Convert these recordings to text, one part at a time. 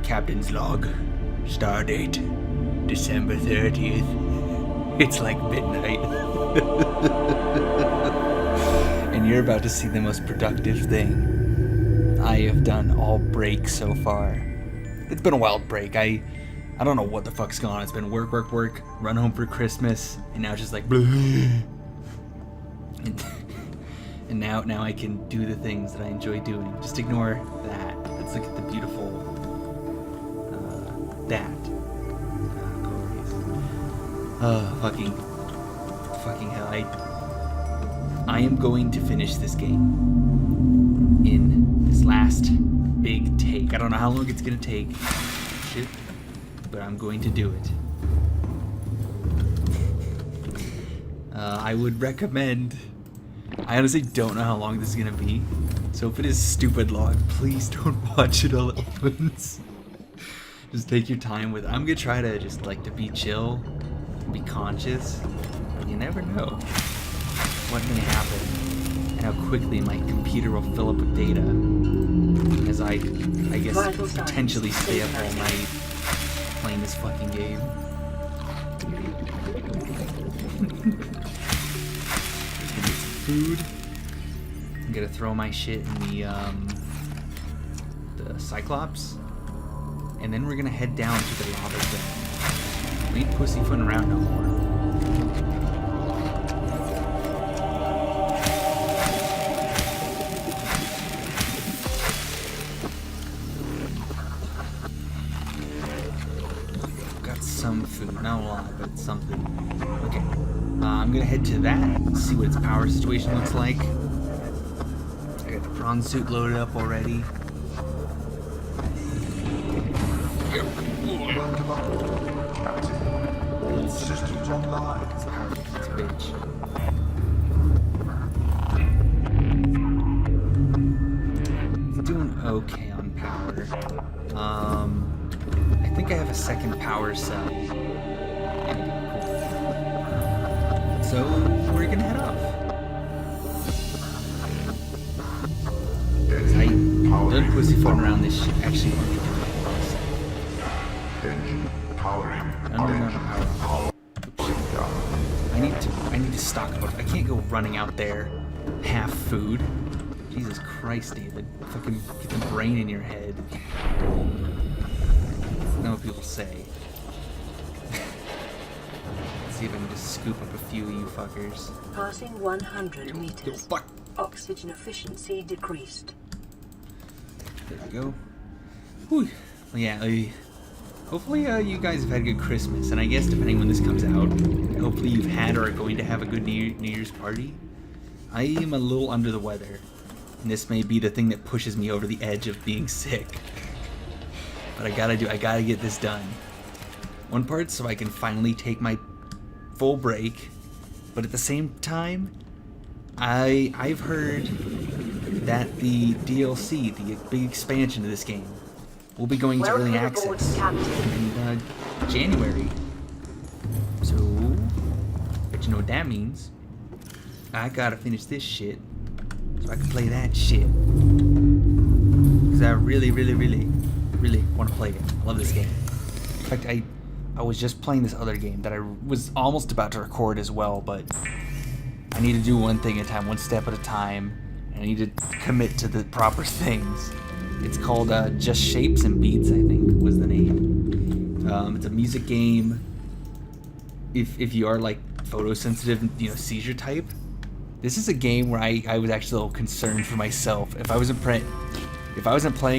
Captain's log. Stardate, December 30th. It's like midnight. And you're about to see the most productive thing I have done all break so far. It's been a wild break. I don't know what the fuck's going on. It's been work, run home for Christmas, and now it's just like and now I can do the things that I enjoy doing. Just ignore that. Let's look at the beautiful fucking hell. I am going to finish this game in this last big take. I don't know how long it's gonna take. Shit. But I'm going to do it. I would recommend. I honestly don't know how long this is gonna be, so if it is stupid long, please don't watch it all at once. Just take your time with it. I'm gonna try to just like to be chill, be conscious, but you never know what may happen and how quickly my computer will fill up with data as I guess potentially stay up all night playing this fucking game. Food. I'm gonna throw my shit in the Cyclops, and then we're gonna head down to the lava zone. We ain't pussyfooting around no more. Got some food, not a lot, but something. Okay. I'm gonna head to that, see what its power situation looks like. I got the prawn suit loaded up already. Yep. Systems online. Let's power this bitch. It's doing okay on power. I think I have a second power cell. So we're gonna head off. I done pussyfooting around this shit. Actually, let me do it. Engine powering. Power. I need to stock up. I can't go running out there half food. Jesus Christ, David. Fucking get the brain in your head. That's not what people say. See if I can just scoop up a few of you fuckers. Passing 100 meters. Fuck. Oxygen efficiency decreased. There we go. Whew. Well, yeah, hopefully you guys have had a good Christmas, and I guess depending when this comes out, hopefully you've had or are going to have a good New Year's party. I am a little under the weather, and this may be the thing that pushes me over the edge of being sick. But I gotta get this done. One part so I can finally take my full break, but at the same time, I've heard that the DLC, the big expansion to this game, will be going to early access in January. So, but you know what that means? I gotta finish this shit so I can play that shit. Because I really want to play it. I love this game. In fact, I was just playing this other game that I was almost about to record as well, but I need to do one thing at a time, one step at a time, and I need to commit to the proper things. It's called Just Shapes and Beats, I think was the name. It's a music game. If you are like photosensitive, seizure type, this is a game where I was actually a little concerned for myself. If I wasn't playing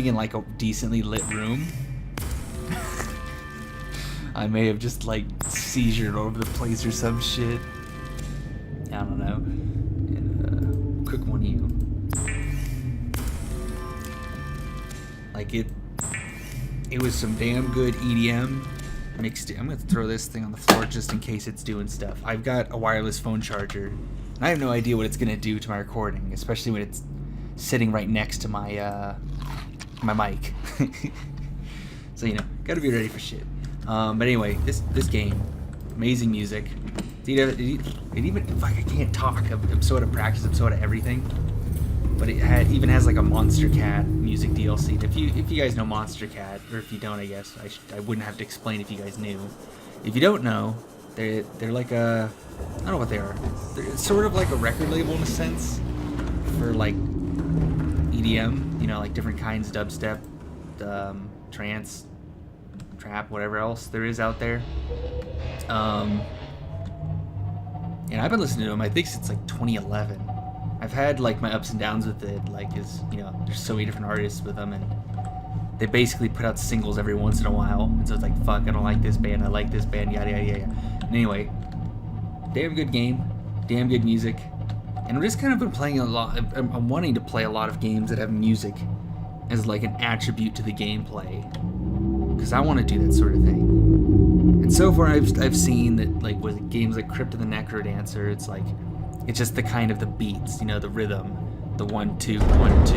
in like a decently lit room, I may have just like seizured all over the place or some shit. I don't know. And quick one of you. Like it was some damn good EDM mixed. I'm gonna throw this thing on the floor just in case it's doing stuff. I've got a wireless phone charger, and I have no idea what it's gonna do to my recording, especially when it's sitting right next to my my mic. So gotta be ready for shit. But anyway, this game, amazing music. It even fuck, I can't talk. I'm so out of practice. I'm so out of everything. but it even has like a Monster Cat music DLC. And if you guys know Monster Cat, or if you don't, I guess I wouldn't have to explain if you guys knew. If you don't know, they're like a, I don't know what they are. They're sort of like a record label in a sense for like EDM, you know, like different kinds, dubstep, trance, trap, whatever else there is out there. And I've been listening to them, I think since like 2011. I've had like my ups and downs with it, like, is, you know, there's so many different artists with them, and they basically put out singles every once in a while, and so it's like, fuck, I don't like this band, I like this band, yada yada yada. And anyway, damn good game, damn good music, and I've just kind of been playing a lot. I'm wanting to play a lot of games that have music as like an attribute to the gameplay, because I want to do that sort of thing. And so far I've seen that, like, with games like Crypt of the Necrodancer, it's like, it's just the kind of the beats, you know, the rhythm, the 1 2 1 2,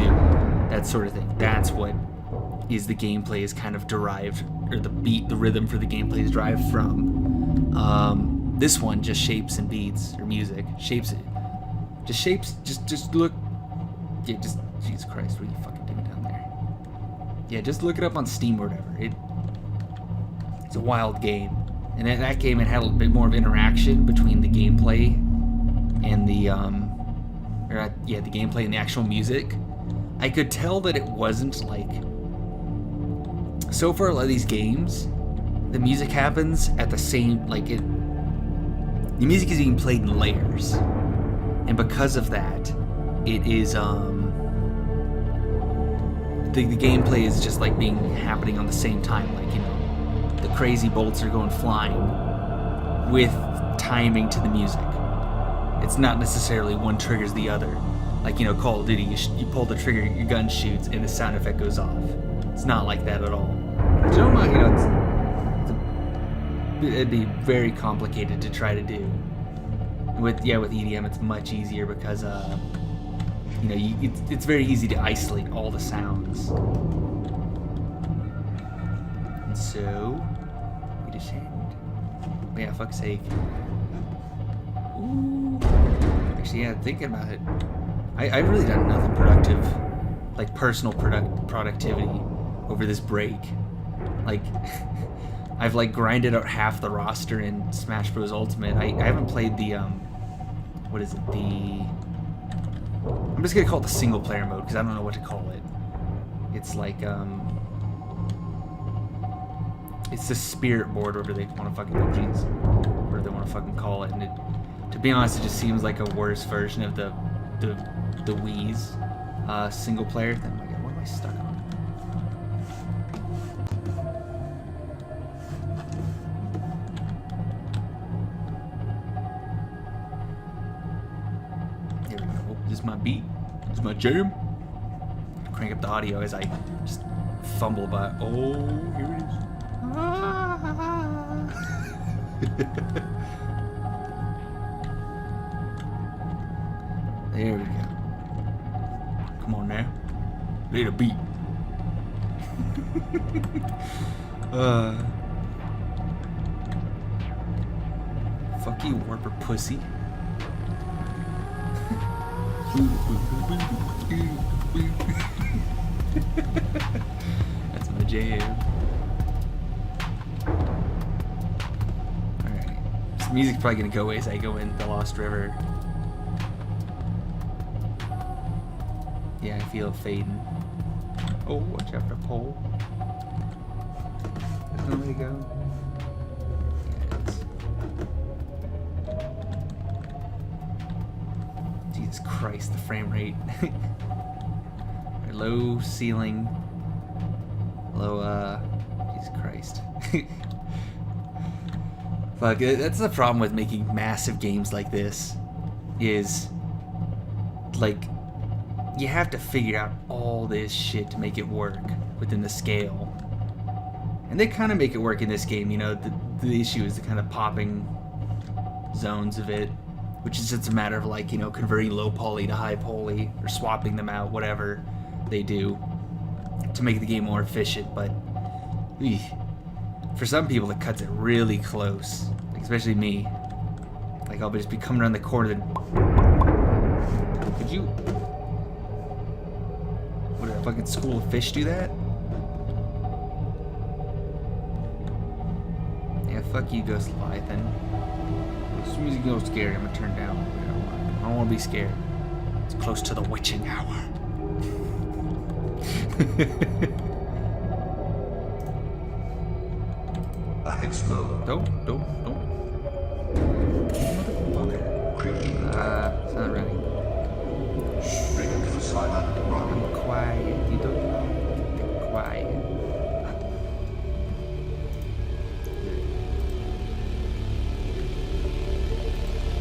that sort of thing. That's what is the gameplay is kind of derived, or the beat, the rhythm for the gameplay is derived from. This one just shapes and beats, or music shapes it, just shapes. Just look, yeah, just Jesus Christ, what are you fucking doing down there? Yeah, just look it up on Steam or whatever. It's a wild game, and in that game it had a little bit more of interaction between the gameplay and the the gameplay and the actual music. I could tell that it wasn't like, so far a lot of these games, the music happens at the same, like, the music is being played in layers, and because of that, it is the gameplay is just like happening on the same time, like, you know, the crazy bolts are going flying with timing to the music. It's not necessarily one triggers the other. Like, you know, Call of Duty, you pull the trigger, your gun shoots, and the sound effect goes off. It's not like that at all. You know, it'd be very complicated to try to do. With EDM, it's much easier because, you know, it's very easy to isolate all the sounds. And so, we just had, but yeah, fuck's sake. Ooh. Actually, yeah, thinking about it, I've really done nothing productive, like personal productivity over this break. Like, I've like grinded out half the roster in Smash Bros. Ultimate. I haven't played the, what is it, I'm just gonna call it the single player mode, because I don't know what to call it. It's like, it's the spirit board, whatever they want to fucking, whatever they want to fucking call it. And it, to be honest, it just seems like a worse version of the Wii's single player thing. Oh my god, what am I stuck on? There we go. Oh, this is my beat. This is my jam. Crank up the audio as I just fumble by. Oh, here it is. There we go. Come on now. Let a beat. Fuck you, warper pussy. That's my jam. Alright. This music's probably gonna go away as I go in the Lost River. Yeah, I feel it fading. Oh, watch out for a pole. There's no way to go. Yeah, Jesus Christ, the frame rate. Low ceiling. Low, Jesus Christ. Fuck, that's the problem with making massive games like this. Is, like, you have to figure out all this shit to make it work within the scale. And they kind of make it work in this game, you know. The issue is the kind of popping zones of it, which is just a matter of, like, you know, converting low poly to high poly, or swapping them out, whatever they do to make the game more efficient. But for some people it cuts it really close, like, especially me. Like, I'll just be coming around the corner, then could you fucking school of fish do that? Yeah, fuck you, Ghost Leviathan. This music a little scary. I'm gonna turn down. I don't want to be scared. It's close to the witching hour. Ahead slow. Don't. Warning. Creeping attack. It's not running. Ring for silent run. I'm quiet. You don't know. Quiet.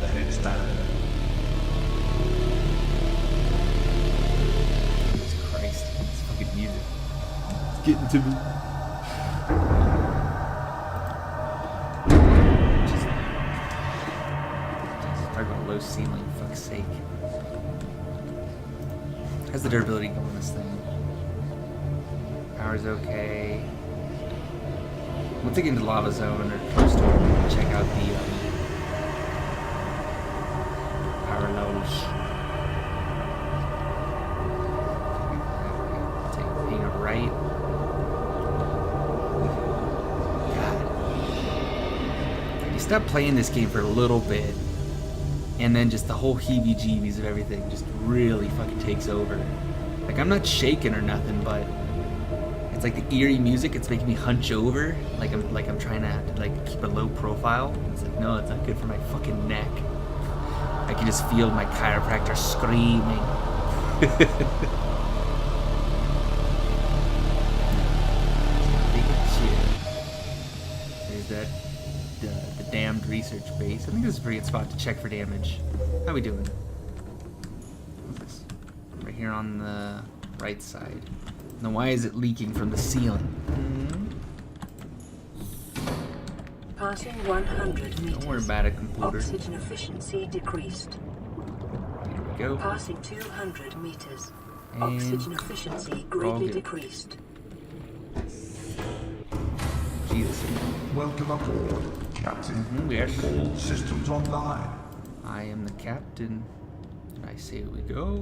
Ahead stand. Jesus Christ. It's fucking music. It's getting to me. Jesus. Talk about low ceiling, fuck's sake. How's the durability go on this thing? Power's okay. We'll take it into Lava Zone or close to it and check out the power lows. Take ping it right. God. You stop playing this game for a little bit, and then just the whole heebie-jeebies of everything just really fucking takes over. Like, I'm not shaking or nothing, but it's like the eerie music. It's making me hunch over, like I'm trying to keep a low profile. It's like, no, it's not good for my fucking neck. I can just feel my chiropractor screaming. There's that the damned research base. I think this is a pretty good spot to check for damage. How we doing? What's this? Right here on the right side. Now why is it leaking from the ceiling? Passing 100 meters. Don't worry about it, computer. Oxygen efficiency decreased. Here we go. Passing 200 meters. And Oxygen efficiency greatly good. decreased. Jesus. Welcome aboard, Captain. Yes. All systems online. I am the captain. I say we go.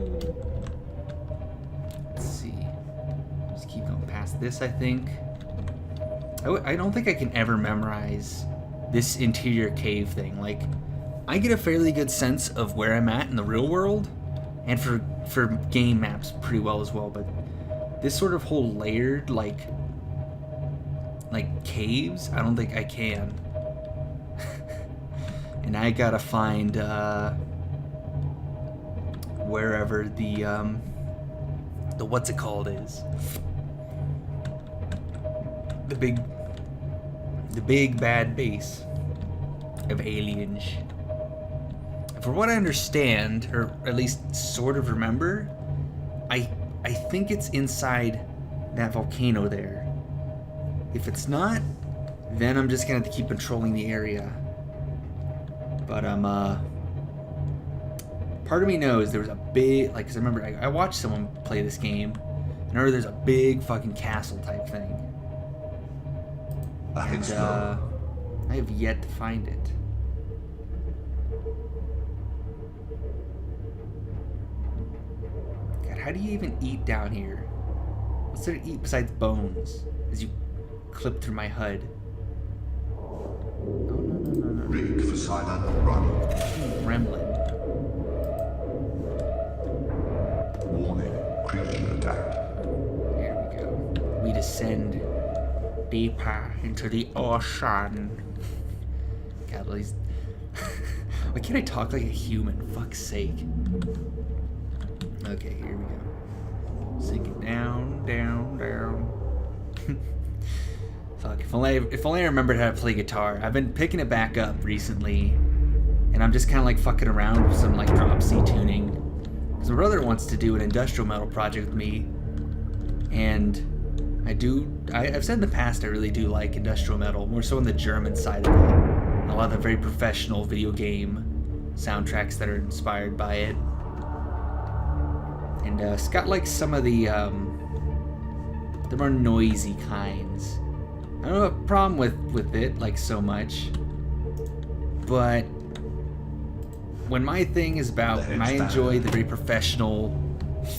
Let's see. Just keep going past this, I think. I don't think I can ever memorize this interior cave thing. Like, I get a fairly good sense of where I'm at in the real world, and for game maps pretty well as well, but this sort of whole layered, like caves, I don't think I can. And I gotta find wherever the what's it called is. The big bad base of aliens. For what I understand, or at least sort of remember, I think it's inside that volcano there. If it's not, then I'm just gonna have to keep patrolling the area. But part of me knows there was a big, like, 'cause I remember I watched someone play this game, and I know there's a big fucking castle type thing. And I have yet to find it. God, how do you even eat down here? What's there to eat besides bones? As you clip through my HUD. No. Rig for silent run. Gremlin. Warning. Creeping attack. There we go. We descend deeper into the ocean. God, at least. Why can't I talk like a human? Fuck's sake. Okay, here we go. Sink it down. Fuck, if only I remembered how to play guitar. I've been picking it back up recently, and I'm just kind of like fucking around with some like drop C tuning. Because my brother wants to do an industrial metal project with me, and I've said in the past I really do like industrial metal, more so on the German side of it. A lot of the very professional video game soundtracks that are inspired by it. And it's got like some of the more noisy kinds. I don't have a problem with it like so much, but when my thing is about when I enjoy the very professional,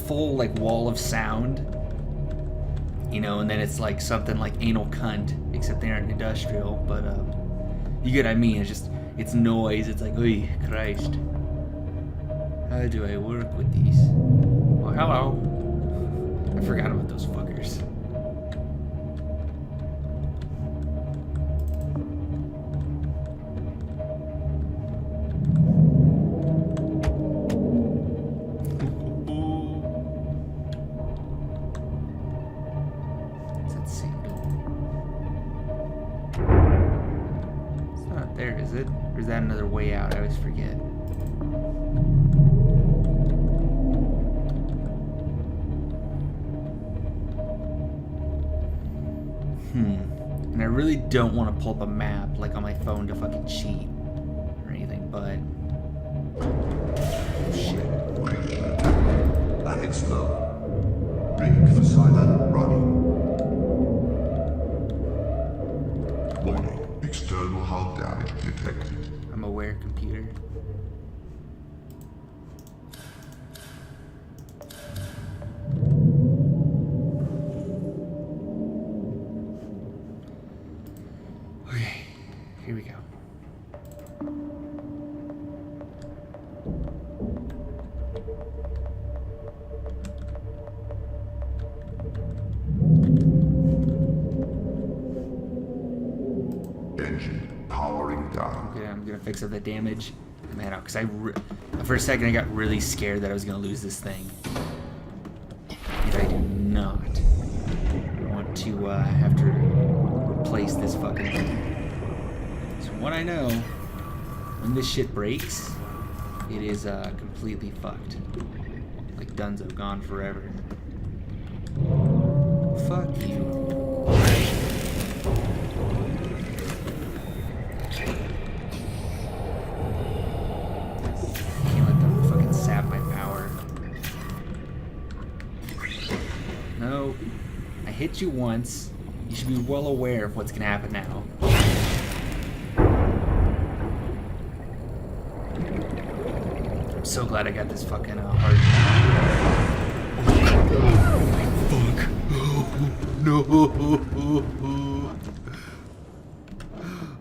full like wall of sound you know, and then it's like something like anal cunt, except they aren't industrial, but you get what I mean. It's noise. It's like, oy, Christ. How do I work with these? Oh, hello. I forgot about those fuckers. What's that signal? It's not there, is it? Or is that another way out? I always forget. And I really don't want to pull up a map like on my phone to fucking cheat or anything, but shit. That hits low. Rig for silent running. Warning. External hull damage detected. I'm aware, computer. Okay, here we go. Engine powering down. Okay, I'm gonna fix up the damage. Man, because for a second I got really scared that I was gonna lose this thing. And I do not want to have to replace this fucking thing. So what I know, when this shit breaks, it is completely fucked. Like Dunzo, gone forever. Fuck you. Can't let them fucking sap my power. No. I hit you once. You should be well aware of what's gonna happen now. I'm so glad I got this fucking hard. Fuck. No.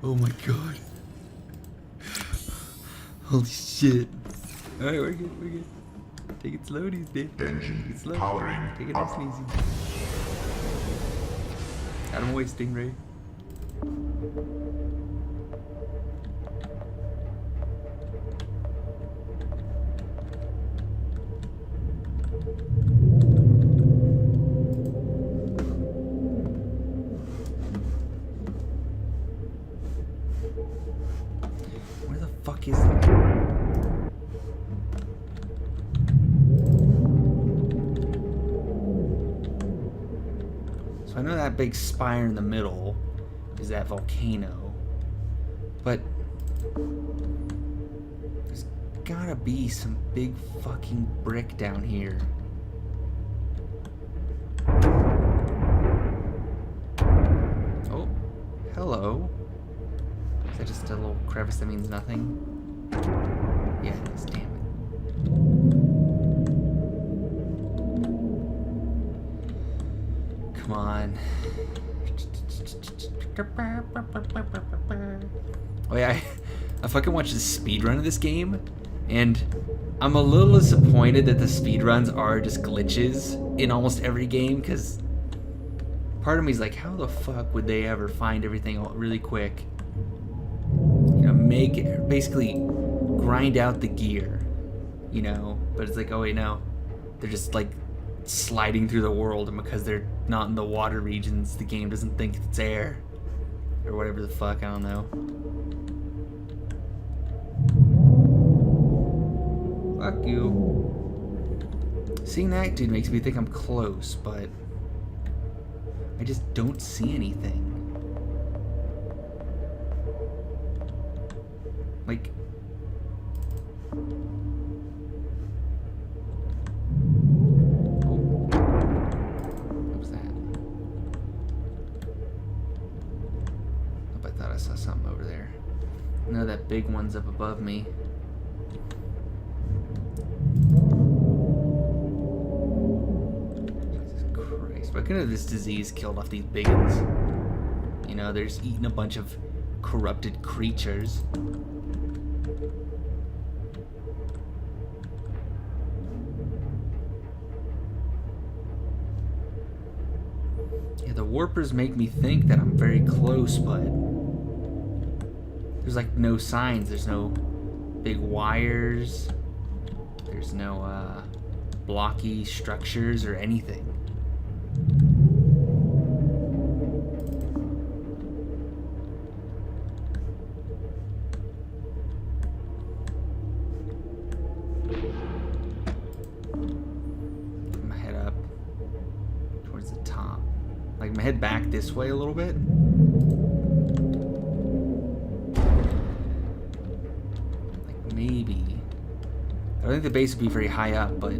Oh my god. Holy shit. Alright, we're good, we're good. Take it slow, these days. Engine Take it slow. powering Take it nice up. and easy. Out of my way, Stingray. Where the fuck is that? So I know that big spire in the middle is that volcano, but there's gotta be some big fucking brick down here. Oh, hello. Is that just a little crevice that means nothing? Yeah, it is, damn it. Come on. Oh yeah, I fucking watched the speedrun of this game, and I'm a little disappointed that the speedruns are just glitches in almost every game, because part of me is like, how the fuck would they ever find everything really quick? You know, make it, basically grind out the gear, you know, but it's like, oh wait, no, they're just like sliding through the world, and because they're not in the water regions, the game doesn't think it's air or whatever the fuck, I don't know. Fuck you. Seeing that dude makes me think I'm close, but I just don't see anything. Like, what was that? I thought I saw something over there. No, that big one's up above me. Jesus Christ, What kind of this disease killed off these biggins? You know, they're just eating a bunch of corrupted creatures. Yeah, the warpers make me think that I'm very close, but there's like no signs. There's no big wires. There's no blocky structures or anything. I'm gonna head up towards the top. Like, I'm gonna head back this way a little bit. Like, maybe. I don't think the base would be very high up, but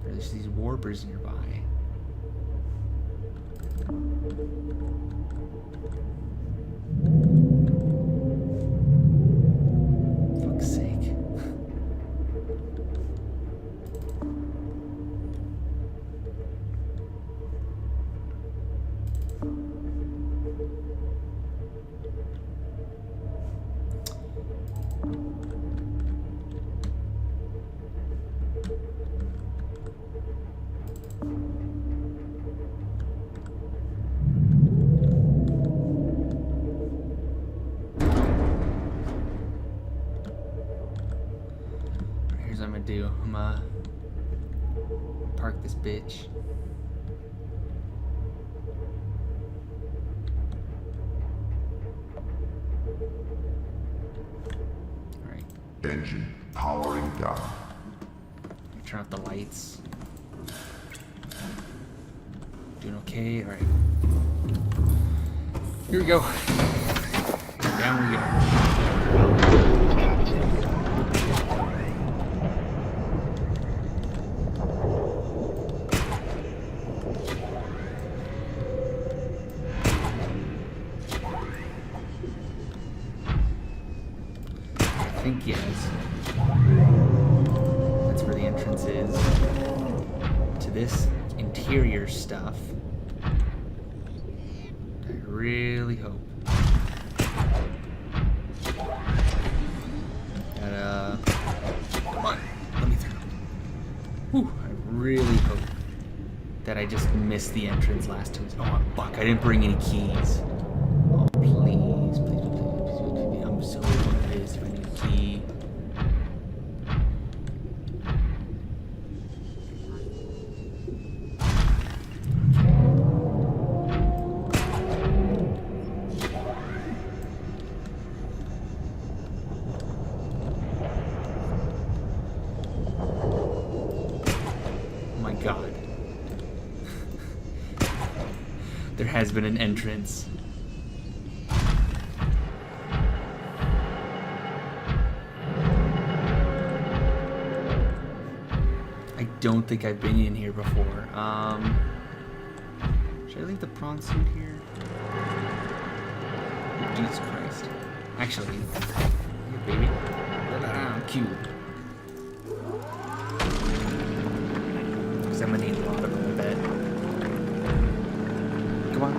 there's these warpers nearby. Fuck's sake. Here's what I'm gonna do. I'm gonna park this bitch. Alright, Engine powering down. turn off the lights. Doing okay? Alright. Here we go. Down we go. I think yes. That's where the entrance is to this interior stuff. I really hope. Come on, let me through. Whew, I really hope that I just missed the entrance last time. Oh, fuck, I didn't bring any keys. Oh, please, please, please, please, please. I'm so pissed if I need a key. God. There has been an entrance. I don't think I've been in here before. Should I leave the prawn suit here? Oh, Jesus Christ. Actually, here, baby. I'm cute. I'm gonna need a lot of them, I bet. Come on.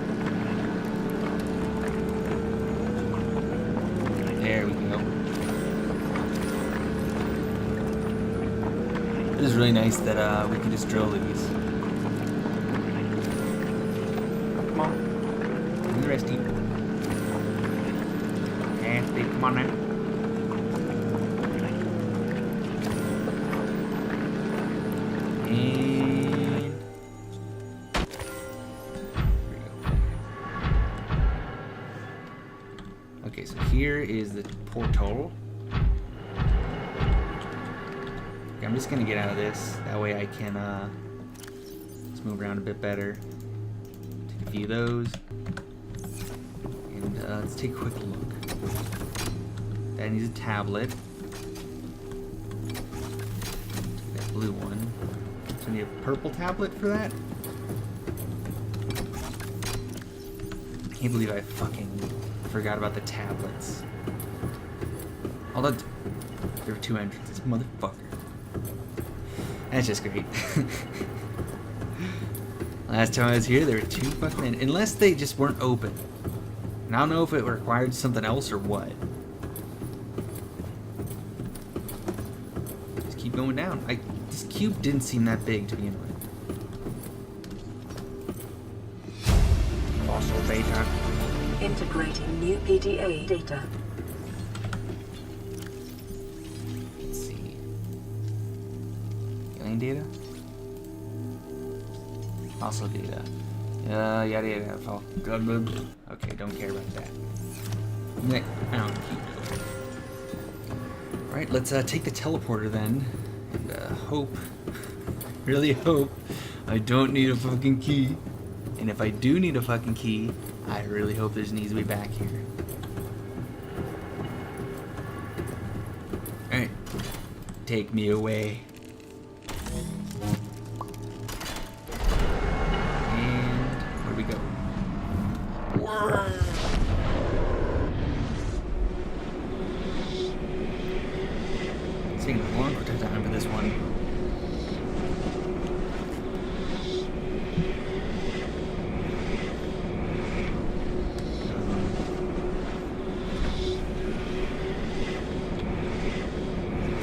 There we go. It is really nice that we can just drill these. Come on. Do the rest of you. Yeah, come on now. Okay, so here is the portal. Okay, I'm just gonna get out of this. That way I can just move around a bit better. Take a few of those. And let's take a quick look. That needs a tablet. That blue one. So I need a purple tablet for that? Can't believe I fucking forgot about the tablets. Although there were two entrances, motherfucker. That's just great. Last time I was here, there were 2 fucking men. Unless they just weren't open. And I don't know if it required something else or what. Just keep going down. This cube didn't seem that big to begin with. Fossil data. Integrating new PDA data. Let's see. Alien data? Fossil data. Yada yada. Okay, don't care about that. I don't keep. Alright, let's take the teleporter then. And hope. Really hope I don't need a fucking key. And if I do need a fucking key, I really hope there's an easy way back here. Alright. Take me away. And where do we go? It's taking a long time for this one.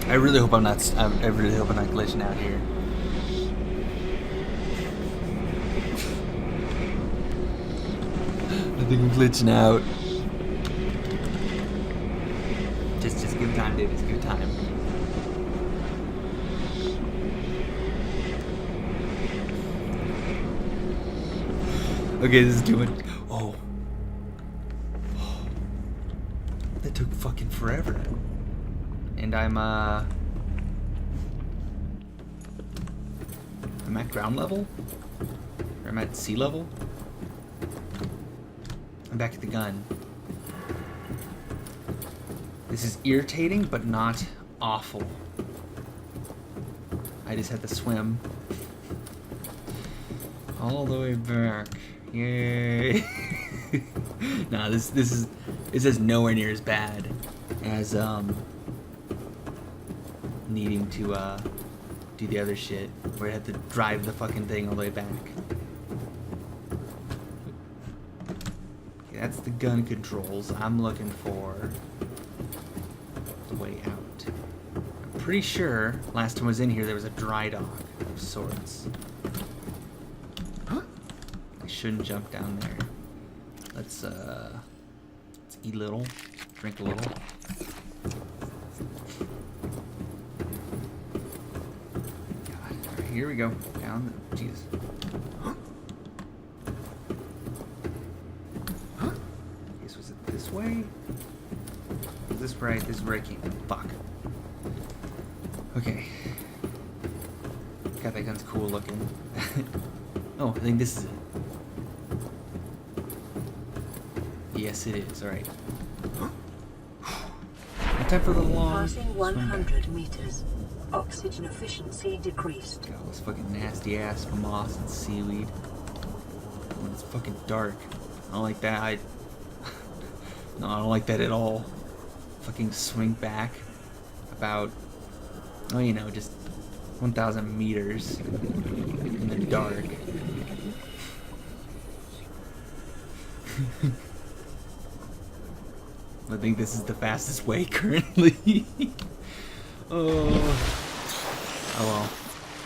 I really hope I'm not glitching out here. I think I'm glitching out. Just give time, dude. Just give time. Okay, this is too much. Oh. That took fucking forever. And I'm at ground level? Or I'm at sea level? I'm back at the gun. This is irritating, but not awful. I just had to swim all the way back. Yay! Nah, this is nowhere near as bad as needing to do the other shit where I had to drive the fucking thing all the way back. Okay, that's the gun controls. I'm looking for the way out. I'm pretty sure last time I was in here there was a dry dock of sorts. I shouldn't jump down there. Let's eat a little, drink a little. Here we go. Down. Jesus. This was it this way? Is this right? This is where I came. Fuck. Okay. God, that gun's cool looking. Oh, I think this is it. Yes, it is. Alright. Time for the long. Passing 100 meters. Oxygen efficiency decreased. Got all this fucking nasty ass moss and seaweed. Oh, it's fucking dark. I don't like that. No, I don't like that at all. Fucking swing back about, oh, you know, just 1,000 meters in the dark. I think this is the fastest way currently. Oh well.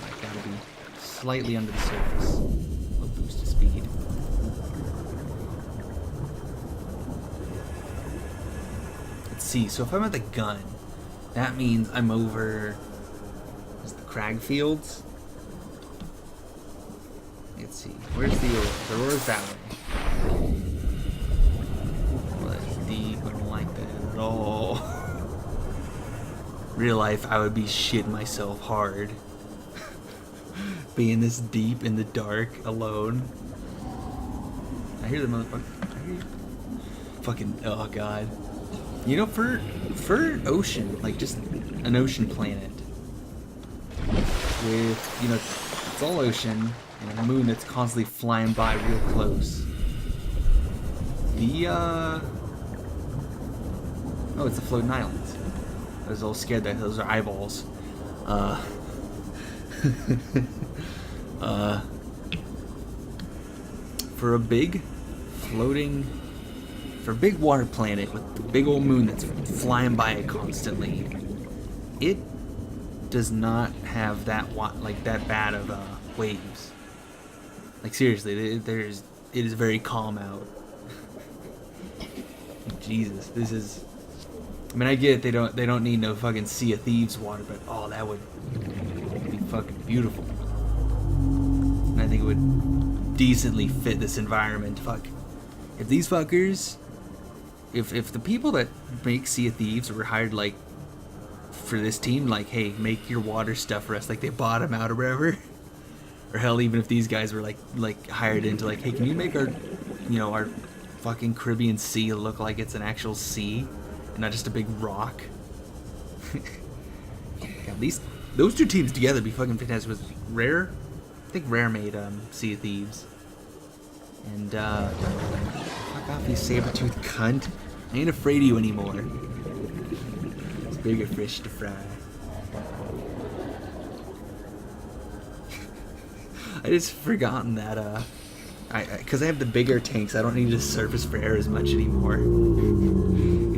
I gotta be slightly under the surface. A boost to speed. Let's see. So if I'm at the gun, that means I'm over. Is the crag fields? Let's see. Where's the ore? The ore's that way. Well, that's deep. I don't like that at all. Real life, I would be shitting myself hard. Being this deep in the dark, alone. I hear the motherfucker. I hear you. Fucking, oh god. You know, for ocean, like just an ocean planet. With, you know, it's all ocean, and a moon that's constantly flying by real close. Oh, it's the floating islands. I was a little scared that those are eyeballs. For a big floating, for a big water planet with the big old moon that's flying by it constantly, it does not have that that bad of waves. Like seriously, it is very calm out. Jesus, this is. I mean, I get they don't need no fucking Sea of Thieves water, but oh, that would be fucking beautiful. And I think it would decently fit this environment. Fuck, if these fuckers, if the people that make Sea of Thieves were hired like for this team, like, hey, make your water stuff for us, like they bought them out or whatever, or hell, even if these guys were like hired into like, hey, can you make our, you know, our fucking Caribbean Sea look like it's an actual sea and not just a big rock. At least those two teams together would be fucking fantastic. Was Rare? I think Rare made Sea of Thieves. And fuck off, you saber-toothed cunt. I ain't afraid of you anymore. It's bigger fish to fry. I just forgotten that because I have the bigger tanks, I don't need to surface for air as much anymore.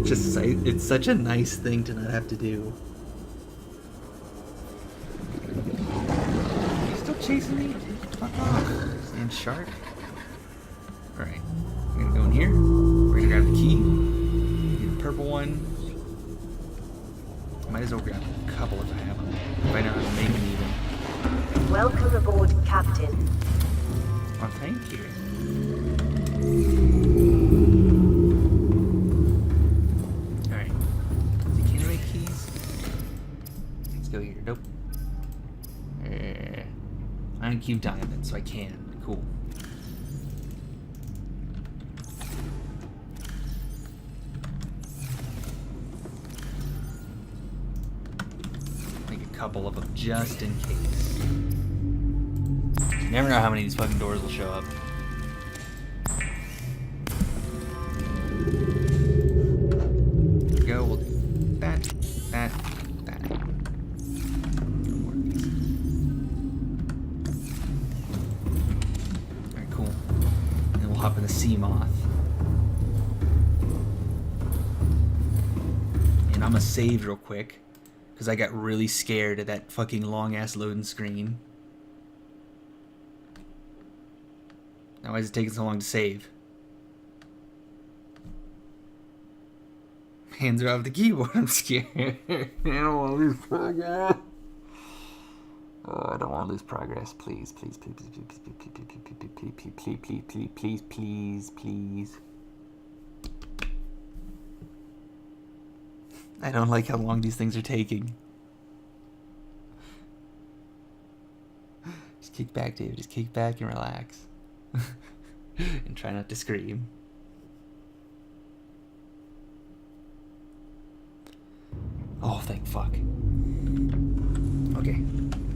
It's such a nice thing to not have to do. Are you still chasing me? Fuck off. Sand shark. Alright. I'm gonna go in here. We're gonna grab the key. Get the purple one. Might as well grab a couple if I have them. If I know how to make them even. Welcome aboard, Captain. Oh, thank you. Alright. Can I make keys? Let's go here. Nope. I can keep diamond, so I can. Cool. Make a couple of them just in case. You never know how many of these fucking doors will show up. There we go. We'll do that. No more of these. Alright, cool. And then we'll hop in the sea moth. And I'm gonna save real quick, because I got really scared at that fucking long ass loading screen. Now, why is it taking so long to save? Hands are off the keyboard. I'm scared. I don't want to lose progress. Oh, I don't want to lose progress. Please, please, please, please, please, please, please, please, please. I don't like how long these things are taking. Just kick back, David. Just kick back and relax. And try not to scream. Oh, thank fuck. Okay.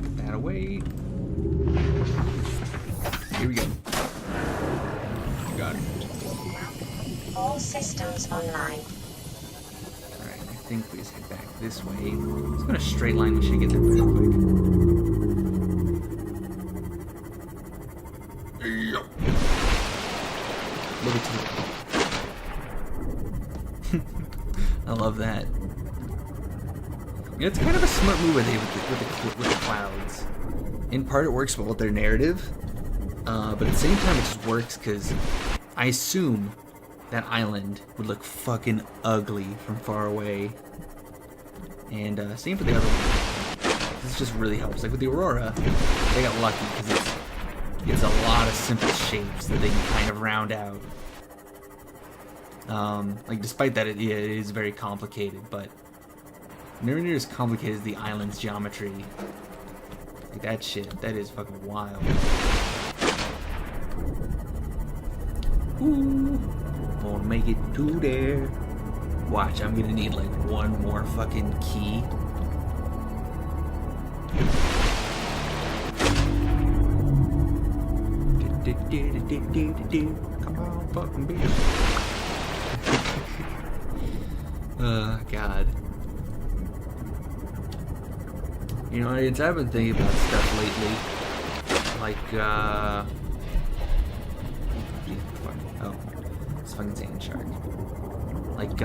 Put that away. Here we go. Got it. All systems online. Alright, I think we just head back this way. Let's go in a straight line. We should get there pretty quick. Look at you. I love that. You know, it's kind of a smart move with the clouds. In part, it works well with their narrative, but at the same time, it just works because I assume that island would look fucking ugly from far away. And same for the other one. This just really helps. Like with the Aurora, they got lucky because it's a lot of simple shapes that they can kind of round out. Like despite that, it is very complicated, but never near as complicated as the island's geometry. Like that shit, that is fucking wild. Ooh, gonna make it to there. Watch, I'm gonna need like one more fucking key. Come on, fucking bitch. God. You know, I've been thinking about stuff lately. Like, oh, it's fucking sand shark. Like,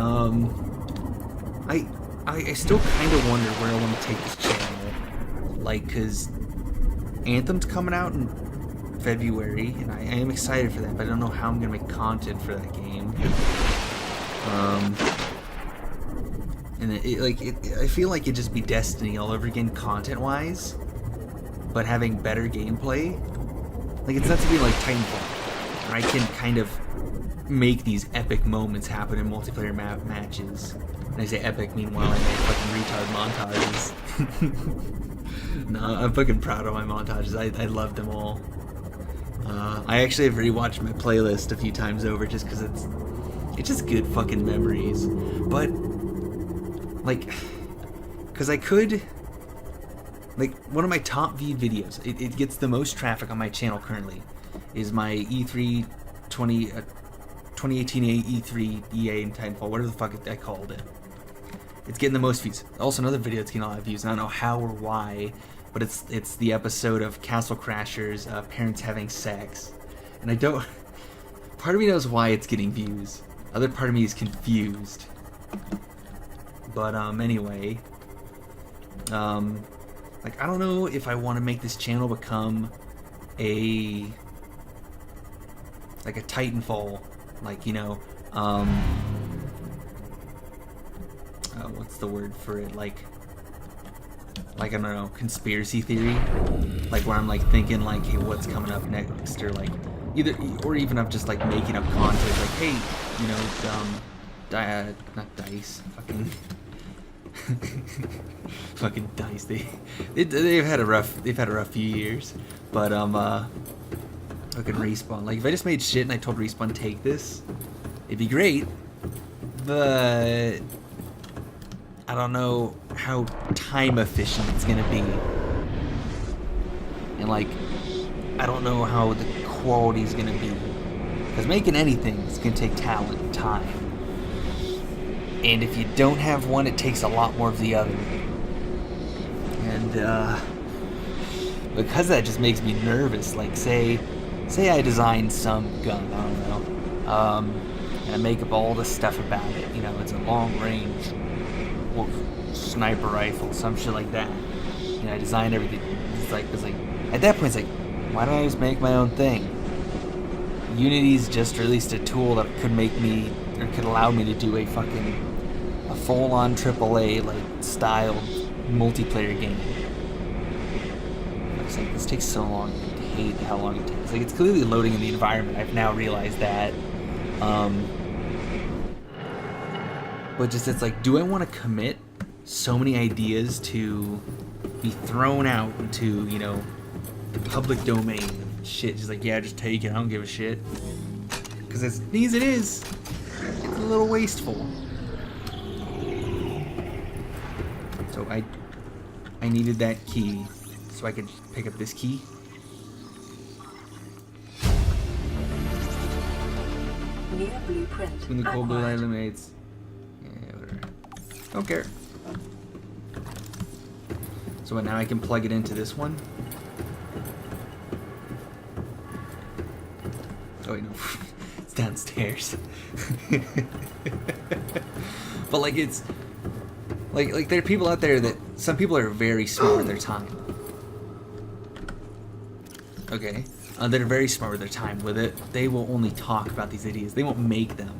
I still kind of wonder where I want to take this channel. Like, cause Anthem's coming out in February, and I am excited for that, but I don't know how I'm gonna make content for that game. And I feel like it'd just be Destiny all over again, content-wise, but having better gameplay. Like, it's not to be like Titanfall, where I can kind of make these epic moments happen in multiplayer matches. And I say epic, meanwhile I make fucking retard montages. No, I'm fucking proud of my montages. I love them all. I actually have rewatched my playlist a few times over just because it's just good fucking memories. But like, because I could, like, one of my top viewed videos, it gets the most traffic on my channel currently, is my E3 2018 E3 EA and Titanfall, whatever the fuck I called it. It's getting the most views. Also, another video that's getting a lot of views. I don't know how or why, but it's the episode of Castle Crashers, parents having sex, and I don't. Part of me knows why it's getting views. Other part of me is confused. But anyway, like, I don't know if I want to make this channel become a Titanfall, like, you know, what's the word for it, like I don't know, conspiracy theory, like where I'm like thinking like, hey, what's coming up next, or like even I'm just like making up content, like, hey, you know, not dice, fucking fucking dice. They've had a rough few years, but fucking Respawn. Like, if I just made shit and I told Respawn, take this, it'd be great, but I don't know how time efficient it's gonna be, and like, I don't know how the quality's gonna be, because making anything is gonna take talent and time, and if you don't have one, it takes a lot more of the other, and because that just makes me nervous. Like, say I design some gun, I don't know, and I make up all this stuff about it, you know, it's a long range sniper rifle, some shit like that. You know, I design everything. It's like at that point, it's like, why don't I just make my own thing? Unity's just released a tool that could make me, or could allow me to do a full-on AAA like styled multiplayer game. It's like, this takes so long. I hate how long it takes. Like, it's clearly loading in the environment. I've now realized that. But just, it's like, do I want to commit so many ideas to be thrown out into, you know, the public domain of shit? Just like, yeah, just take it, I don't give a shit. Because as neat as it is, it's a little wasteful. So I needed that key so I could pick up this key. New blueprint. When the cold blue light illuminates. Yeah, whatever. Don't care. So now I can plug it into this one. Oh wait, no. It's downstairs. But like, it's like there are people out there that, some people are very smart with their time. Okay. That are very smart with their time with it. They will only talk about these ideas. They won't make them.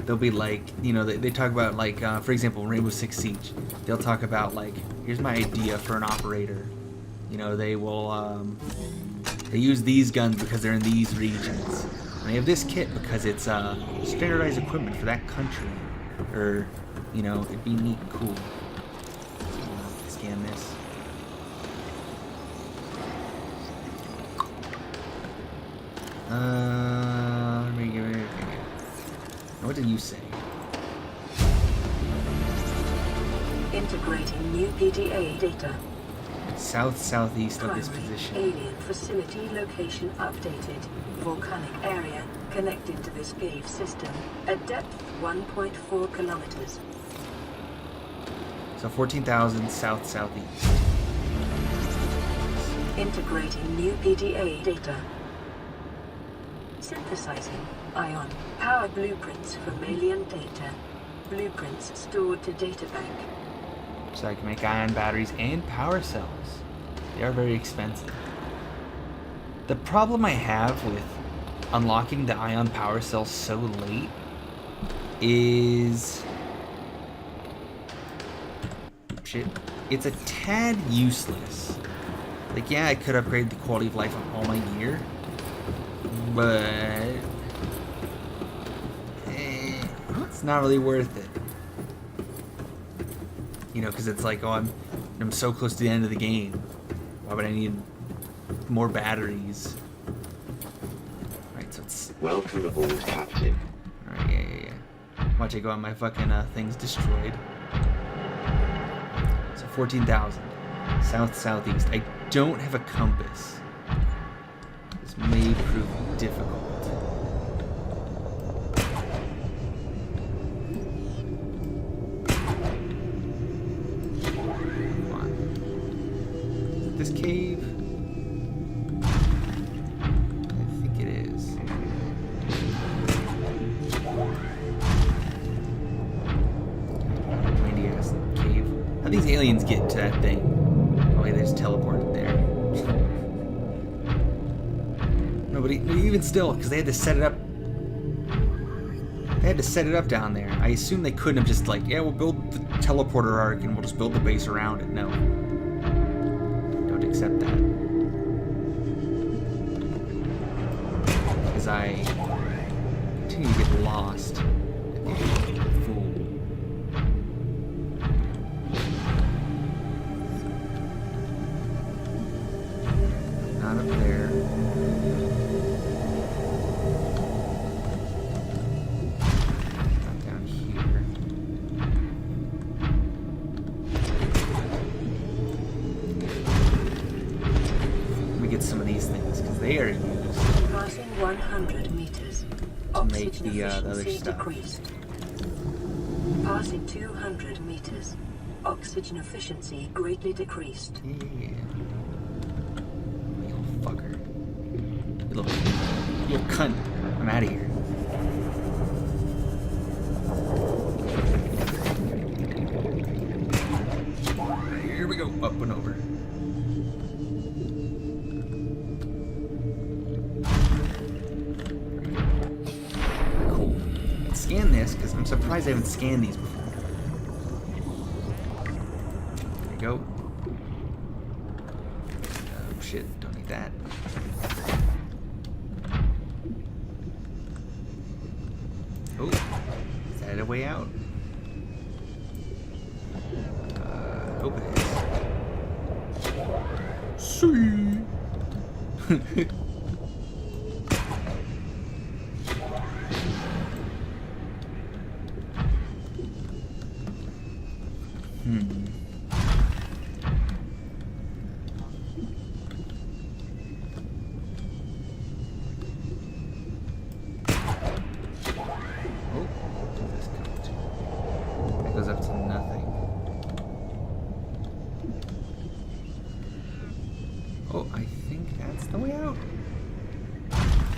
They'll be like, you know, they talk about, like, for example, Rainbow Six Siege. They'll talk about, like, here's my idea for an operator. You know, they will, they use these guns because they're in these regions. And they have this kit because it's standardized equipment for that country. Or, you know, it'd be neat and cool. Scan this. What did you say? Integrating new PDA data. Southeast of this Primary position. alien facility location updated. Volcanic area connected to this cave system at depth 1.4 kilometers. So 14,000 southeast. Integrating new PDA data. Synthesizing ion power blueprints from alien data. Blueprints stored to databank. So I can make ion batteries and power cells. They are very expensive. The problem I have with unlocking the ion power cell so late is... shit. It's a tad useless. Like, yeah, I could upgrade the quality of life of all my gear, but it's not really worth it. You know, because it's like, oh, I'm so close to the end of the game. Why would I need more batteries? Alright, so it's... Welcome aboard, Captain. Alright, yeah. Watch I go on my fucking things destroyed. So 14,000. South-southeast. I don't have a compass. This may prove difficult. Come on. Is it this cave? I think it is. Windy ass cave. How'd these aliens get to that thing? Oh wait, they just teleported there. No, but even still, because they had to set it up. They had to set it up down there. I assume they couldn't have just like, yeah, we'll build the teleporter arc and we'll just build the base around it. No. Don't accept that. Because I continue to get lost. Fool. Not up there. Not down here. Let me get some of these things because they are used Passing 100 meters. to make Oxygen the other efficiency stuff. decreased. Passing 200 meters. Oxygen efficiency greatly decreased. Yeah. You little fucker. You little cunt. I'm out of here. Here we go. Up and over. Cool. Let's scan this because I'm surprised I haven't scanned these before. There we go. Oh shit, don't need that. Oh, is that a way out? Hope it is. Sweet. Oh, what does this come to? That goes up to nothing. Oh, I think that's the way out.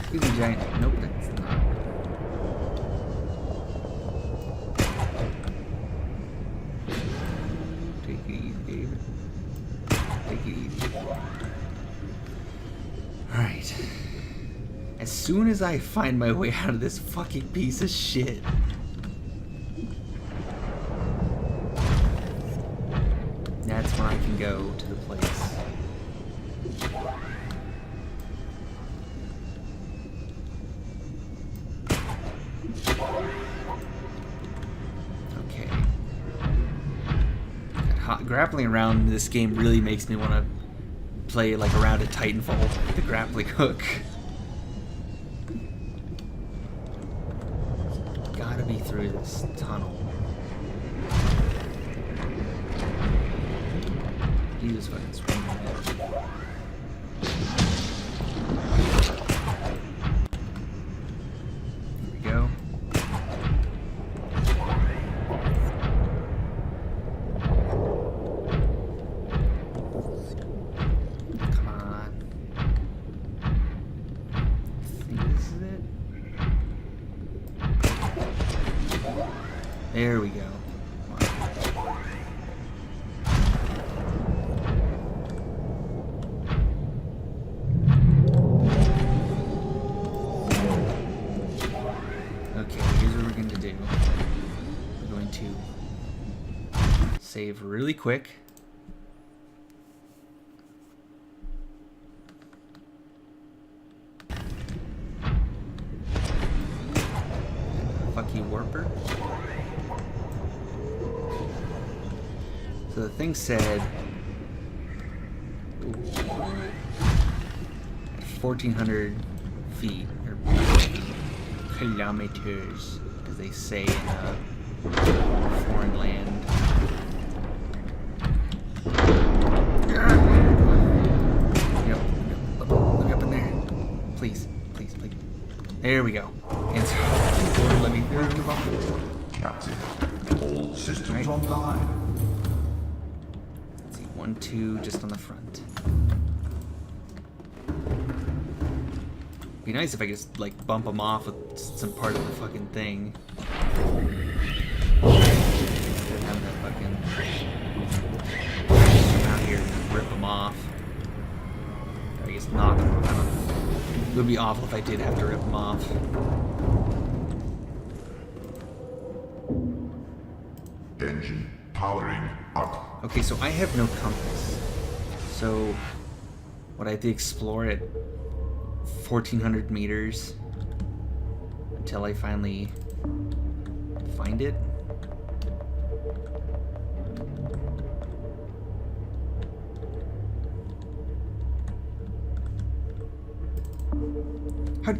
Excuse me, giant. Nope, that's not. Take it easy, David. Take it easy. Alright. As soon as I find my way out of this fucking piece of shit. That's when I can go to the place. Okay. Grappling around this game really makes me want to play like a round of Titanfall with the grappling hook. Gotta be through this tunnel. He was fucking screaming at me. Here we go. Come on. There we go. Okay, here's what we're going to do. We're going to save really quick. Fuck you, Warper. So the thing said 1,400 feet, or kilometers, as they say in a foreign land. Yep. Let me up in there. Please, please, please. There we go. Answer. Let me through. Captain, all systems online. Let's see, 1, 2, just on the front. Be nice if I could just like bump them off with some part of the fucking thing. Instead of having that fucking come out here and rip them off. Or I guess knock them off. I don't know. It would be awful if I did have to rip them off. Engine powering up. Okay, so I have no compass. So would I have to explore it 1,400 meters until I finally find it? How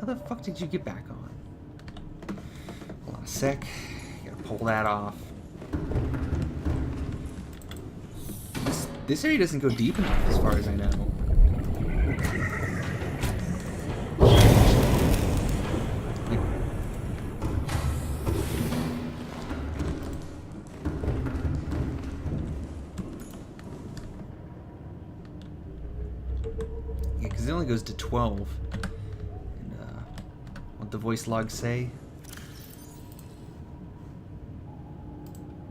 the fuck did you get back on? Hold on a sec. Gotta pull that off. This area doesn't go deep enough as far as I know. Yeah, because it only goes to 12. And what the voice logs say?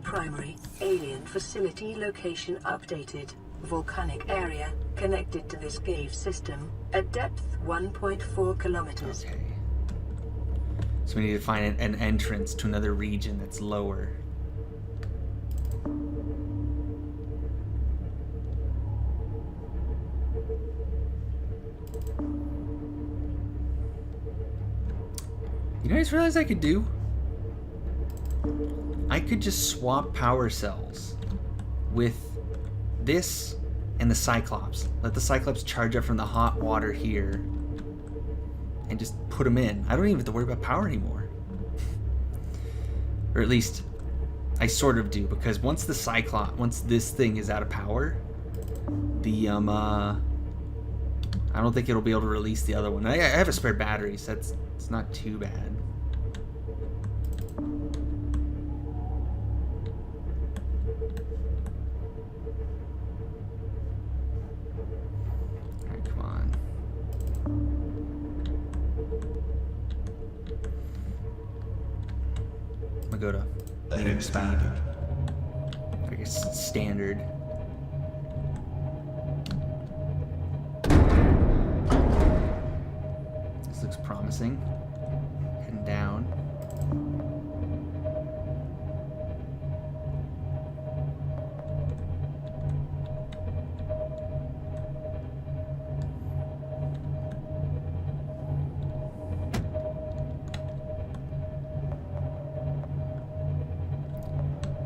Primary alien facility location updated. Volcanic area connected to this cave system at depth 1.4 kilometers. Okay. So we need to find an entrance to another region that's lower. You know what I just realized I could do? I could just swap power cells with this and the Cyclops. Let the Cyclops charge up from the hot water here and just put them in. I don't even have to worry about power anymore. Or at least I sort of do, because once the Cyclops, once this thing is out of power, the I don't think it'll be able to release the other one. I have a spare battery, so it's not too bad. Alright, come on. I'm gonna go to medium speed. I guess standard. This looks promising. Heading down.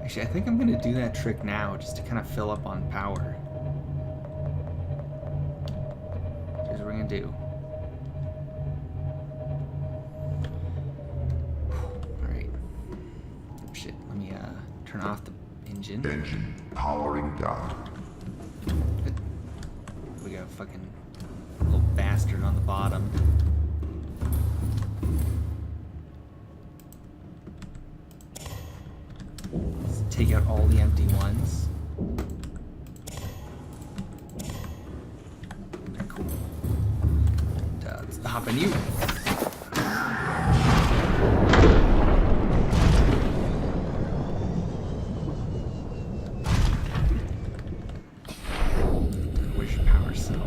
Actually, I think I'm gonna do that trick now just to kind of fill up on power. Here's what we're gonna do. Alright. Oh shit, let me turn off the engine. Engine powering down. We got a fucking little bastard on the bottom. Let's take out all the empty ones. Okay, cool. And, let's hop on you. so.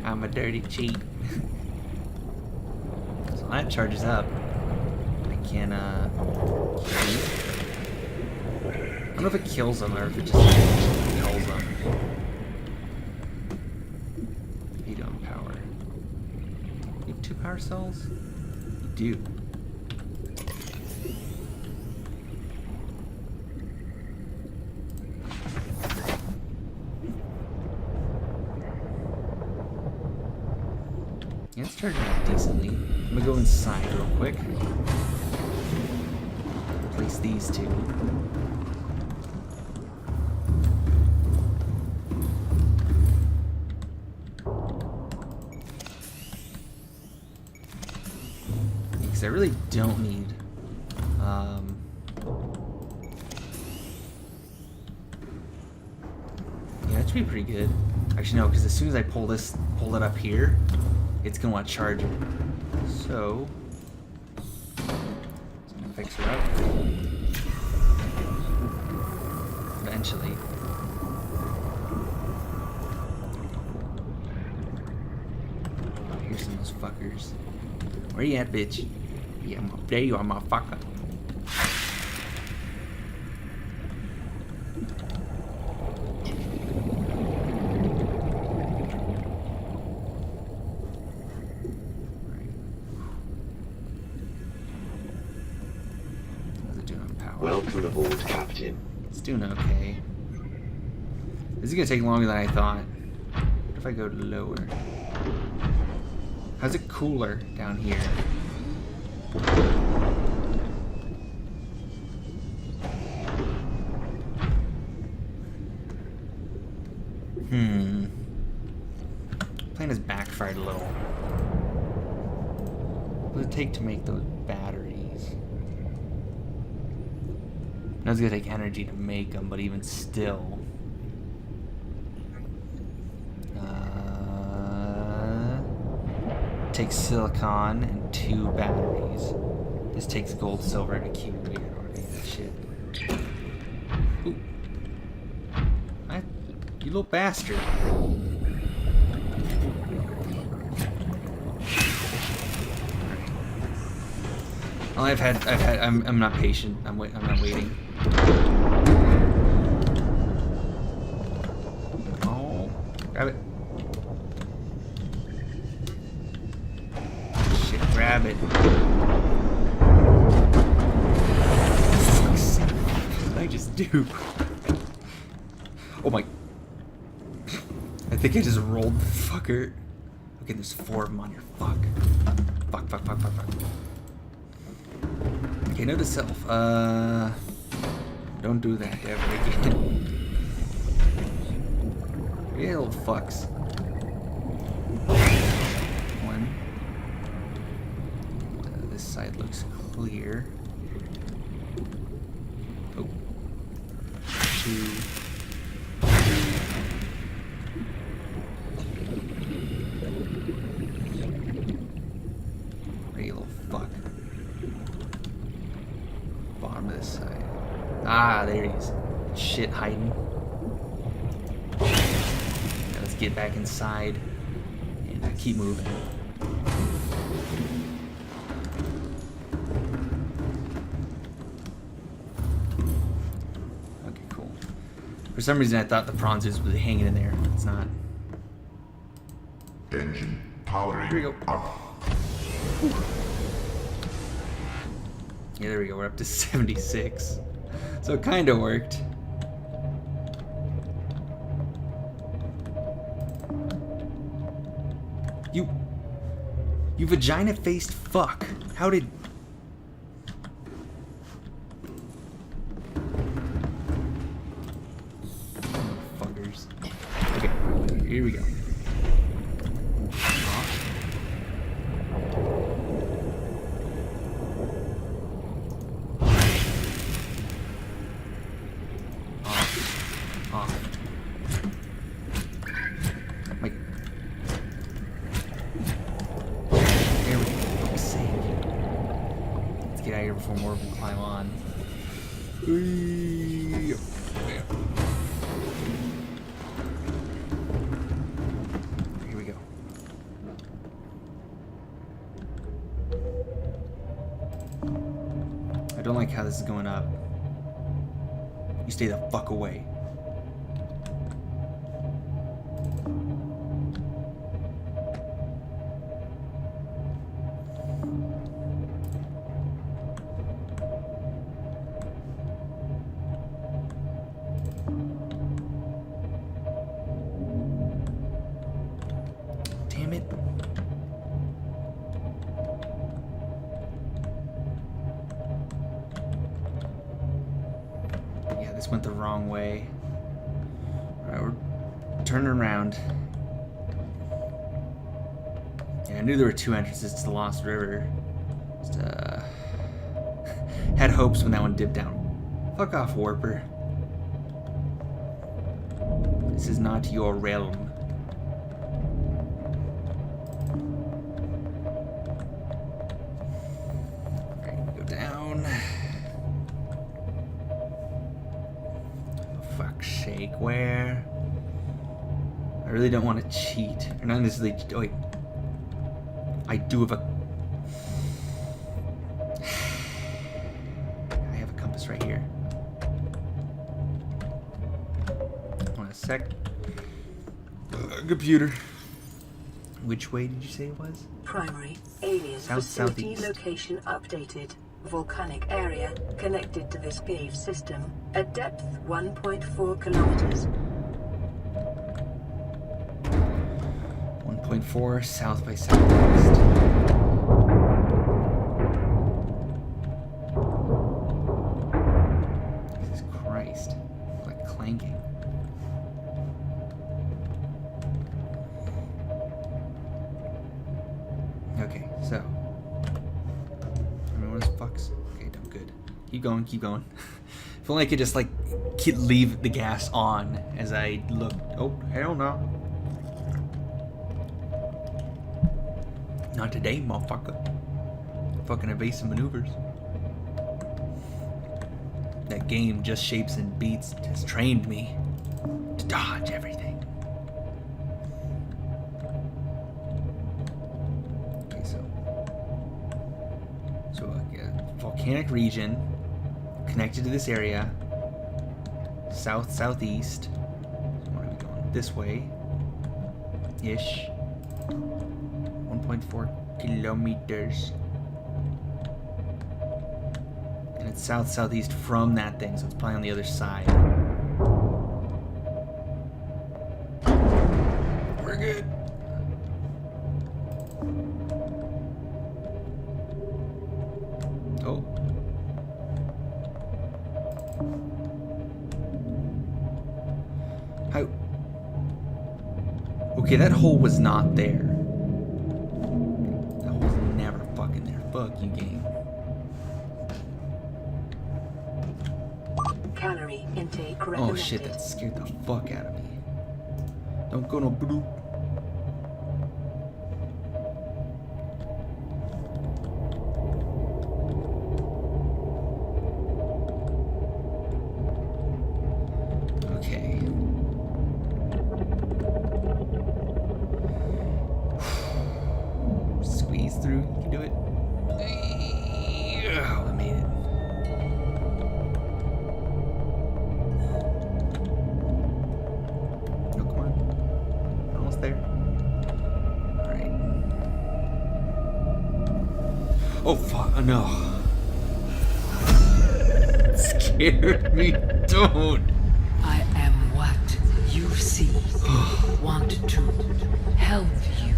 I'm a dirty cheat. So that charges up. I can, keep. I don't know if it kills them or if it just kills them. Feed on power. You have 2 power cells? You do. Yeah, it's charging up decently. I'm gonna go inside real quick. Place these 2. Because I really don't need yeah, that should be pretty good. Actually no, because as soon as I pull it up here, it's gonna want to charge it. So it's gonna fix her up. Eventually. Here's some of those fuckers. Where you at, bitch? Yeah, there you are, motherfucker. Welcome aboard, Captain. It's doing okay. This is gonna take longer than I thought. What if I go lower? How's it cooler down here? Plan has backfired a little. What does it take to make those batteries? I know it's gonna take energy to make them, but even still. Takes silicon and 2 batteries. This takes gold, silver, and a cube. Yeah, okay, that shit. Ooh. You little bastard. Well, I'm not patient. I'm not waiting. Oh, grab it. Shit, grab it. What did I just do? Oh my. I think I just rolled the fucker. Okay, there's 4 of them on here. Fuck. Fuck. Okay, note to self. Don't do that ever again. Yeah, little fucks. 1. This side looks clear. Oh. 2. Hey, little fuck. Bottom of this side. Ah, there he is. Shit hiding. Now let's get back inside and keep moving. Okay, cool. For some reason I thought the bronzes was hanging in there. It's not. Engine powering Here we go. up. Whew. Yeah, there we go. We're up to 76. So it kind of worked. You vagina-faced fuck. How did... Fuckers. Okay, here we go. get out of here before more of them climb on. Here we go. I don't like how this is going up. You stay the fuck away. Damn it. Yeah, this went the wrong way. Alright, we're turning around. Yeah, I knew there were two entrances to the Lost River. Just, had hopes when that one dipped down. Fuck off, Warper. This is not your realm. Alright, go down. For fuck's sake, where? I really don't want to cheat. Or not necessarily. Oh, wait. I do have a. I have a compass right here. Hold on a sec. Computer. Which way did you say it was? Primary alien facility location updated. Volcanic area connected to this cave system at depth 1.4 kilometers. 1.4 south by southwest. Jesus Christ. Like clanking. Okay, so. I mean, what is fucks? Okay, no, good. Keep going, keep going. If only I could just, like, leave the gas on as I look. Oh, hell no. Not today, motherfucker. Fucking evasive maneuvers. That game, Just Shapes and Beats, has trained me to dodge everything. Okay, so volcanic region connected to this area. Southeast. So where are we going? This way. Ish. 1.4 kilometers. And it's southeast from that thing, so it's probably on the other side. We're good. Oh. How? Okay, that hole was not there. Fuck you, game. Calorie intake recommended. Oh shit, that scared the fuck out of me. Don't go no bloop. Okay. Squeeze through, you can do it. Oh, I made it. No, come on. Almost there. Alright. Oh, fuck. Oh, no. It scared me. Don't. I am what you see. Want to help you.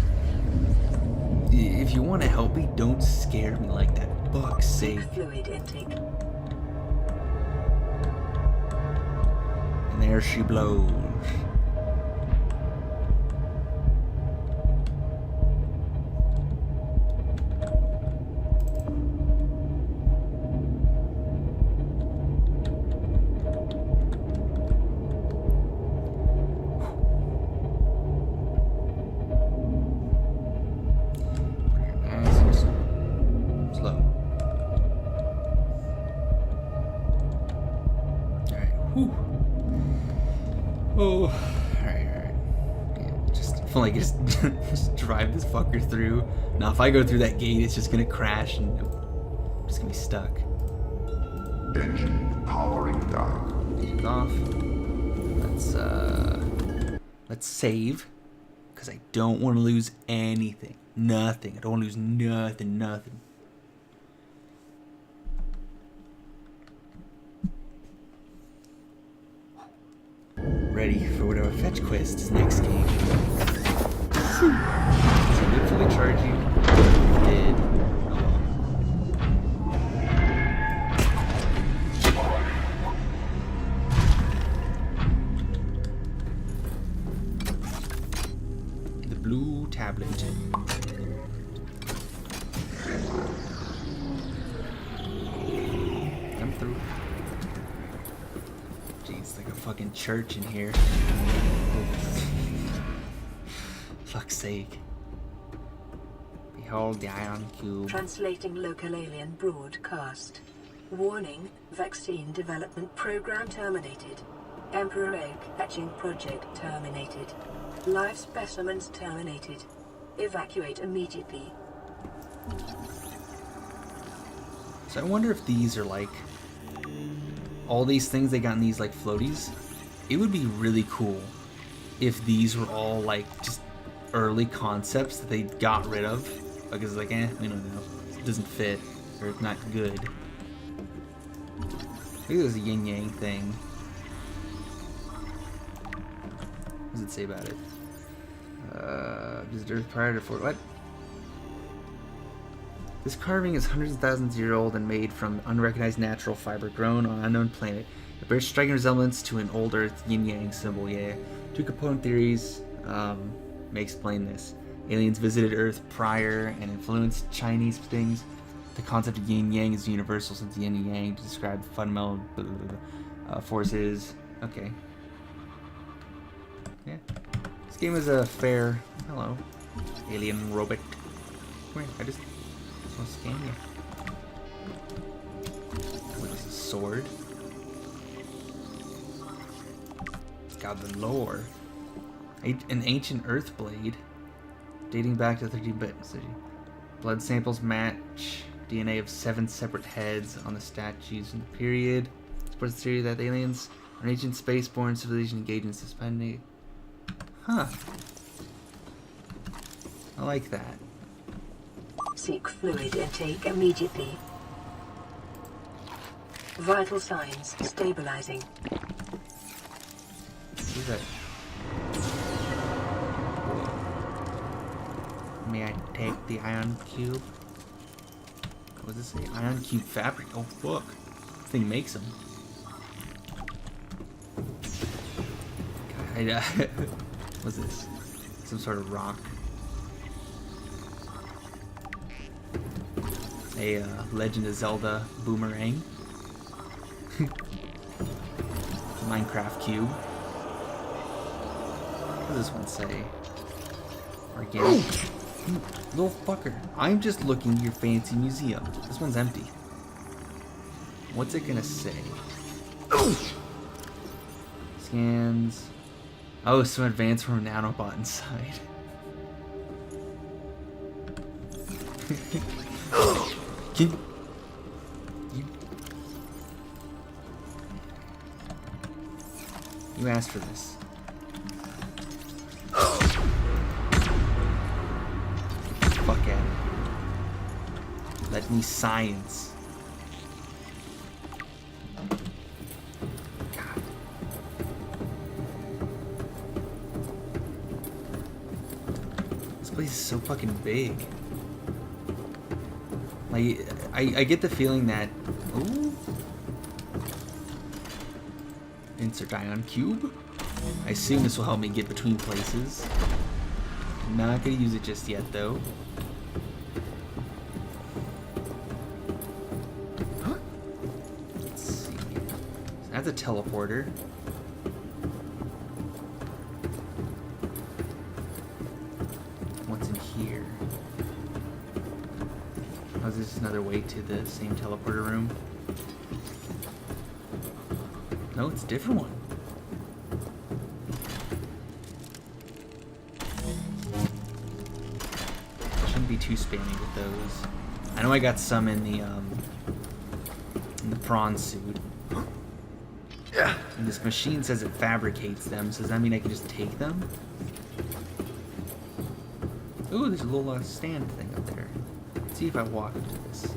If you want to help me, don't scare me like that. Fuck's sake. Fluid intake. And there she blows. Slow. Whew. Oh, alright. Yeah, just feel like just drive this fucker through. Now, if I go through that gate, it's just gonna crash and I'm just gonna be stuck. Engine powering down. It's off. Let's save, because I don't want to lose anything. Nothing. I don't want to lose nothing. Ready for whatever fetch quest is next game. So did fully charge you? Did. Oh well. The blue tablet. Come through. Jeez, like a fucking church in here. Fuck's sake. Behold the ion cube. Translating local alien broadcast. Warning, vaccine development program terminated. Emperor egg hatching project terminated. Live specimens terminated. Evacuate immediately. So I wonder if these are like all these things they got in these like floaties. It would be really cool if these were all like just early concepts that they got rid of. Like it's like, we don't know. It doesn't fit or it's not good. Maybe there's a yin yang thing. What does it say about it? Visit Earth prior to what? This carving is hundreds of thousands of years old and made from unrecognized natural fiber grown on an unknown planet. It bears striking resemblance to an old Earth yin-yang symbol. Yeah, two component theories may explain this. Aliens visited Earth prior and influenced Chinese things. The concept of yin-yang is universal since yin and yang to describe fundamental forces. Okay. Yeah. This game is a fair... Hello. Alien robot. Come here, I just want to scan you. What is this, sword? God, the lore. An ancient earth blade dating back to 13-bit. Blood samples match DNA of 7 separate heads on the statues in the period. Supports the theory that the aliens are an ancient spaceborne civilization engaged in suspending. Huh. I like that. Seek fluid intake immediately. Vital signs stabilizing. Who's that? May I take the ion cube? What does it say? Ion cube fabric. Oh, fuck. This thing makes them. God, what's this? Some sort of rock. A Legend of Zelda boomerang. Minecraft cube. What does this one say? Organic. Little fucker. I'm just looking at your fancy museum. This one's empty. What's it gonna say? Scans. Oh, some advanced from a nanobot inside. Can you asked for this. Fuck at it. Let me science. God. This place is so fucking big. Like, I get the feeling that... Ooh. Insert ion cube. I assume this will help me get between places. Not gonna use it just yet, though. Let's see. So that's a teleporter. What's in here? Oh, is this another way to the same teleporter room? No, it's a different one. Shouldn't be too spammy with those. I know I got some in the prawn suit. Yeah. And this machine says it fabricates them, so does that mean I can just take them? Ooh, there's a little stand thing up there. Let's see if I walk up to this.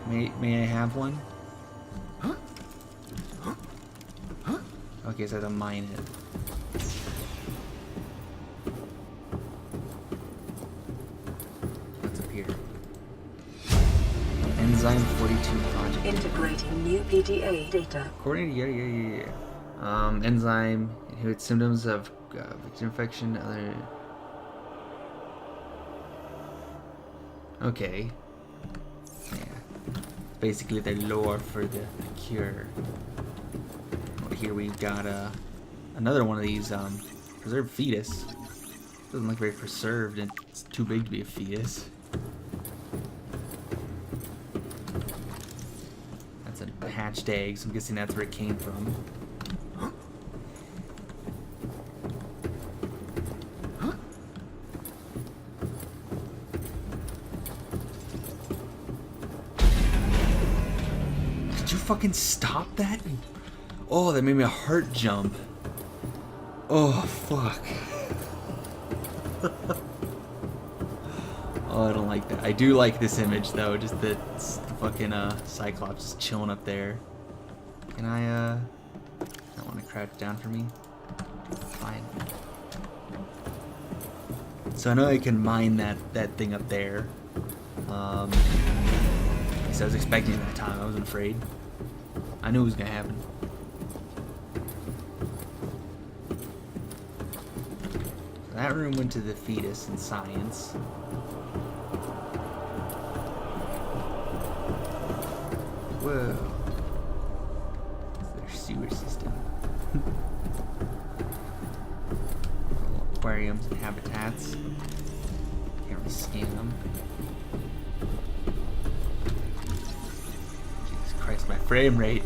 May I have one? Okay, so I have to mine it. What's up here? Enzyme 42 project. Integrating new PDA data. According to enzyme inhibits symptoms of victim infection. Other. Okay. Yeah. Basically, the lore for the cure. Well, here we've got another one of these preserved fetus. Doesn't look very preserved, and it's too big to be a fetus. That's a hatched egg, so I'm guessing that's where it came from. Did you fucking stop that? Oh, that made me a heart jump. Oh, fuck. Oh, I don't like that. I do like this image, though. Just the fucking Cyclops just chilling up there. Can I don't want to crouch down for me? Fine. So I know I can mine that thing up there. So I was expecting it that time. I wasn't afraid. I knew it was gonna happen. So that room went to the fetus in science. Whoa. It's their sewer system. Little aquariums and habitats. Can't really scan them. Jesus Christ, my frame rate.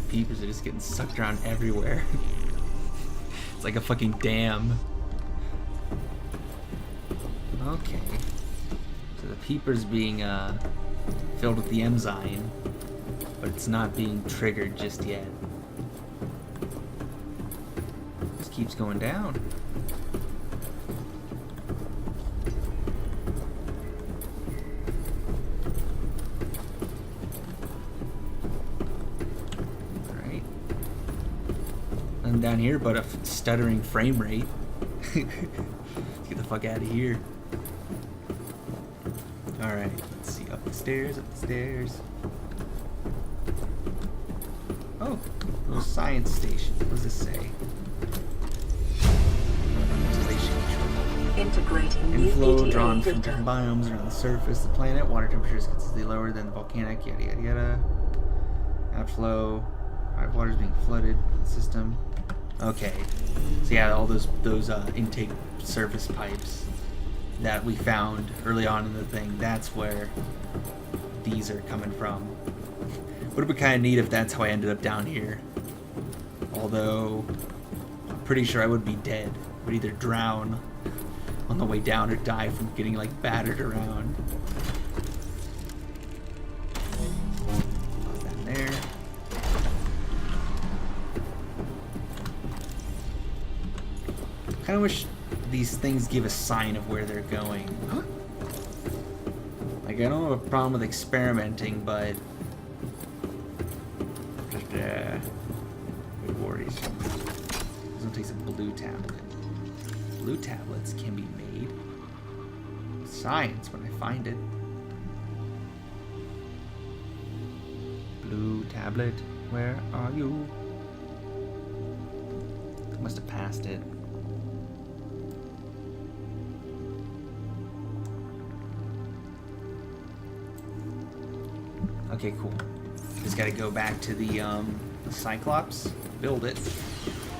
Peepers are just getting sucked around everywhere. It's like a fucking dam. Okay. So the peeper's being filled with the enzyme, but it's not being triggered just yet. Just keeps going down. Down here, but a stuttering frame rate. Let's get the fuck out of here. Alright, let's see. Up the stairs, up the stairs. Oh, little science station. What does this say? Integrating new Inflow PDA drawn from data. different biomes around the surface of the planet. Water temperature is consistently lower than the volcanic. Yada yada yada. Outflow. Alright, water's being flooded in the system. Okay, so yeah, all those intake surface pipes that we found early on in the thing, that's where these are coming from. Would have been kind of neat if that's how I ended up down here. Although, I'm pretty sure I would be dead. I would either drown on the way down or die from getting like battered around. Put that in there. I kind of wish these things give a sign of where they're going. Like, I don't have a problem with experimenting, but just good worries. This one takes a blue tablet. Blue tablets can be made. Science when I find it. Blue tablet, where are you? I must have passed it. Okay, cool. Just gotta go back to the Cyclops, build it,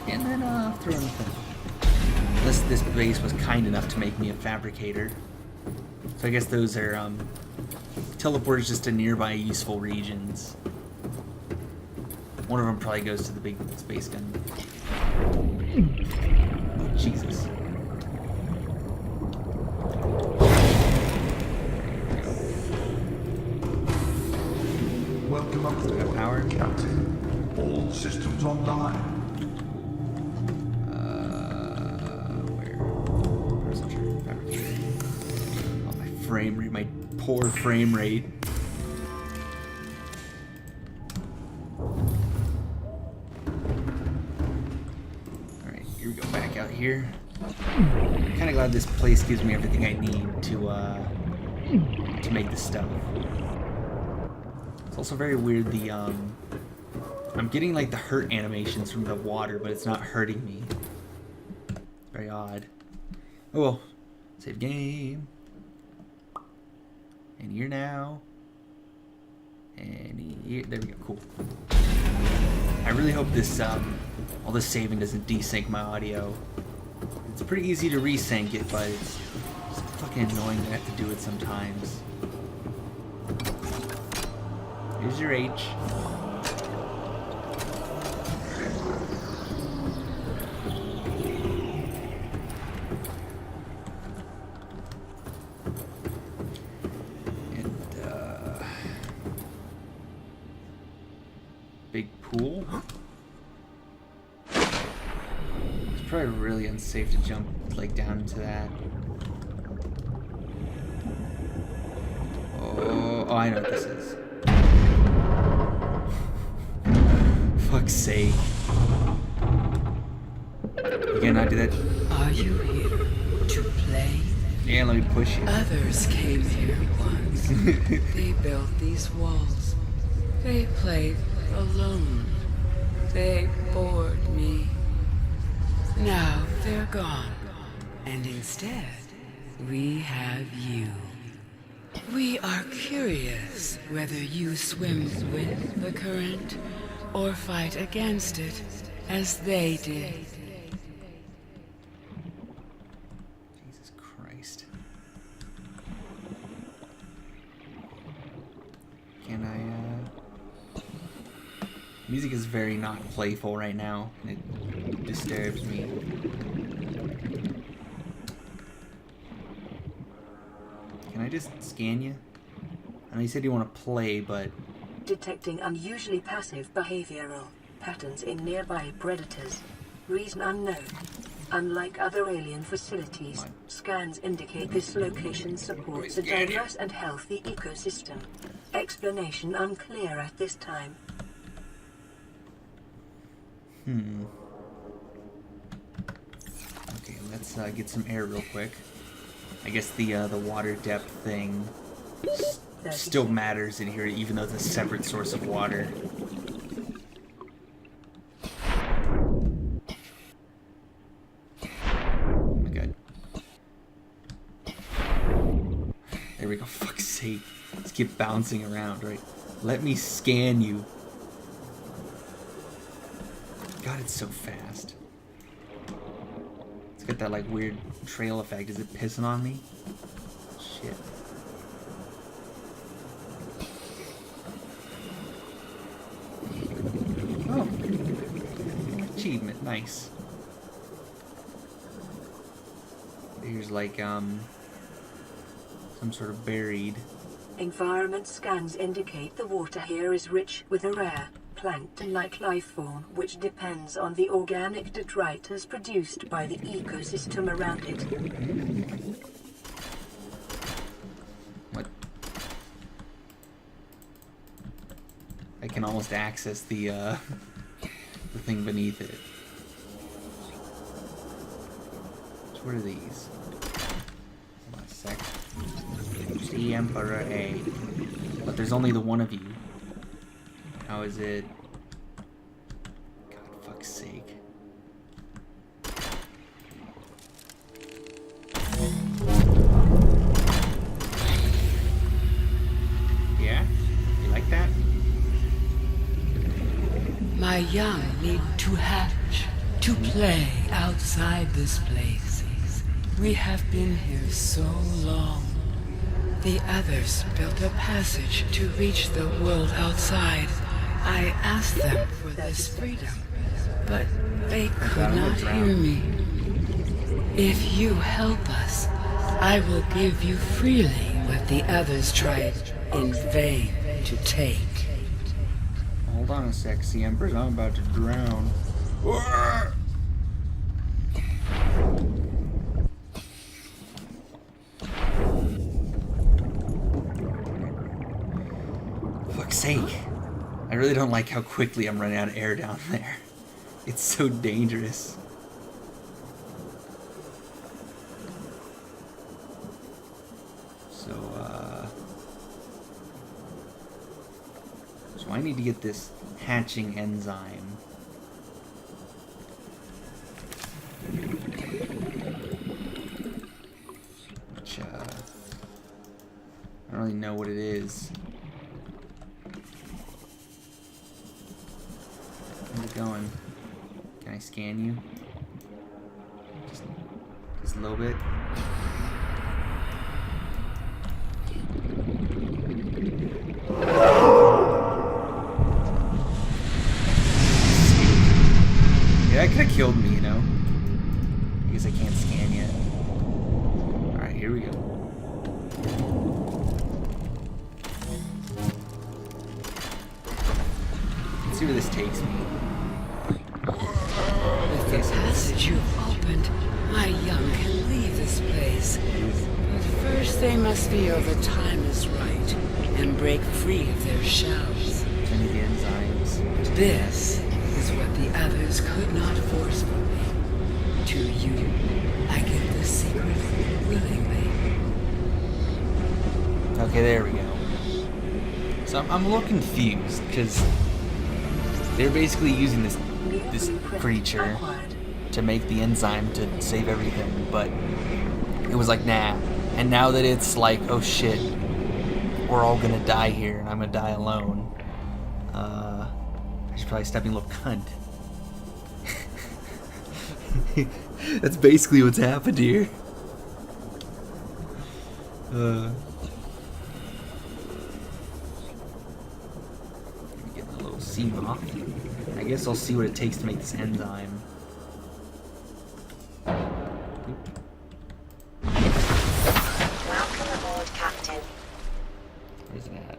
and then throw in the thing. This base was kind enough to make me a fabricator. So I guess those are teleporters just to nearby useful regions. One of them probably goes to the big space gun. Oh, Jesus. Welcome up to Power. Captain. All systems online. Where's the fabricator? Oh, my frame rate, my poor frame rate. Alright, here we go, back out here. I'm kinda glad this place gives me everything I need to make this stuff. It's also very weird, I'm getting like the hurt animations from the water, but it's not hurting me. Very odd. Oh well. Save game. And here now. And here. There we go. Cool. I really hope this, all this saving doesn't desync my audio. It's pretty easy to resync it, but it's just fucking annoying to have to do it sometimes. Here's your H. Big pool. It's probably really unsafe to jump like down into that. Oh, I know what this is. Fuck's sake. You cannot do that. Are you here to play? Yeah, let me push you. Others came here once. They built these walls. They played alone. They bored me. Now they're gone. And instead, we have you. We are curious whether you swim with the current or fight against it as they did. Jesus Christ. Can I, Music is very not playful right now. It disturbs me. Can I just scan you? I know you said you want to play, but... Detecting unusually passive behavioral patterns in nearby predators. Reason unknown. Unlike other alien facilities, scans indicate this location supports a diverse and healthy ecosystem. Explanation unclear at this time. Okay, let's get some air real quick. I guess the water depth thing still matters in here, even though it's a separate source of water. Oh my god. There we go, fuck's sake. Let's keep bouncing around, right? Let me scan you. God, it's so fast. It's got that like weird trail effect. Is it pissing on me? Shit. Oh. Achievement, nice. Here's like some sort of buried. Environment scans indicate the water here is rich with a rare plankton-like life form which depends on the organic detritus produced by the ecosystem around it. What? I can almost access the the thing beneath it. So what are these? Hold on a sec. The Emperor A. But there's only the one of you. How is it? God, fuck's sake. Yeah? You like that? My young need to hatch, to play outside this place. We have been here so long. The others built a passage to reach the world outside. I asked them for this freedom, but they could not hear me. If you help us, I will give you freely what the others tried in vain to take. Hold on a sec, see, Empress, I'm about to drown. Fuck's sake. I really don't like how quickly I'm running out of air down there. It's so dangerous. So I need to get this hatching enzyme. Which, I don't really know what it is. How's it going? Can I scan you? Just a little bit. Yeah, that could have killed me, you know? I guess I can't scan yet. Alright, here we go. Let's see where this takes me. With the passage you've opened, my young can leave this place. But first they must feel the time is right and break free of their shells. I need the enzymes. This is what the others could not force from me. To you, I give the secret willingly. Okay, there we go. So I'm a little confused because they're basically using this creature to make the enzyme to save everything, but it was like, nah. And now that it's like, oh shit, we're all gonna die here and I'm gonna die alone, I should probably stop being a little cunt. That's basically what's happened here. Getting a little sea moth. I guess I'll see what it takes to make this enzyme. Welcome aboard, Captain. Where's it at?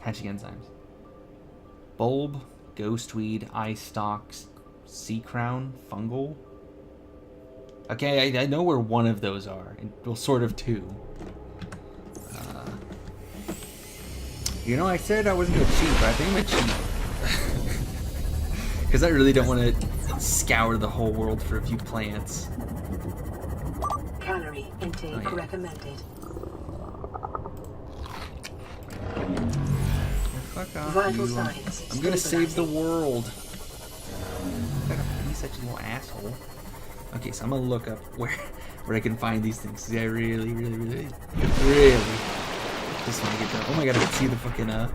Hatching enzymes. Bulb, ghostweed, eye stalks, sea crown, fungal. Okay, I know where one of those are. Well, sort of two. You know, I said I wasn't gonna cheat, but I think I'm gonna cheat. Because I really don't want to scour the whole world for a few plants. Calorie intake recommended. Fuck off, Vital you. signs I'm gonna save the stabilizing. world. He's such a little asshole. Okay, so I'm gonna look up where I can find these things. I really just want to get done. Oh my god, I can see the fucking I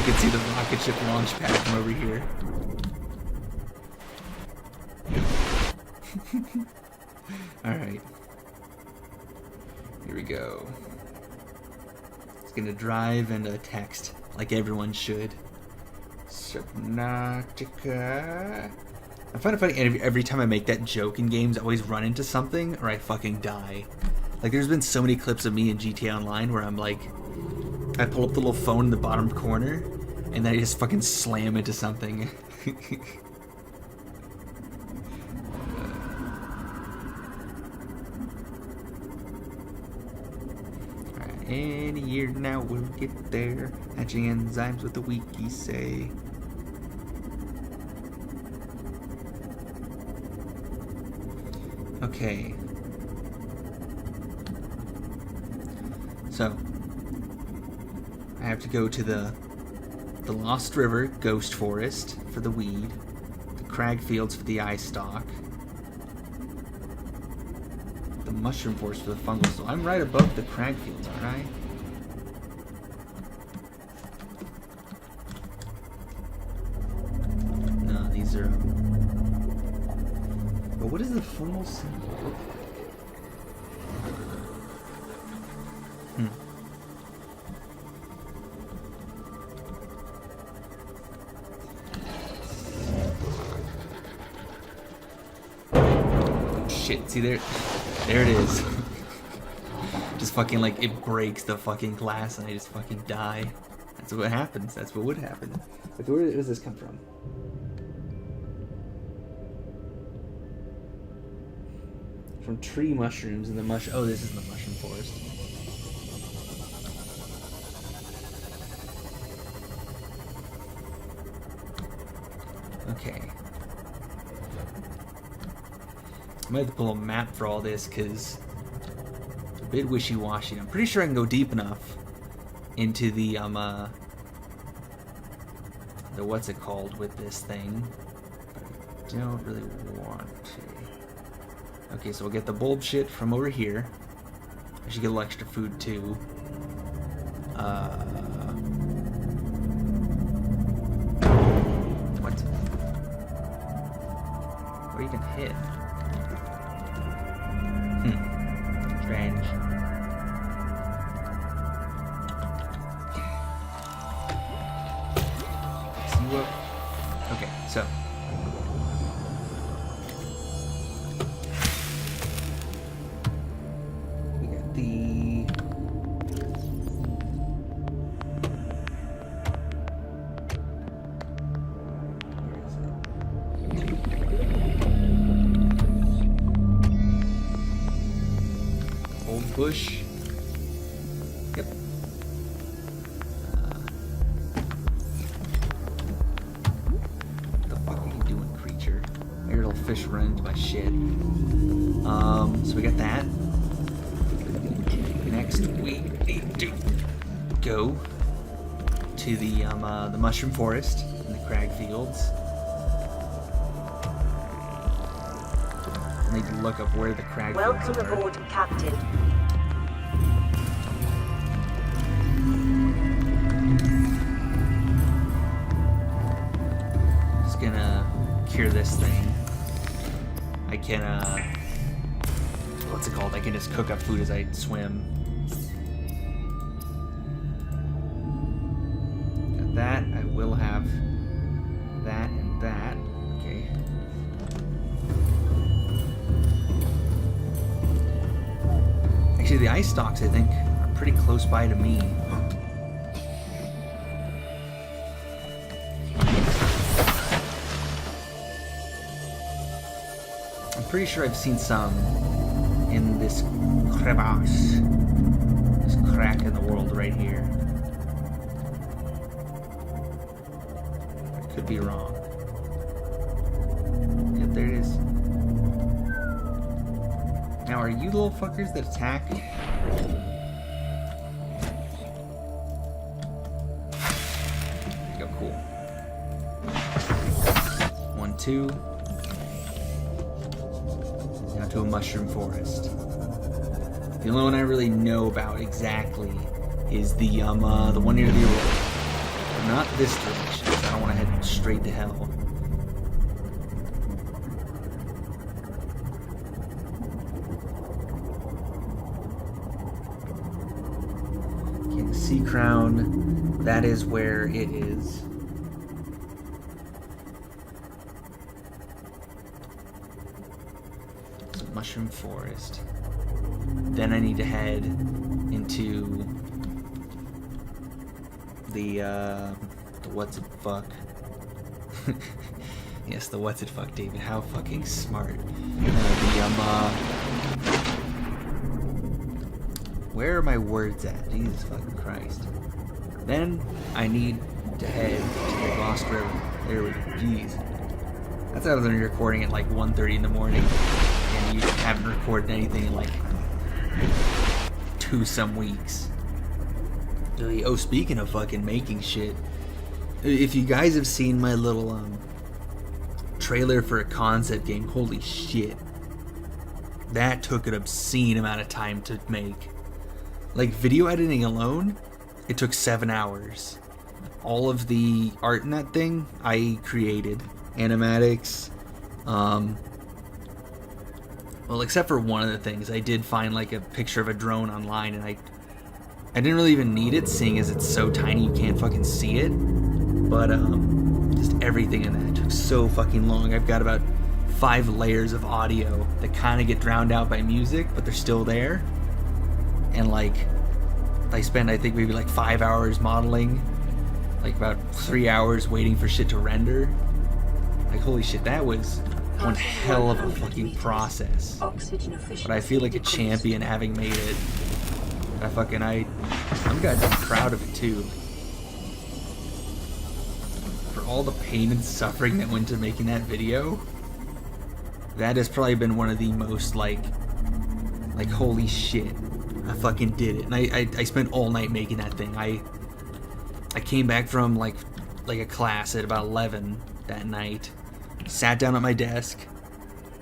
can see the rocket ship launch pad from over here. Alright. Here we go. It's gonna drive and text, like everyone should. Subnautica. I find it funny, every time I make that joke in games, I always run into something, or I fucking die. Like, there's been so many clips of me in GTA Online where I'm like, I pull up the little phone in the bottom corner, and then I just fucking slam into something. Alright, any year now we'll get there. Hatching enzymes with the wiki say. Okay. So, I have to go to the Lost River Ghost Forest for the weed, the Crag Fields for the eye stalk, the Mushroom Forest for the fungal. So I'm right above the Crag Fields, aren't I? a formal symbol? Shit, see there it is. Just fucking like it breaks the fucking glass and I just fucking die. That's what happens. That's what would happen. Like, where does this come from? From tree mushrooms and the oh, this is the mushroom forest. Okay. I might have to pull a map for all this because it's a bit wishy-washy. I'm pretty sure I can go deep enough into the what's it called with this thing, but I don't really want to. Okay, so we'll get the bulb shit from over here. I should get a little extra food too. What? What you can hit? Strange. See what? Okay, so. We got the. Where is it? Old bush. Yep. What the fuck are you doing, creature? Your little fish run into my shit. So we got that. Next, we need to go to the mushroom forest and the crag fields. I need to look up where the crag fields Welcome are. aboard, Captain. Just gonna cure this thing. I can, what's it called? I can just cook up food as I swim. Got that. I will have that and that. Okay. Actually, the ice stalks, I think, are pretty close by to me. I'm pretty sure I've seen some in this crevasse, this crack in the world right here. I could be wrong. Yep, there it is. Now, are you little fuckers that attack? There you go, cool. 1, 2. Now to a mushroom forest. The only one I really know about exactly is the one near the road. But not this direction. I don't want to head straight to hell. Okay, Sea Crown. That is where it is. Mushroom forest. Then I need to head into the what's it fuck. Yes, the what's it fuck, David. How fucking smart. Where are my words at? Jesus fucking Christ. Then I need to head to the Lost River. There we go. Jeez. That's how I was recording at like 1:30 in the morning. And you haven't recorded anything in like 2 some weeks. Oh, speaking of fucking making shit, if you guys have seen my little trailer for a concept game, holy shit, that took an obscene amount of time to make. Like video editing alone, it took 7 hours. All of the art in that thing I created, animatics, well, except for one of the things, I did find like a picture of a drone online, and I didn't really even need it, seeing as it's so tiny you can't fucking see it. But just everything in that took so fucking long. I've got about 5 layers of audio that kind of get drowned out by music, but they're still there. And like, I spend, I think, maybe like 5 hours modeling, like about 3 hours waiting for shit to render. Like, holy shit, that was one hell of a fucking process. But I feel like a champion having made it. I'm goddamn proud of it too. For all the pain and suffering that went to making that video, that has probably been one of the most like holy shit, I fucking did it. And I spent all night making that thing. I came back from like a class at about 11 that night, sat down at my desk,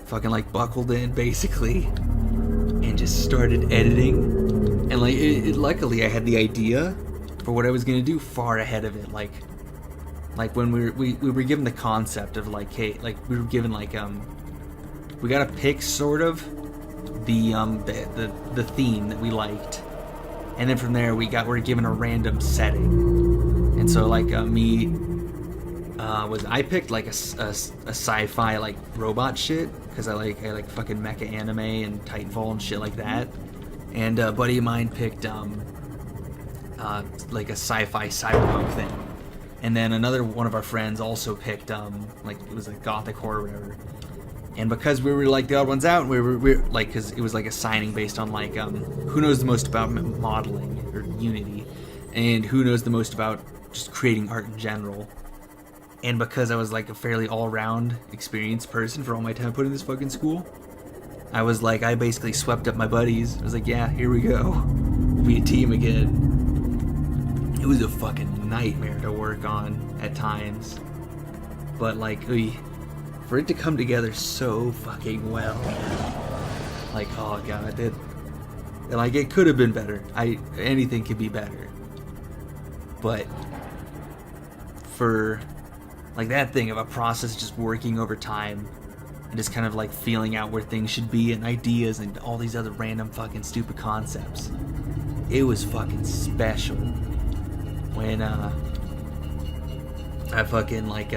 fucking like buckled in basically, and just started editing. And like luckily I had the idea for what I was gonna do far ahead of it. Like when we were given the concept of like, hey, like we were given like we gotta pick sort of the theme that we liked, and then from there we're given a random setting. And so like I picked like a sci-fi like robot shit, because I like fucking mecha anime and Titanfall and shit like that. And a buddy of mine picked like a sci-fi cyberpunk thing. And then another one of our friends also picked like it was like gothic horror or whatever. And because we were like the odd ones out, we were like, because it was like a signing based on like who knows the most about modeling or Unity, and who knows the most about just creating art in general. And because I was like a fairly all-round experienced person for all my time put in this fucking school, I was like, I basically swept up my buddies. I was like, yeah, here we go. We'll be a team again. It was a fucking nightmare to work on at times. But like, for it to come together so fucking well. Like, oh god, like it could have been better. Anything could be better. But for like that thing of a process just working over time, and just kind of like feeling out where things should be and ideas and all these other random fucking stupid concepts, it was fucking special. When I fucking like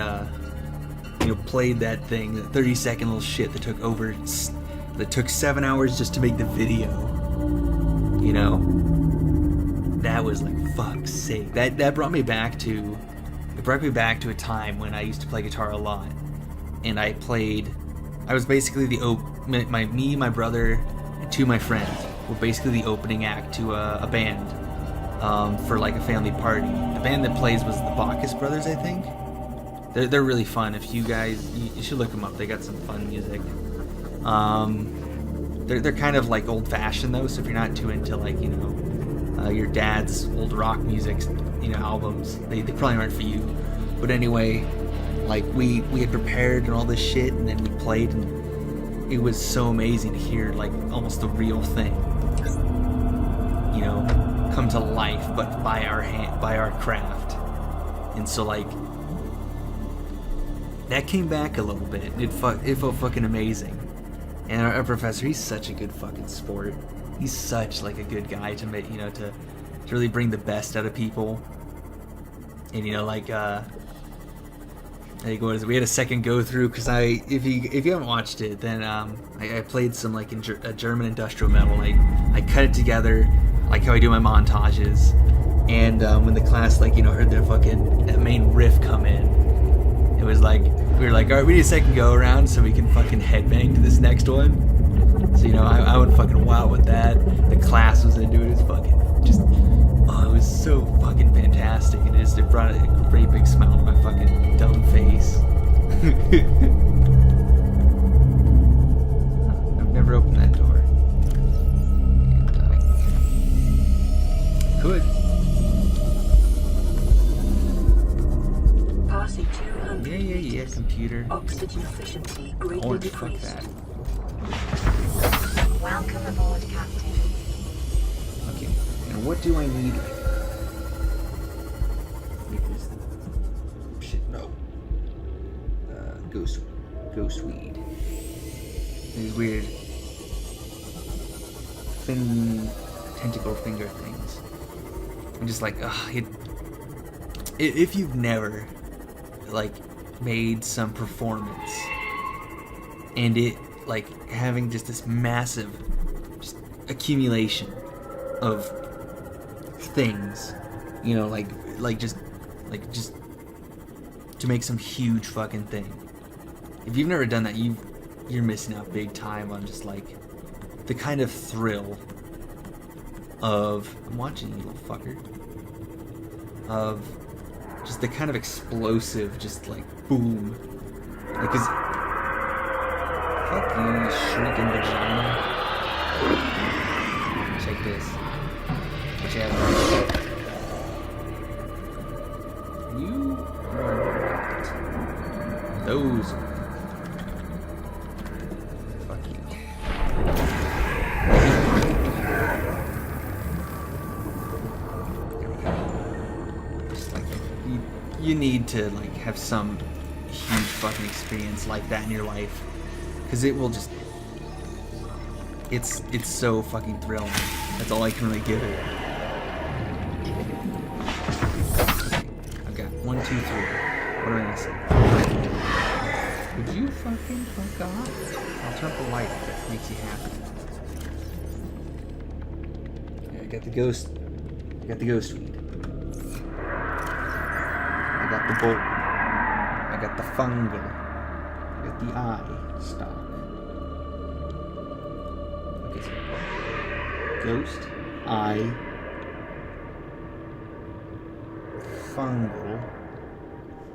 played that thing, that 30-second little shit that took 7 hours just to make the video, that was like, fuck's sake. That brought me back to a time when I used to play guitar a lot, and I was basically me, my brother, and 2 of my friends were basically the opening act to a band for like a family party. The band that plays was the Bacchus Brothers, I think. They're really fun. If you guys, you should look them up. They got some fun music. They're kind of like old-fashioned though, so if you're not too into like your dad's old rock music, albums, they probably aren't for you. But anyway, like we had prepared and all this shit, and then we played, and it was so amazing to hear like almost the real thing, come to life, but by our craft. And so like that came back a little bit. It felt fucking amazing. And our professor, he's such a good fucking sport. He's such like a good guy to make, to really bring the best out of people. And like what is it? We had a second go through because if you haven't watched it, then I played some like a German industrial metal. I cut it together like how I do my montages. And when the class heard that main riff come in, it was like, we were like, all right, we need a second go around so we can fucking headbang to this next one. So, I went fucking wild with that. The class was into it. It was fucking just, it was so fucking fantastic. And it brought a great big smile to my fucking dumb face. I've never opened that door. And could. Passing 200 Yeah, computer. Oxygen efficiency greatly decreased. Fuck that. Welcome aboard, Captain. Okay, and what do I need? Shit, no. Ghost weed. These weird open tentacle finger things. I'm just like, ugh, if you've never, like, made some performance, and it, like, having just this massive just accumulation of things, you know, like just to make some huge fucking thing. If you've never done that, you're missing out big time on just, like, the kind of thrill of, I'm watching you, little fucker, of just the kind of explosive, just like, boom. Like, cause, fuck you, shrinking vagina. Check this. What you have? You are not. Those. Fuck you. Just like, you need to, like, have some huge fucking experience like that in your life, because it will just, it's so fucking thrilling. That's all I can really give it. I've got 1, 2, 3. What am I missing? Would you fucking fuck off? I'll turn up the light if that makes you happy. Okay, I got the ghost. I got the ghost weed. I got the bolt. I got the fungal. I got the eye stock. Okay, so ghost, eye, fungal,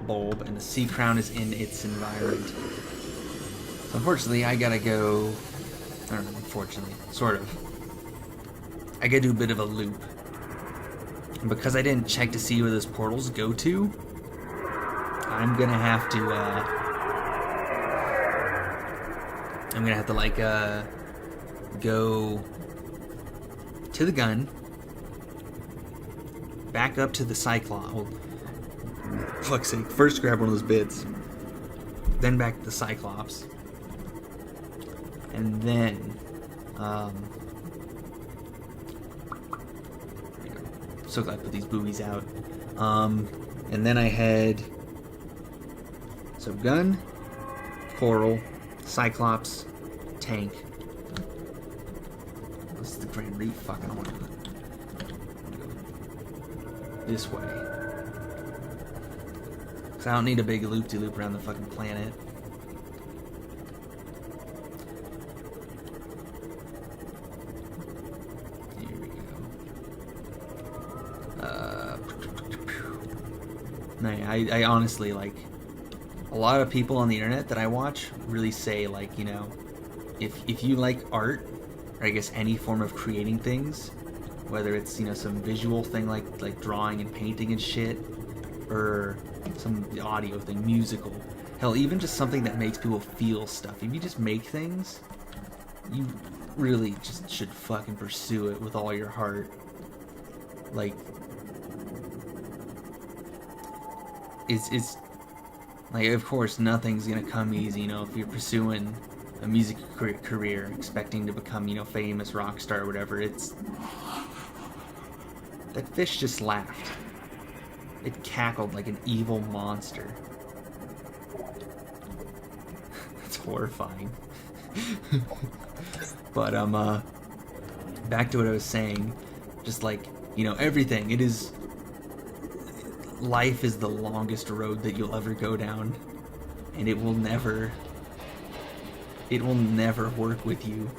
bulb, and the sea crown is in its environment. So unfortunately, I gotta go. I don't know, unfortunately, sort of. I gotta do a bit of a loop. And because I didn't check to see where those portals go to, I'm gonna have to like go to the gun, back up to the Cyclops. Oh, fuck's sake! First grab one of those bits, then back to the Cyclops, and then so glad I put these boobies out. And then I had gun, coral, Cyclops, tank. This is the Grand Reef. Fucking I want to go this way. Cause I don't need a big loop-de-loop around the fucking planet. Here we go. I honestly, like, a lot of people on the internet that I watch really say, like, you know, if you like art, or I guess any form of creating things, whether it's, you know, some visual thing like drawing and painting and shit, or some audio thing, musical, hell, even just something that makes people feel stuff. If you just make things, you really just should fucking pursue it with all your heart. Like, it's like, of course, nothing's gonna come easy, you know, if you're pursuing a music career, expecting to become, you know, famous rock star or whatever. It's, that fish just laughed. It cackled like an evil monster. It's horrifying. But back to what I was saying. Just like, you know, everything. It is. Life is the longest road that you'll ever go down, and it will never work with you.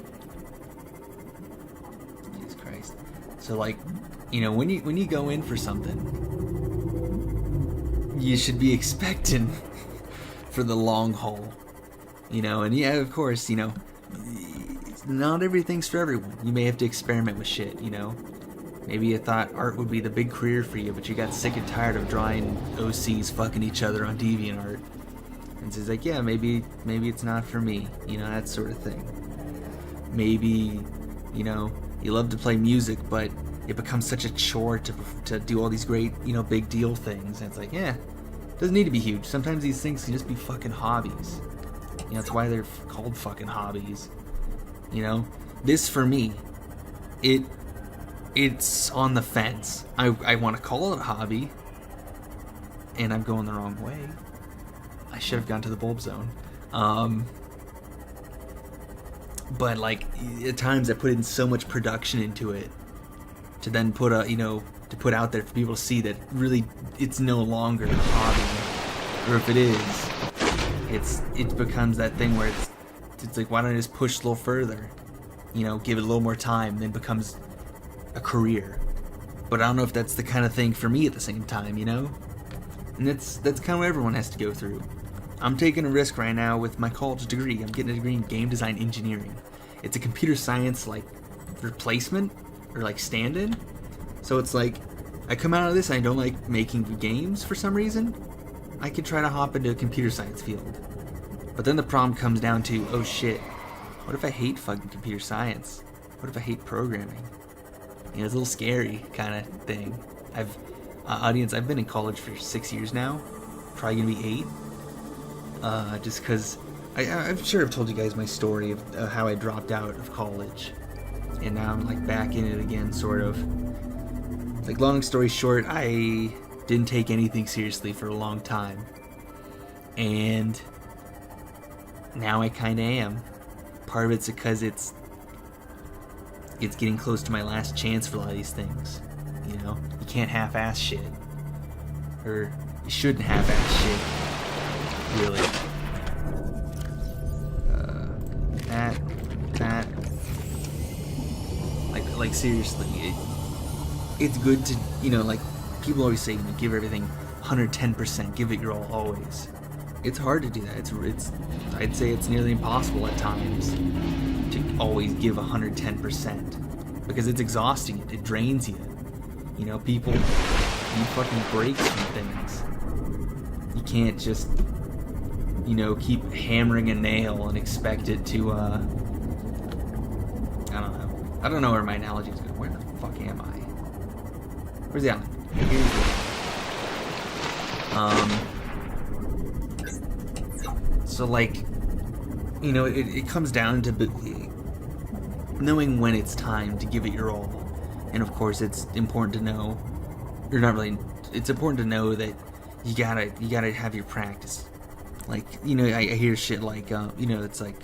Jesus Christ. So, like, you know, when you go in for something, you should be expecting for the long haul, you know. And yeah, of course, you know, not everything's for everyone. You may have to experiment with shit, you know. Maybe you thought art would be the big career for you, but you got sick and tired of drawing OCs fucking each other on DeviantArt. And so it's like, yeah, maybe it's not for me, you know, that sort of thing. Maybe, you know, you love to play music, but it becomes such a chore to do all these great, you know, big deal things. And it's like, yeah, it doesn't need to be huge. Sometimes these things can just be fucking hobbies. You know, that's why they're called fucking hobbies. You know, this for me it's on the fence. I want to call it a hobby, and I'm going the wrong way. I should have gone to the bulb zone. But like at times I put in so much production into it to then put to put out there for people to see that really it's no longer a hobby, or if it is, it becomes that thing where it's like, why don't I just push a little further, give it a little more time, then becomes a career. But I don't know if that's the kind of thing for me at the same time, and that's kind of what everyone has to go through. I'm taking a risk right now with my college degree. I'm getting a degree in game design engineering. It's a computer science like replacement or like stand-in. So it's like I come out of this and I don't like making games for some reason. I could try to hop into a computer science field. But then the problem comes down to, oh shit, what if I hate fucking computer science? What if I hate programming? It's a little scary kind of thing. I've been in college for 6 years now. Probably gonna be 8. Just because I'm sure I've told you guys my story of how I dropped out of college, and now I'm like back in it again, sort of. Like, long story short, I didn't take anything seriously for a long time, and now I kind of am. Part of it's because it's getting close to my last chance for a lot of these things. You can't half-ass shit, or you shouldn't half-ass shit. Really. That. Like seriously, it's good to, like, people always say, give everything 110%, give it your all always. It's hard to do that. It's I'd say it's nearly impossible at times to always give 110%, because it's exhausting. It drains you. People, you fucking break some things. You can't just keep hammering a nail and expect it to, I don't know where my analogy is going. Where the fuck am I? Where's the island? So like, it comes down to knowing when it's time to give it your all. And of course it's important to know, or not really, it's important to know that you gotta have your practice. Like, I hear shit like, it's like,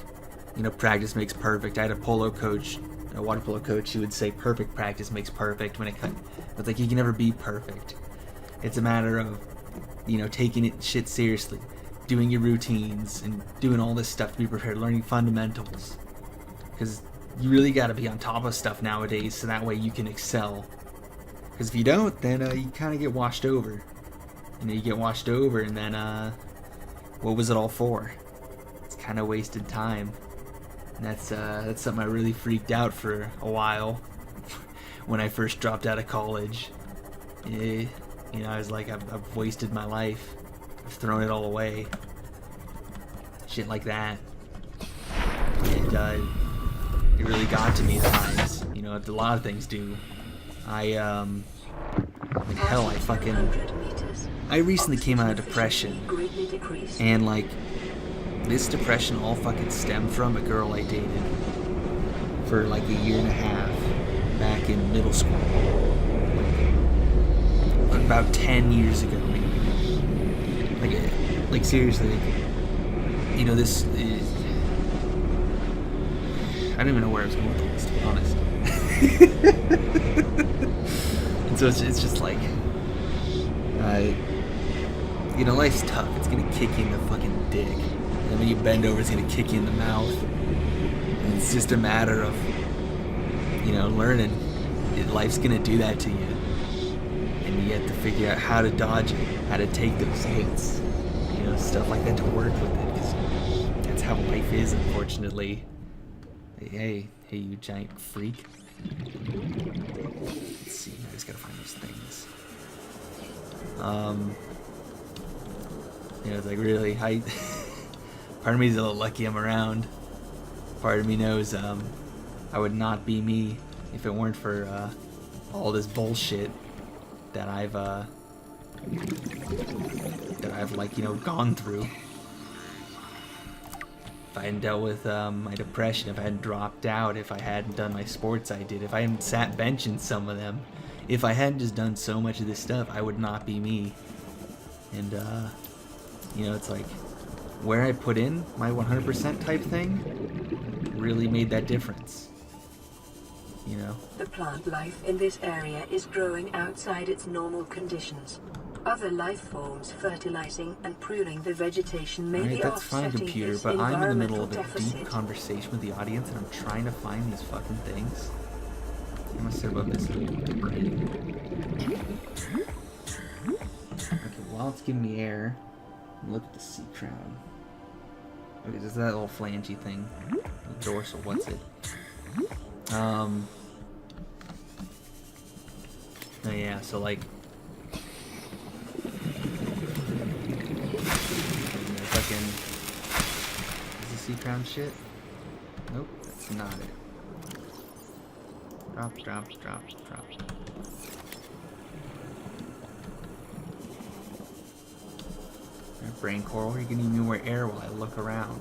practice makes perfect. I had a water polo coach who would say perfect practice makes perfect when it comes. It's like, you can never be perfect. It's a matter of, taking it shit seriously, doing your routines, and doing all this stuff to be prepared, learning fundamentals. Because you really got to be on top of stuff nowadays, so that way you can excel. Because if you don't, then you kind of get washed over. You get washed over, and then, what was it all for? It's kind of wasted time. And that's something I really freaked out for a while when I first dropped out of college. I was like, I've wasted my life. I've thrown it all away. Shit like that. And it really got to me at times. A lot of things do. I recently came out of depression, and like, this depression all fucking stemmed from a girl I dated for like a year and a half back in middle school, like, about 10 years ago maybe. Like seriously, this is, I don't even know where I was going with this, to be honest. And so it's just like, life's tough. It's gonna kick you in the fucking dick. And when you bend over, it's gonna kick you in the mouth. And it's just a matter of, learning. Life's gonna do that to you. And you have to figure out how to dodge it, how to take those hits, stuff like that, to work with it. Because that's how life is, unfortunately. Hey, you giant freak. Let's see, I just gotta find those things. It's like, really, part of me is a little lucky I'm around. Part of me knows I would not be me if it weren't for all this bullshit that I've like, gone through. if I hadn't dealt with my depression, if I hadn't dropped out, if I hadn't done my sports I did, if I hadn't sat benching some of them, if I hadn't just done so much of this stuff, I would not be me. And, you know, it's like, where I put in my 100% type thing really made that difference. You know? The plant life in this area is growing outside its normal conditions. Other life forms fertilizing and pruning the vegetation may Alright, be that's fine, offsetting computer, its but I'm in the middle environmental of a deep deficit. conversation with the audience and I'm trying to find these fucking things. I'm gonna sit above this brain. Okay, while it's giving me air, look at the sea crown. Okay, there's that little flangey thing. The dorsal, what's it? Oh yeah, so like fucking is the sea crown shit? Nope, that's not it. Drops, drops, drops, drops. Alright, brain coral, you're gonna need more air while I look around.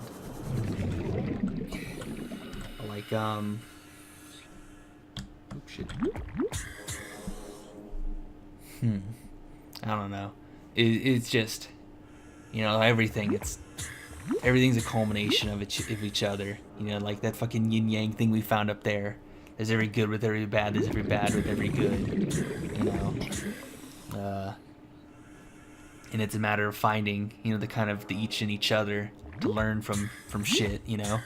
Like, oh shit. I don't know. It's just, you know, everything's a culmination of each other. You know, like that fucking yin yang thing we found up there. There's every good with every bad. There's every bad with every good. You know, and it's a matter of finding, you know, the kind of the each in each other to learn from shit. You know.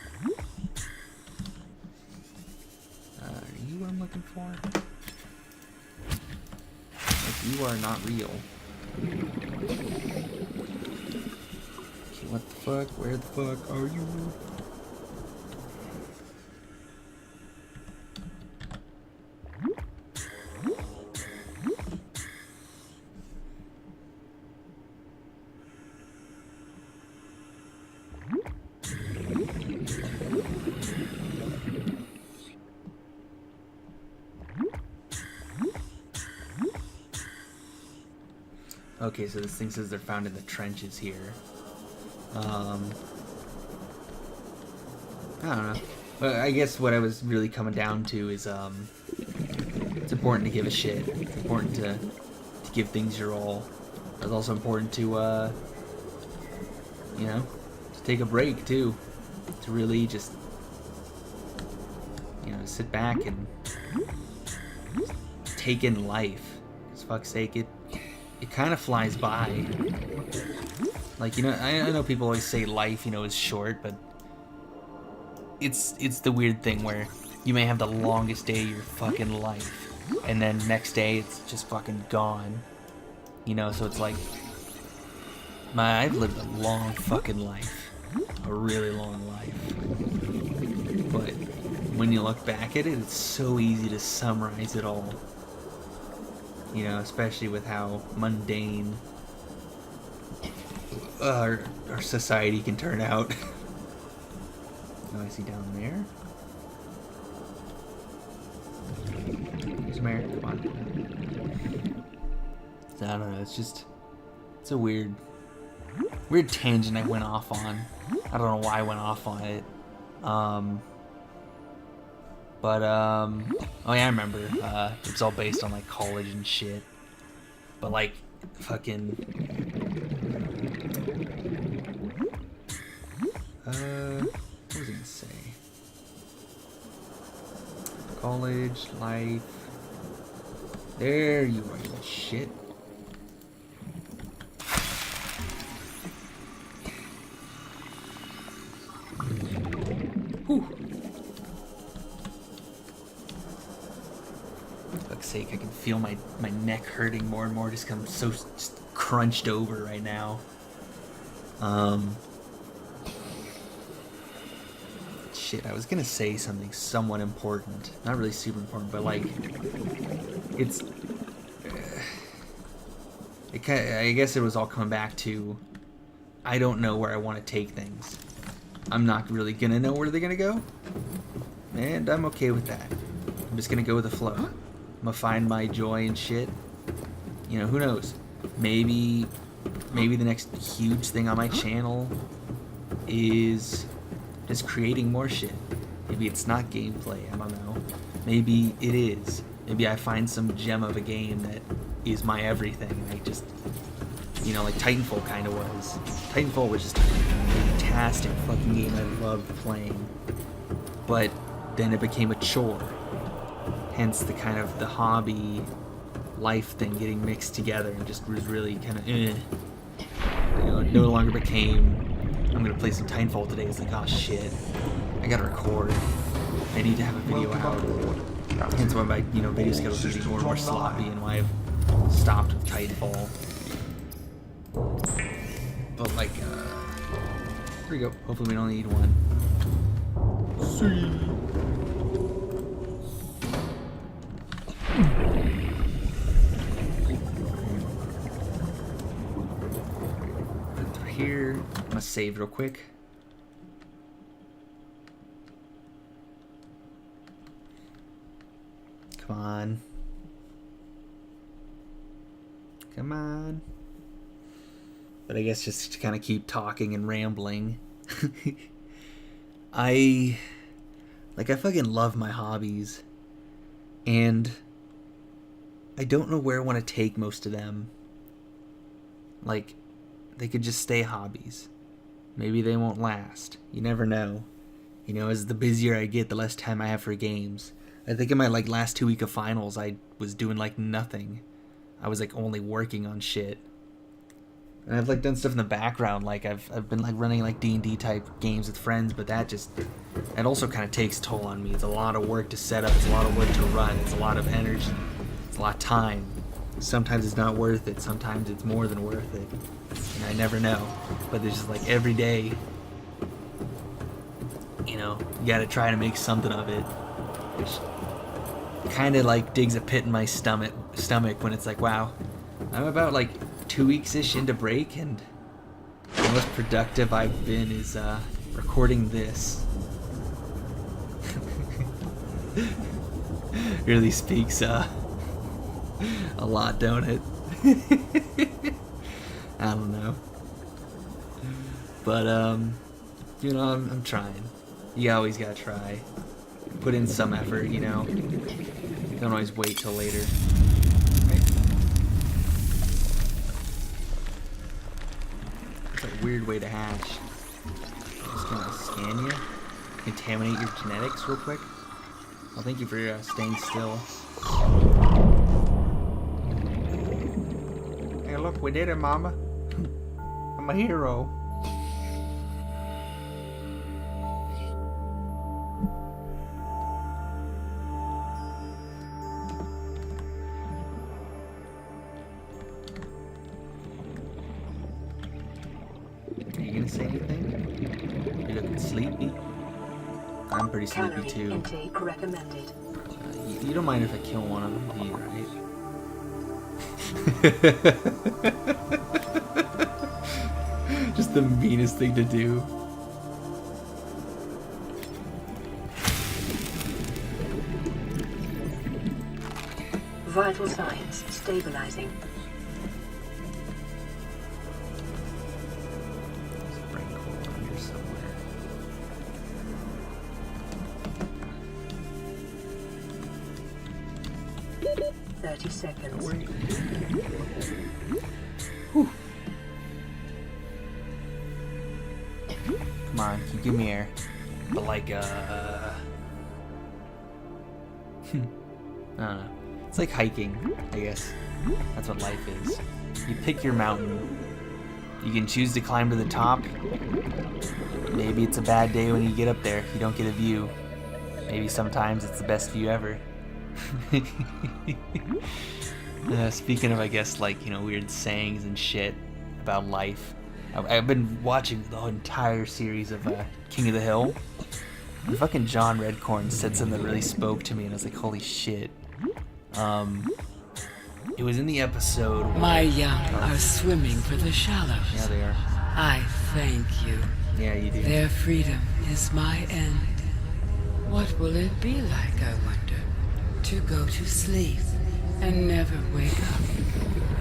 Are you what I'm looking for? Like, you are not real. Okay, what the fuck? Where the fuck are you? Okay, so this thing says they're found in the trenches here. I don't know. But I guess what I was really coming down to is, it's important to give a shit. It's important to give things your all. It's also important to, you know, to take a break, too. To really just, you know, sit back and take in life. 'Cause fuck's sake, it kind of flies by. Like, you know, I know people always say life, you know, is short, but it's the weird thing where you may have the longest day of your fucking life, and then next day it's just fucking gone. You know, so it's like, I've lived a long fucking life. A really long life. But when you look back at it, it's so easy to summarize it all. You know, especially with how mundane our society can turn out. Oh, I see down there. There's Mary. Come on. So, I don't know. It's a weird tangent I went off on. I don't know why I went off on it. But, oh yeah, I remember, it's all based on, like, college and shit. But, like, fucking, what was I gonna say? College, life, there you are, you shit. Whew. Fuck's sake, I can feel my neck hurting more and more just 'cause I'm so just crunched over right now. Shit, I was gonna say something somewhat important. Not really super important, but like, it's... I guess it was all coming back to, I don't know where I want to take things. I'm not really gonna know where they're gonna go. And I'm okay with that. I'm just gonna go with the flow. I'm gonna find my joy and shit. You know, who knows? Maybe the next huge thing on my channel is just creating more shit. Maybe it's not gameplay, I don't know. Maybe it is. Maybe I find some gem of a game that is my everything, and I just, you know, like Titanfall kind of was. Titanfall was just a fantastic fucking game I loved playing. But then it became a chore. Hence the kind of the hobby life thing getting mixed together and just was really kind of You know, it no longer became, I'm gonna play some Titanfall today. It's like, oh shit, I gotta record. I need to have a video out. Hence why my, you know, video schedules are getting more and more sloppy and why I've stopped with Titanfall. But like, here we go. Hopefully we don't need one. See. Here, I'm gonna save real quick. Come on. Come on. But I guess just to kind of keep talking and rambling. I fucking love my hobbies. And I don't know where I want to take most of them. Like, they could just stay hobbies. Maybe they won't last. You never know. You know, as the busier I get, the less time I have for games. I think in my like last 2 week of finals, I was doing like nothing. I was like only working on shit. And I've like done stuff in the background, like I've been like running like D&D type games with friends, but that also kind of takes toll on me. It's a lot of work to set up, it's a lot of work to run, it's a lot of energy, it's a lot of time. Sometimes it's not worth it, sometimes it's more than worth it. And I never know. But there's just like every day, you know, you gotta try to make something of it. Which kind of like digs a pit in my stomach when it's like, wow, I'm about like 2 weeks-ish into break, and the most productive I've been is recording this. Really speaks a lot, don't it? I don't know. But you know, I'm trying. You always gotta try. Put in some effort, you know. Don't always wait till later. It's a weird way to hatch. Just gonna scan you, contaminate your genetics real quick. Well, thank you for staying still. Hey, look, we did it, Mama. I'm a hero. Say anything? You're looking sleepy. I'm pretty sleepy too. Intake recommended. You don't mind if I kill one of them, do you, right? Just the meanest thing to do. Vital signs stabilizing. 30 seconds. Whew. Come on, you give me air. But like, I don't know. It's like hiking, I guess. That's what life is. You pick your mountain. You can choose to climb to the top. Maybe it's a bad day when you get up there. You don't get a view. Maybe sometimes it's the best view ever. Speaking of, I guess, like, you know, weird sayings and shit about life, I've been watching the entire series of King of the Hill, and fucking John Redcorn said something that really spoke to me, and I was like, holy shit. It was in the episode where, My young are swimming for the shallows. Yeah, they are. I thank you. Yeah, you do. Their freedom is my end. What will it be like, I wonder, to go to sleep and never wake up?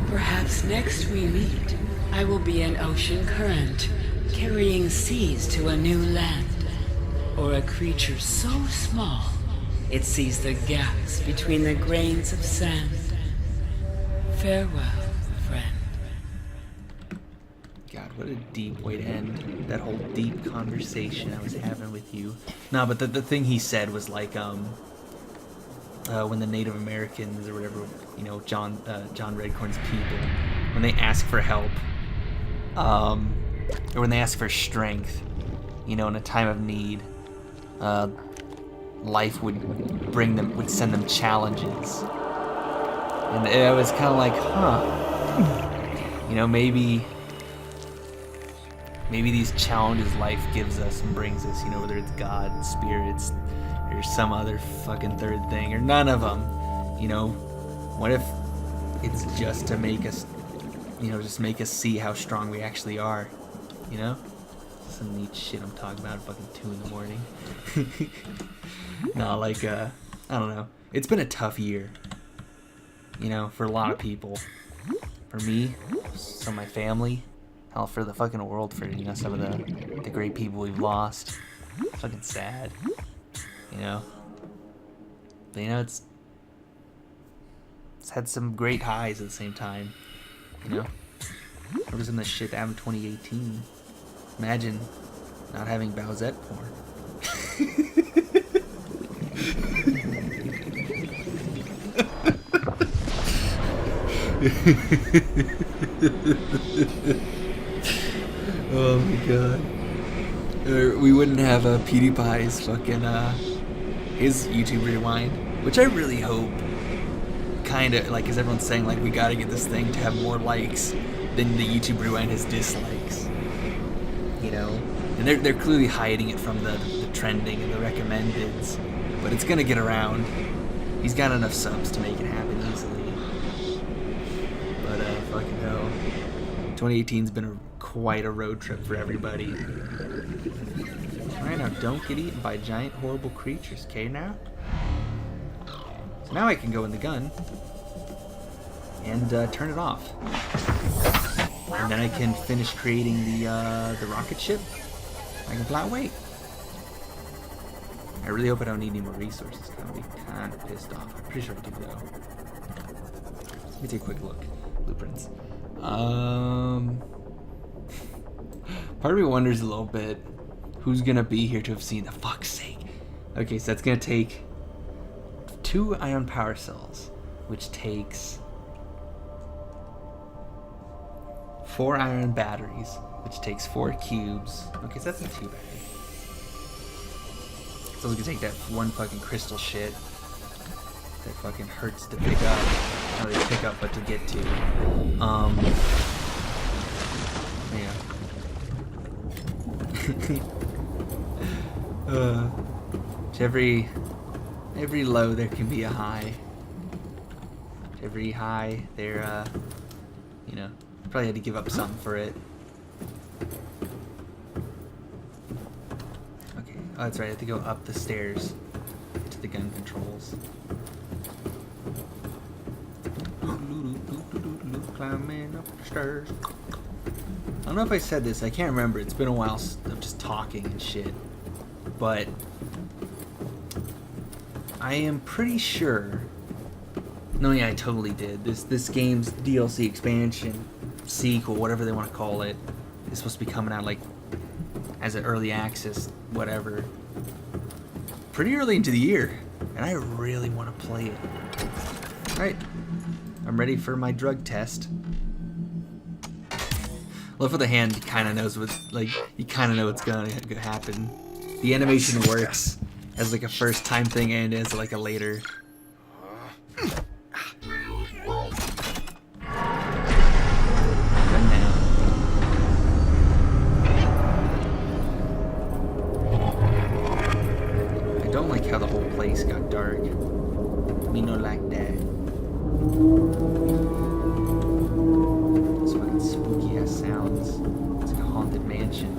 Perhaps next we meet, I will be an ocean current, carrying seas to a new land. or a creature so small it sees the gaps between the grains of sand. Farewell, friend. God, what a deep way to end that whole deep conversation I was having with you. No, but the thing he said was like, when the Native Americans or whatever, you know, John Redcorn's people, when they ask for help, or when they ask for strength, you know, in a time of need, life would send them challenges. And I was kind of like, huh, you know, maybe these challenges life gives us and brings us, you know, whether it's God, spirits, or some other fucking third thing, or none of them, you know, what if it's just to make us, you know, just make us see how strong we actually are, you know? Some neat shit I'm talking about at fucking 2 in the morning. No, like, I don't know. It's been a tough year, you know, for a lot of people. For me, some of my family, hell, for the fucking world, for, you know, some of the great people we've lost. Fucking sad, you know? But, you know, it's had some great highs at the same time, you know? There was some of the shit that happened in 2018. Imagine not having Bowsette porn. Oh my god. Or we wouldn't have PewDiePie's fucking his YouTube Rewind, which I really hope kinda, like, as everyone's saying, like, we gotta get this thing to have more likes than the YouTube Rewind has dislikes. You know? And they're clearly hiding it from the trending and the recommendeds, but it's gonna get around. He's got enough subs to make it happen easily. But fucking hell. 2018's been quite a road trip for everybody. Alright, now don't get eaten by giant horrible creatures, okay now? So now I can go in the gun and turn it off. And then I can finish creating the rocket ship. I can fly away. I really hope I don't need any more resources. I'm gonna be kind of pissed off. I'm pretty sure I do though. Let me take a quick look. Blueprints. Part of me wonders a little bit who's gonna be here to have seen the fuck's sake. Okay, so that's gonna take 2 ion power cells, which takes 4 iron batteries, which takes 4 cubes. Okay, so that's not too bad. So we can take that one fucking crystal shit that fucking hurts to pick up. Not really pick up, but to get to. Yeah. Every low there can be a high. Every high there, you know, probably had to give up something for it. Okay, oh that's right, I have to go up the stairs to the gun controls. Climbing up the stairs. I don't know if I said this, I can't remember, it's been a while of just talking and shit, but I am pretty sure, no yeah I totally did, this game's DLC expansion, sequel, whatever they want to call it, is supposed to be coming out like as an early access, whatever, pretty early into the year, and I really want to play it. Alright, I'm ready for my drug test. Love for the hand, kind of knows what, like, you kind of know what's gonna happen. The animation works as like a first time thing and as like a later. I don't like how the whole place got dark. Me no like that. It's fucking spooky ass sounds. It's like a haunted mansion.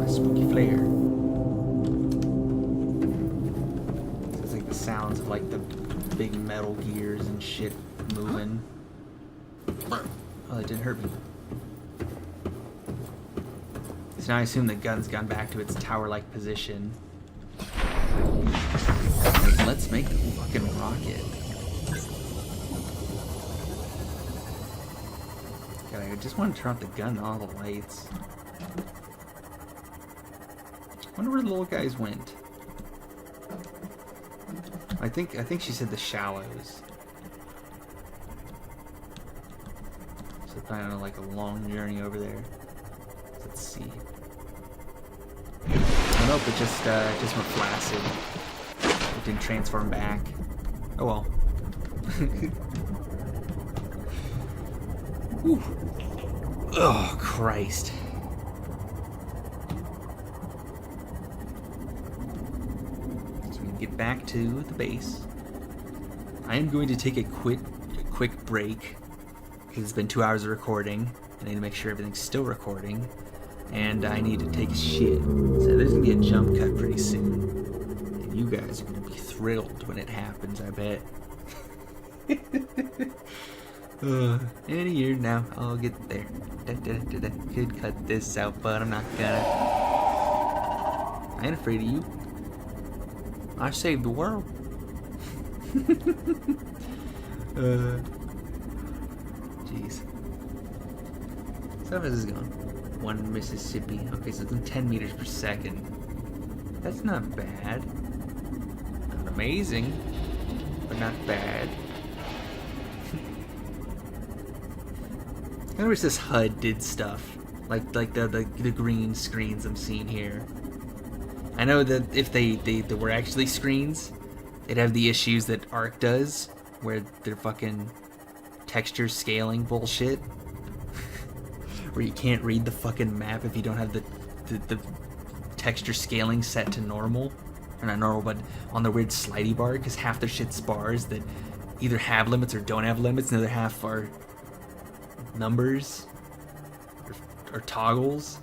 A spooky flare. It's like the sounds of like the big metal gears and shit moving. Oh, that didn't hurt me. So now I assume the gun's gone back to its tower-like position. Let's make the fucking rocket. God, I just want to turn off the gun and all the lights. Wonder where the little guys went. I think she said the shallows. So kind of like a long journey over there. Let's see. Oh nope, it just went flaccid. It didn't transform back. Oh well. Whew. Oh Christ. Get back to the base. I am going to take a quick break because it's been 2 hours of recording. I need to make sure everything's still recording, and I need to take a shit. So there's gonna be a jump cut pretty soon, and you guys are gonna be thrilled when it happens. I bet. In a year now, I'll get there. Could cut this out, but I'm not gonna. I ain't afraid of you. I saved the world. Jeez. So how fast is this going? 1 Mississippi. Okay, so it's 10 meters per second. That's not bad. Not amazing, but not bad. I wish this HUD did stuff like the green screens I'm seeing here. I know that if they were actually screens, they'd have the issues that Arc does, where they're fucking texture scaling bullshit, where you can't read the fucking map if you don't have the texture scaling set to normal, or not normal, but on the weird slidey bar, because half their shit's bars that either have limits or don't have limits, and the other half are numbers or toggles.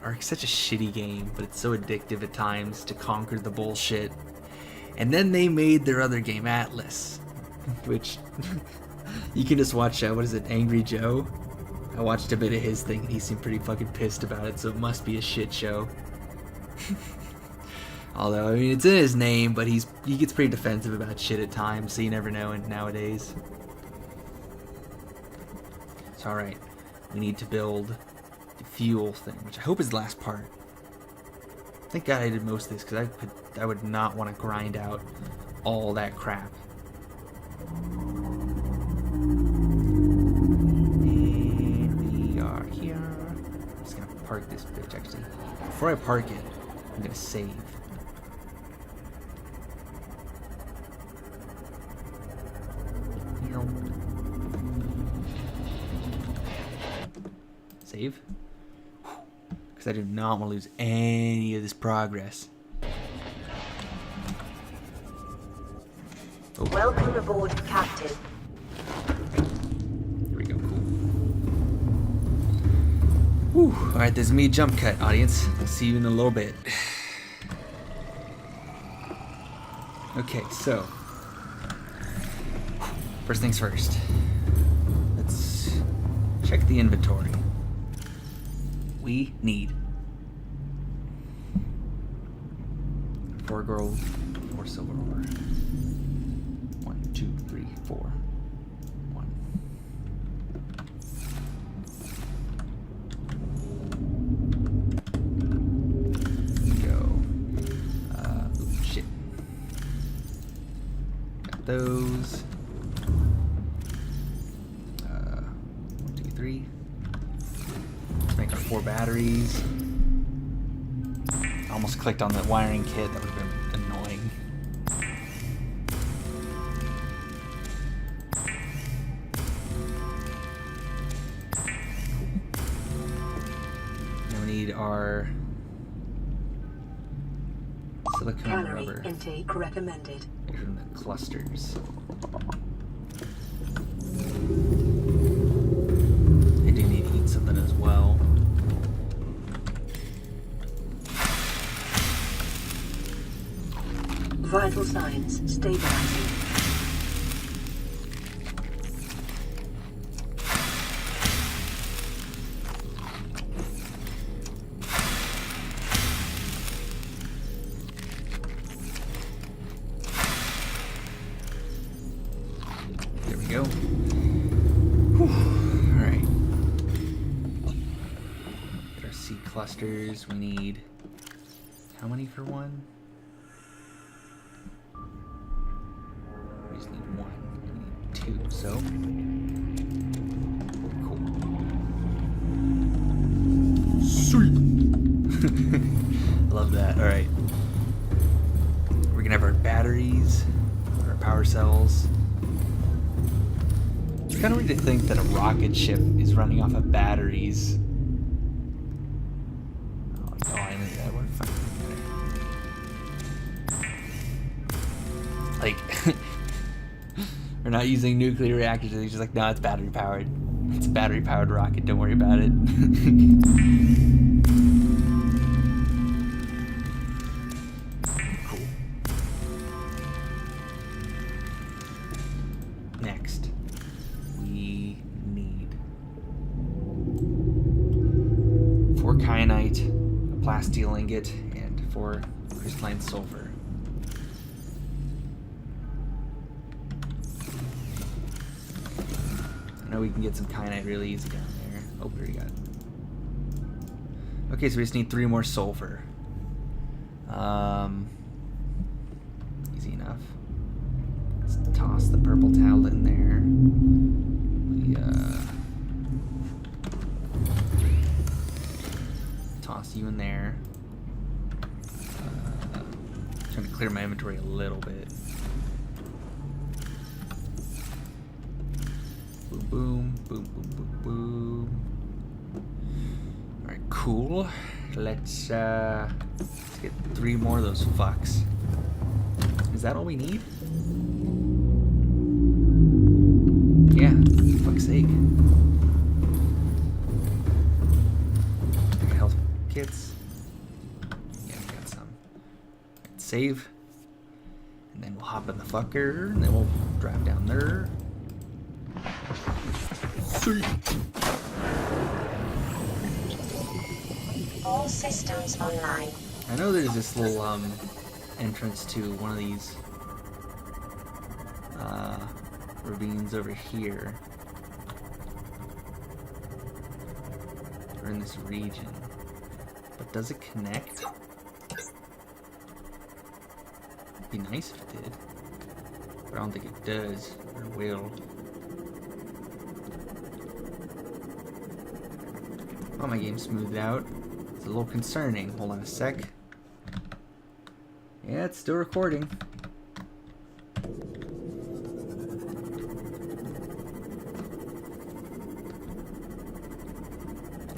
Ark's such a shitty game, but it's so addictive at times to conquer the bullshit. And then they made their other game, Atlas, which you can just watch, what is it, Angry Joe? I watched a bit of his thing and he seemed pretty fucking pissed about it, so it must be a shit show. Although, I mean, it's in his name, but he gets pretty defensive about shit at times, so you never know nowadays. It's alright. We need to build the fuel thing, which I hope is the last part. Thank God I did most of this, because I would not want to grind out all that crap. And we are here. I'm just gonna park this bitch, actually. Before I park it, I'm gonna save. Save. Because I do not want to lose any of this progress. Oh. Welcome aboard, Captain. Here we go, cool. Whew. Alright, there's me jump cut, audience. I'll see you in a little bit. Okay, so. First things first. Let's check the inventory. We need 4 gold, 4 silver ore. 1, 2, 3, 4. 1. Go. Ooh, shit. Got those. 1, 2, 3. Make our 4 batteries. I almost clicked on the wiring kit. That would have been annoying. Now we need our silicone Calorie rubber. intake recommended. From the clusters. I do need to eat something as well. Vital signs stabilizing. we go. Alright. Get our seed clusters. We need... how many for one? We just need one. We need two, so... cool. Sweet! Love that. Alright. We're gonna have our batteries, our power cells. It's kind of weird to think that a rocket ship is running off of batteries. Oh, no, I knew that. We're fucking... like, we're not using nuclear reactors. He's just like, no, it's battery powered. It's a battery powered rocket. Don't worry about it. Cool. Next, we need 4 kyanite, a plasteel ingot, and 4 crystalline sulfur. I know we can get some kyanite really easy down there. Oh, we already got it. Okay, so we just need 3 more sulfur. Easy enough. Let's toss the purple towel in there. We, toss you in there. Trying to clear my inventory a little bit. Boom, boom, boom, boom, boom. Alright, cool. Let's get 3 more of those fucks. Is that all we need? Yeah, for fuck's sake. Health kits. Yeah, we got some. Right, save. And then we'll hop in the fucker, and then we'll drive down there. Sweet. All systems online. I know there's this little entrance to one of these ravines over here. Or in this region. But does it connect? It'd be nice if it did. But I don't think it does or will. Oh, my game's smoothed out. It's a little concerning. Hold on a sec. Yeah, it's still recording.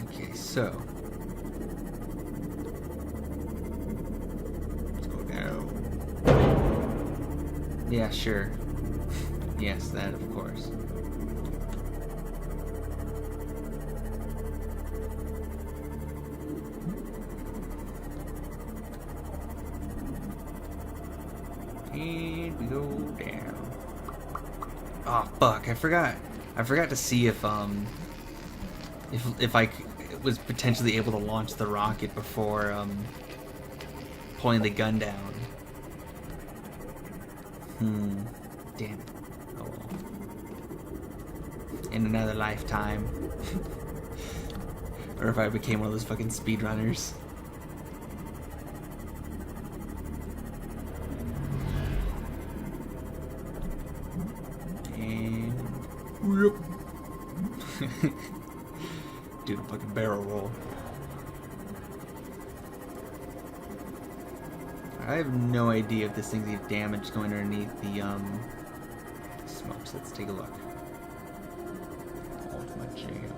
Okay, so. Let's go down. Yeah, sure. Yes, that, of course. And we go down. Oh fuck! I forgot to see if I was potentially able to launch the rocket before pulling the gun down. Damn it. Oh well. In another lifetime. Or if I became one of those fucking speedrunners. Dude, a fucking barrel roll. I have no idea if this thing's any damage going underneath the smokes. Let's take a look. Hold my jam.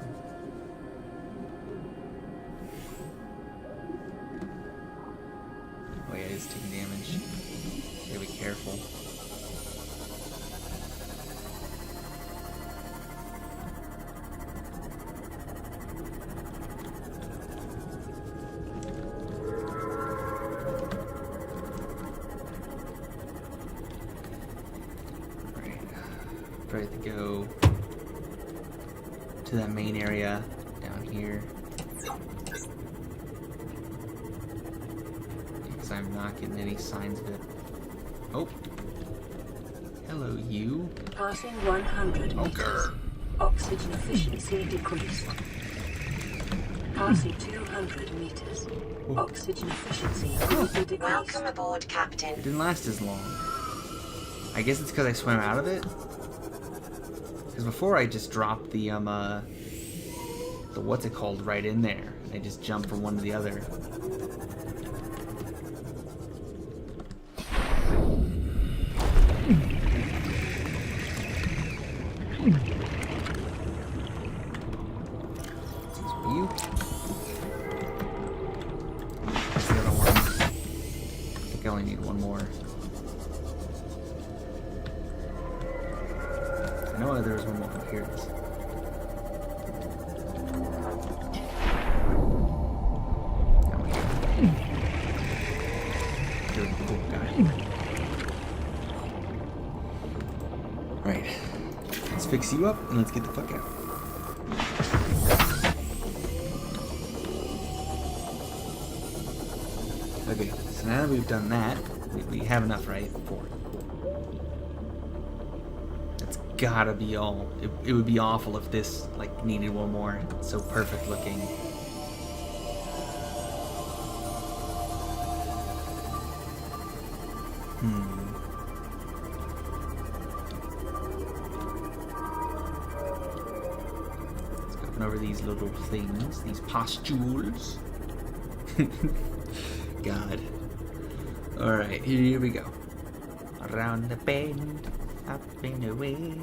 Oh yeah, it's taking damage. Gotta be careful. Try to go to that main area down here because I'm not getting any signs of it. Oh, Hello, you. Passing 100 meters. Okay. Oxygen efficiency decreased. Passing 200 meters. Oxygen efficiency greatly decreased. Welcome aboard, Captain. It didn't last as long. I guess it's because I swam out of it. Because before I just dropped the what's it called right in there. I just jumped from one to the other. You? That's the other one. I think I only need one more. I know there was one more. Here it is. There we go. Cool, got it. Right. Let's fix you up and let's get the fuck out. Okay, so now that we've done that, we have enough, right? 4. That's gotta be all. It would be awful if this, like, needed one more. It's so perfect looking. Let's go over these little things, these pustules. God. Alright, here we go. Around the bend, up and away.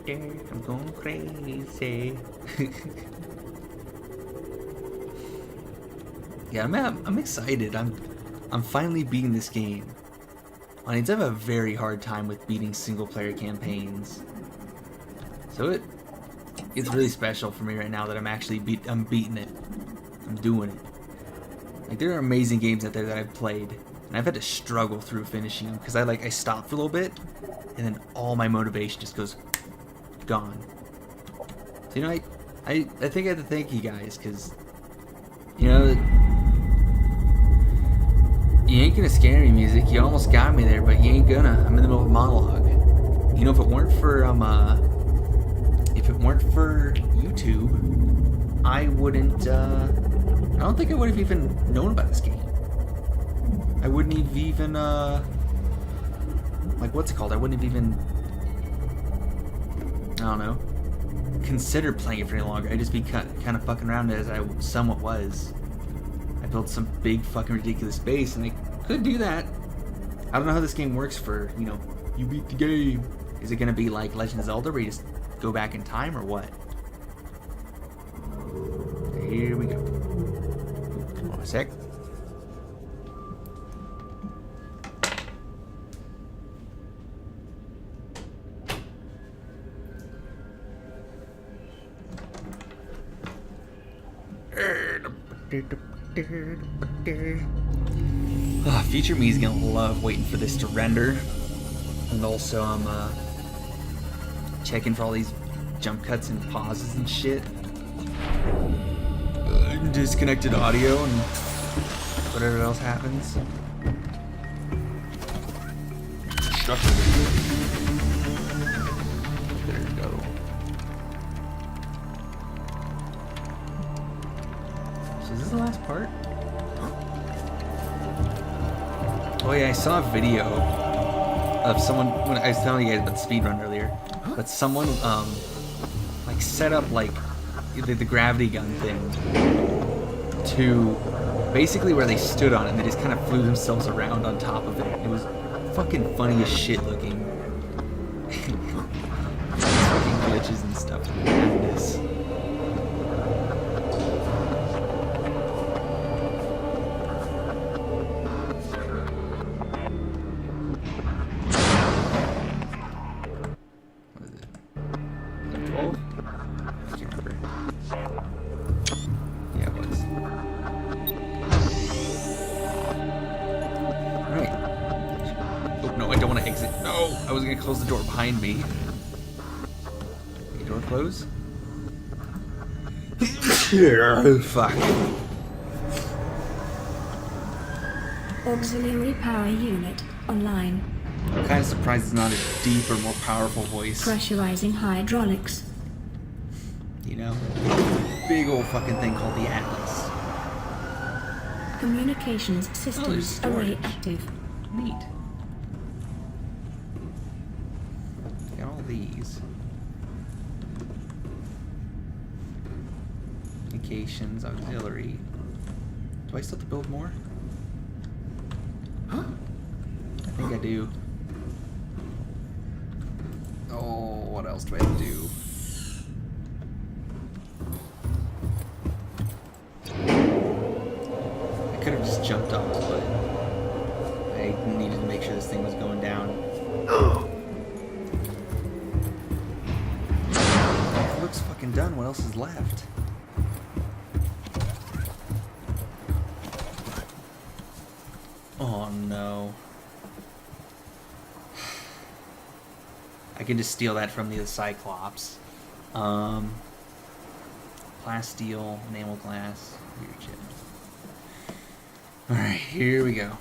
I'm going crazy. Yeah, I'm excited. I'm finally beating this game. I have a very hard time with beating single player campaigns. So it's really special for me right now that I'm actually I'm beating it. I'm doing it. Like, there are amazing games out there that I've played, and I've had to struggle through finishing them because I stopped for a little bit, and then all my motivation just goes gone. So, you know, I think I have to thank you guys because, you know, you ain't gonna scare me, music. You almost got me there, but you ain't gonna. I'm in the middle of a monologue. You know, if it weren't for YouTube, I wouldn't. I don't think I would have even known about this game. I wouldn't have even, like, what's it called? I wouldn't have even, I don't know, considered playing it for any longer. I'd just be kind of fucking around as I somewhat was. I built some big fucking ridiculous base, and I could do that. I don't know how this game works for, you know, you beat the game. Is it going to be like Legend of Zelda where you just go back in time or what? Here we go. Hold on a sec. Future me is gonna love waiting for this to render, and also I'm checking for all these jump cuts and pauses and shit. Disconnected audio and whatever else happens. There we go. So is this the last part? Oh yeah, I saw a video of someone when I was telling you guys about the speedrun earlier, but someone like set up like the gravity gun thing to basically where they stood on it and they just kind of flew themselves around on top of it. It was fucking funny as shit looking. Fucking glitches and stuff. Madness. Close the door behind me. Okay, door close. Fuck. Auxiliary power unit online. I'm kind of surprised it's not a deeper, more powerful voice. Pressurizing hydraulics. You know? Big old fucking thing called the Atlas. Communications systems array storage. active. Neat. Got all these. Communications, auxiliary. Do I still have to build more? Huh? I think I do. Oh, what else do I have to do? I could have just jumped off, but I needed to make sure this thing was going down. It looks fucking done. What else is left? Oh no. I can just steal that from the Cyclops. Plasteel, enamel glass, weird shit. Alright, here we go.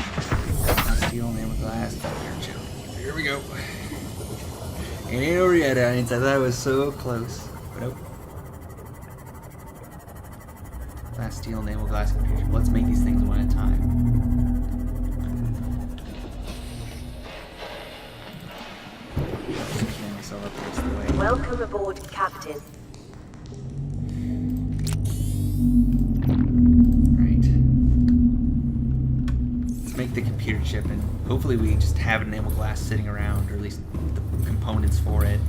Plasteel, enamel glass, weird shit. Here we go. It ain't over yet, audience. I thought it was so close. But nope. Plasteel, enamel glass, computer. Let's make these things one at a time. Welcome aboard, Captain. Right. Let's make the computer chip, and hopefully we just have an enamel glass sitting around, or at least the components for it.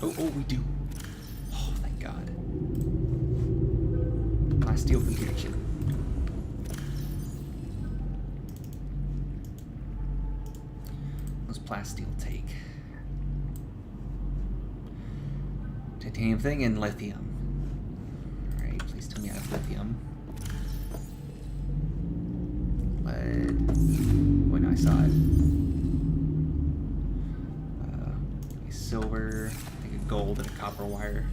Oh, we do. Oh, thank God. Plasteel computer chip. Plasteel take. Titanium thing and lithium. Alright, please tell me I have lithium. Lead. Oh, no, I saw it. Silver, I think a gold and a copper wire.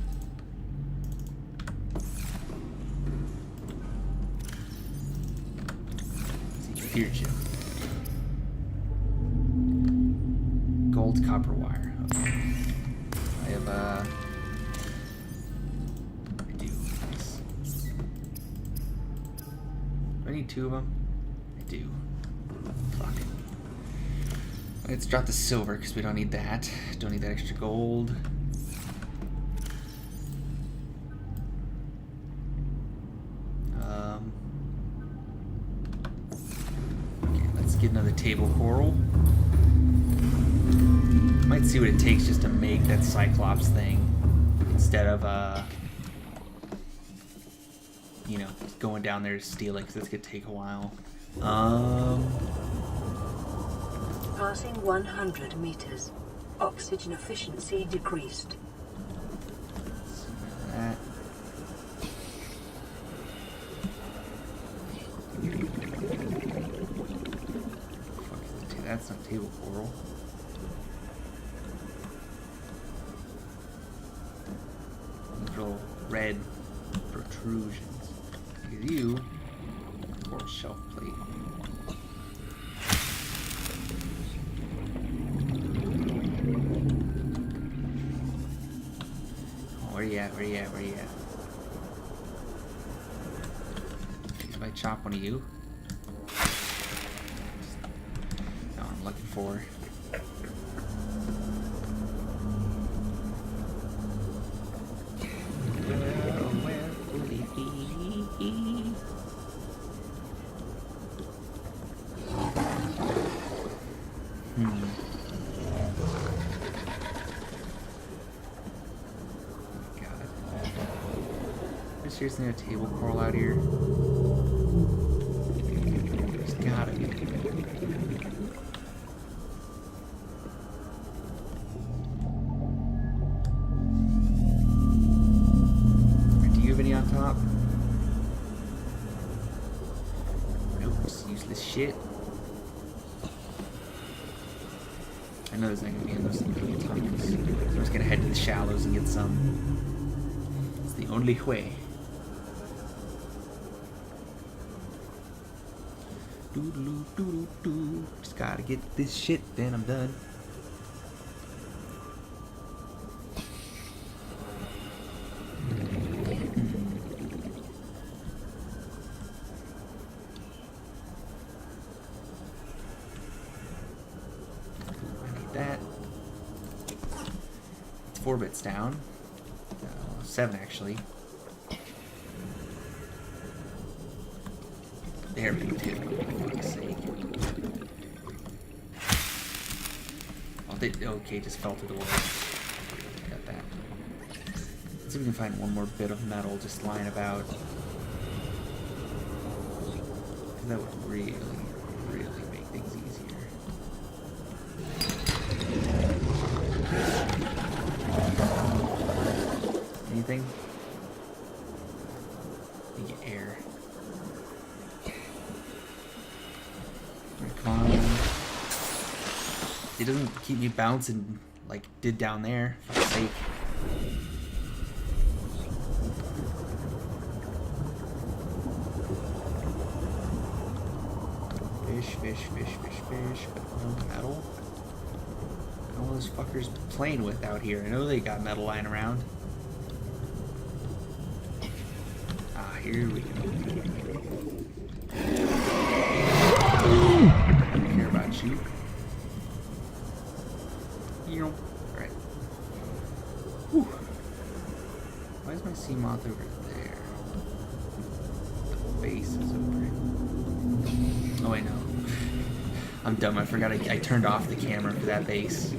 Let's see, computer chip. Gold, copper wire. Okay. I have I do. Nice. Do I need two of them? I do. Fuck. Let's drop the silver because we don't need that. Don't need that extra gold. Okay, let's get another table coral. Might see what it takes just to make that Cyclops thing instead of you know, going down there to steal it because it's gonna take a while. Passing 100 meters. Oxygen efficiency decreased. That. Fuck, that's not table coral. Little red protrusions. Look at you, or shelf plate. Oh, where you at? Where you at? Where you at? If I chop one of you, no, I'm looking for. Seriously, a table coral out here? There's gotta be. Do you have any on top? Nope, just useless shit. I know there's not gonna be in those tons. So I'm just gonna head to the shallows and get some. It's the only way. Doo-doo-doo-doo-doo. Just gotta get this shit, then I'm done. I need that. It's 4 bits down. 7 actually. There we go. For fuck's sake. Oh, okay, just fell to the wall. I got that. Let's see if we can find one more bit of metal just lying about. That would really, really make things easier. Anything? I need air. Come on. It doesn't keep me bouncing like it did down there, for fuck's sake. Fish. But no metal. What are all those fuckers playing with out here? I know they got metal lying around. Ah, here we go. I don't care about you. You know. Alright. Whew. Why is my sea moth over there? The base is over. Oh, I know. I'm dumb. I forgot I turned off the camera for that base.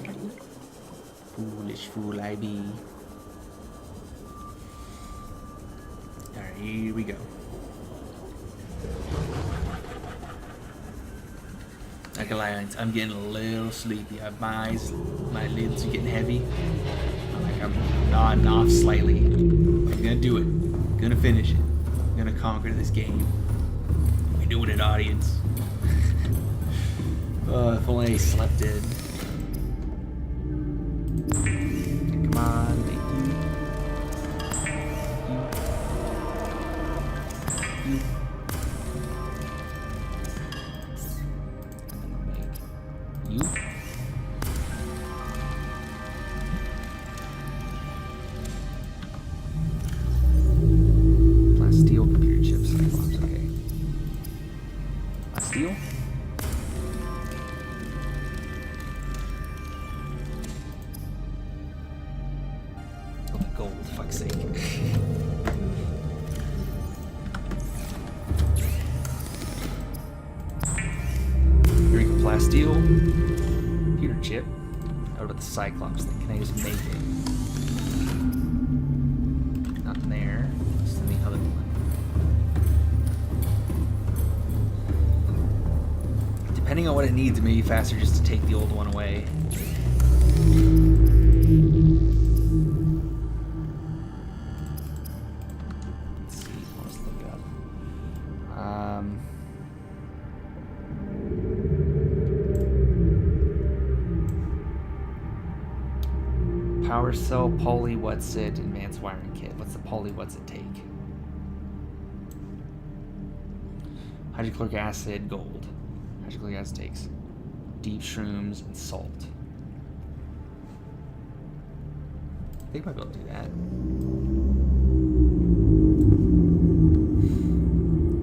Foolish fool I be. Alright, here we go. I can lie, I'm getting a little sleepy. My lids are getting heavy. I'm nodding off slightly. I'm gonna do it. I'm gonna finish it. I'm gonna conquer this game. We're doing it, audience. If only I slept in. Come on, you. Plasteel computer chips. Okay. Plasteel? Oh, the gold, fuck's sake. Here we go, plasteel. Computer chip. Out of the Cyclops thing. Can I just make it? Not in there. Just in the other one. Depending on what it needs, it may be faster just to take the old one away. Let's see. Let's look it up. Power cell, poly, what's it? Advanced wiring kit. What's the poly, what's it take? Hydrochloric acid, gold. Hydrochloric acid takes deep shrooms and salt. I think I might be able to do that.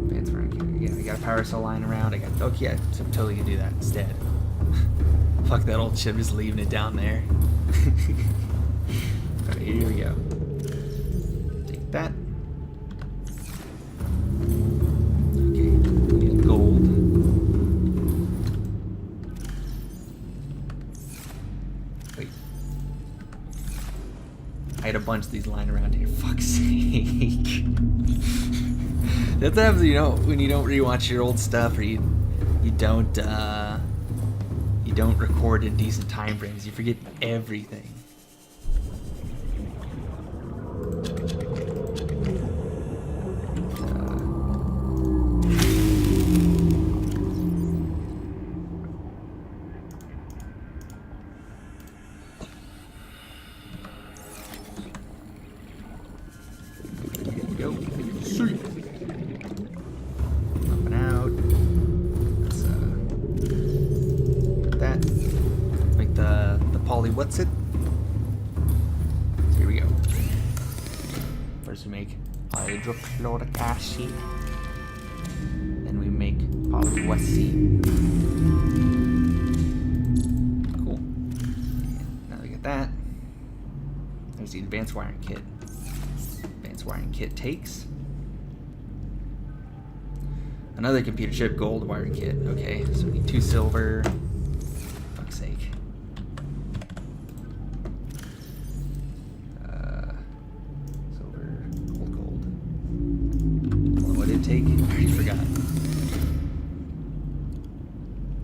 Advanced wiring kit. Yeah, I got a power cell lying around. I got. Oh yeah, so I'm totally gonna do that instead. Fuck that old shit. I'm just leaving it down there. Alright, here we go. Take that. Okay, we need gold. Wait. I had a bunch of these lying around here. Fuck's sake. That's what happens, you know, when you don't rewatch your old stuff, or you don't record in decent time frames. You forget everything. what's it? So here we go. First we make hydrochloric acid. Then we make polywacine. Cool. Now we get that. There's the advanced wiring kit. Advanced wiring kit takes another computer chip gold wiring kit. Okay, so we need 2 silver. Fuck's sake. Silver, gold. What did it take? I already forgot.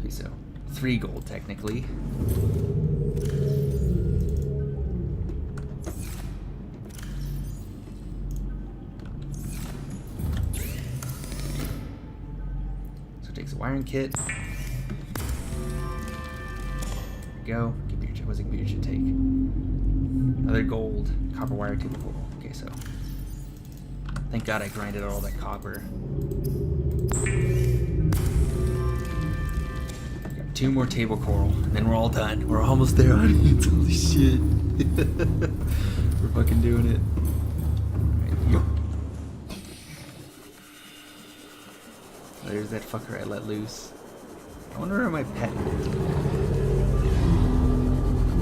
Okay, so 3 gold technically. Takes a wiring kit. There we go. Computer chip. What's a computer chip take? Another gold copper wire table coral. Okay, so thank God I grinded all that copper. Got 2 more table coral, and then we're all done. We're almost there, audience. Holy shit! We're fucking doing it. All right, yep. There's that fucker I let loose. I wonder where my pet went.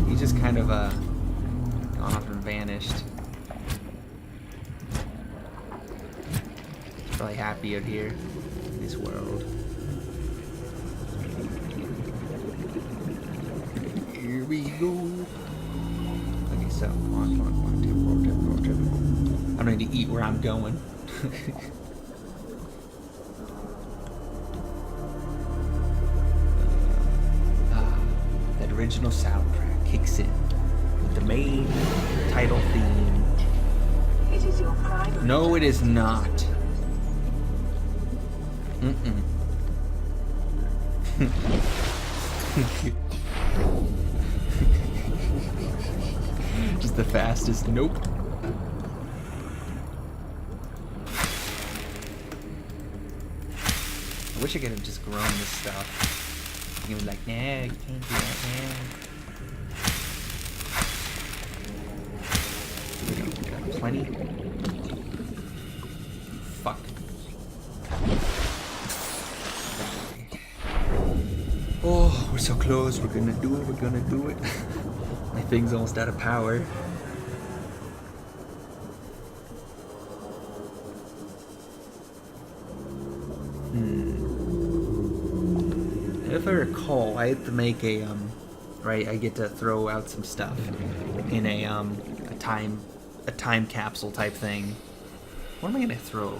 He just kind of gone off and vanished. He's probably happy out here in this world. Here we go. Okay, so come on, tip. I don't need to eat where I'm going. Original soundtrack kicks in with the main title theme. It is your primary. No, it is not. Just the fastest. Nope. I wish I could have just grown this stuff. He was like, nah, you can't do that now. We got plenty. Fuck. Oh, we're so close. We're gonna do it. My thing's almost out of power. If I recall, I had to make a right. I get to throw out some stuff in a time capsule type thing. What am I gonna throw?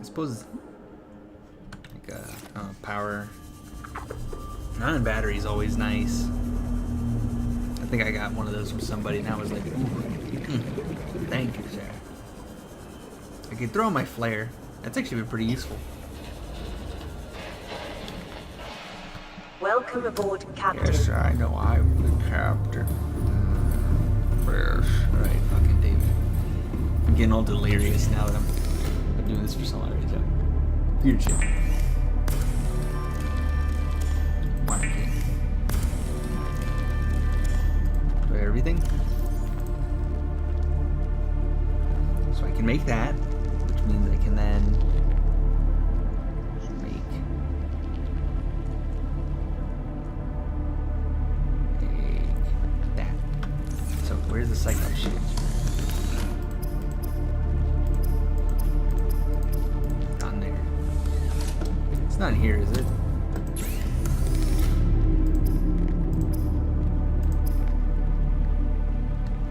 I suppose like a power. Non battery is always nice. I think I got one of those from somebody, and I was like, ooh, thank you, sir. I can throw my flare. That's actually been pretty useful. Welcome aboard, Captain. Yes, I know I'm the captain. Yes, right, fucking David. I'm getting all delirious now that I'm doing this for so long. So, computer chip. Do I have everything? So I can make that. Means I can then make that. So where's the cyclops shit? Not in there. It's not in here, is it?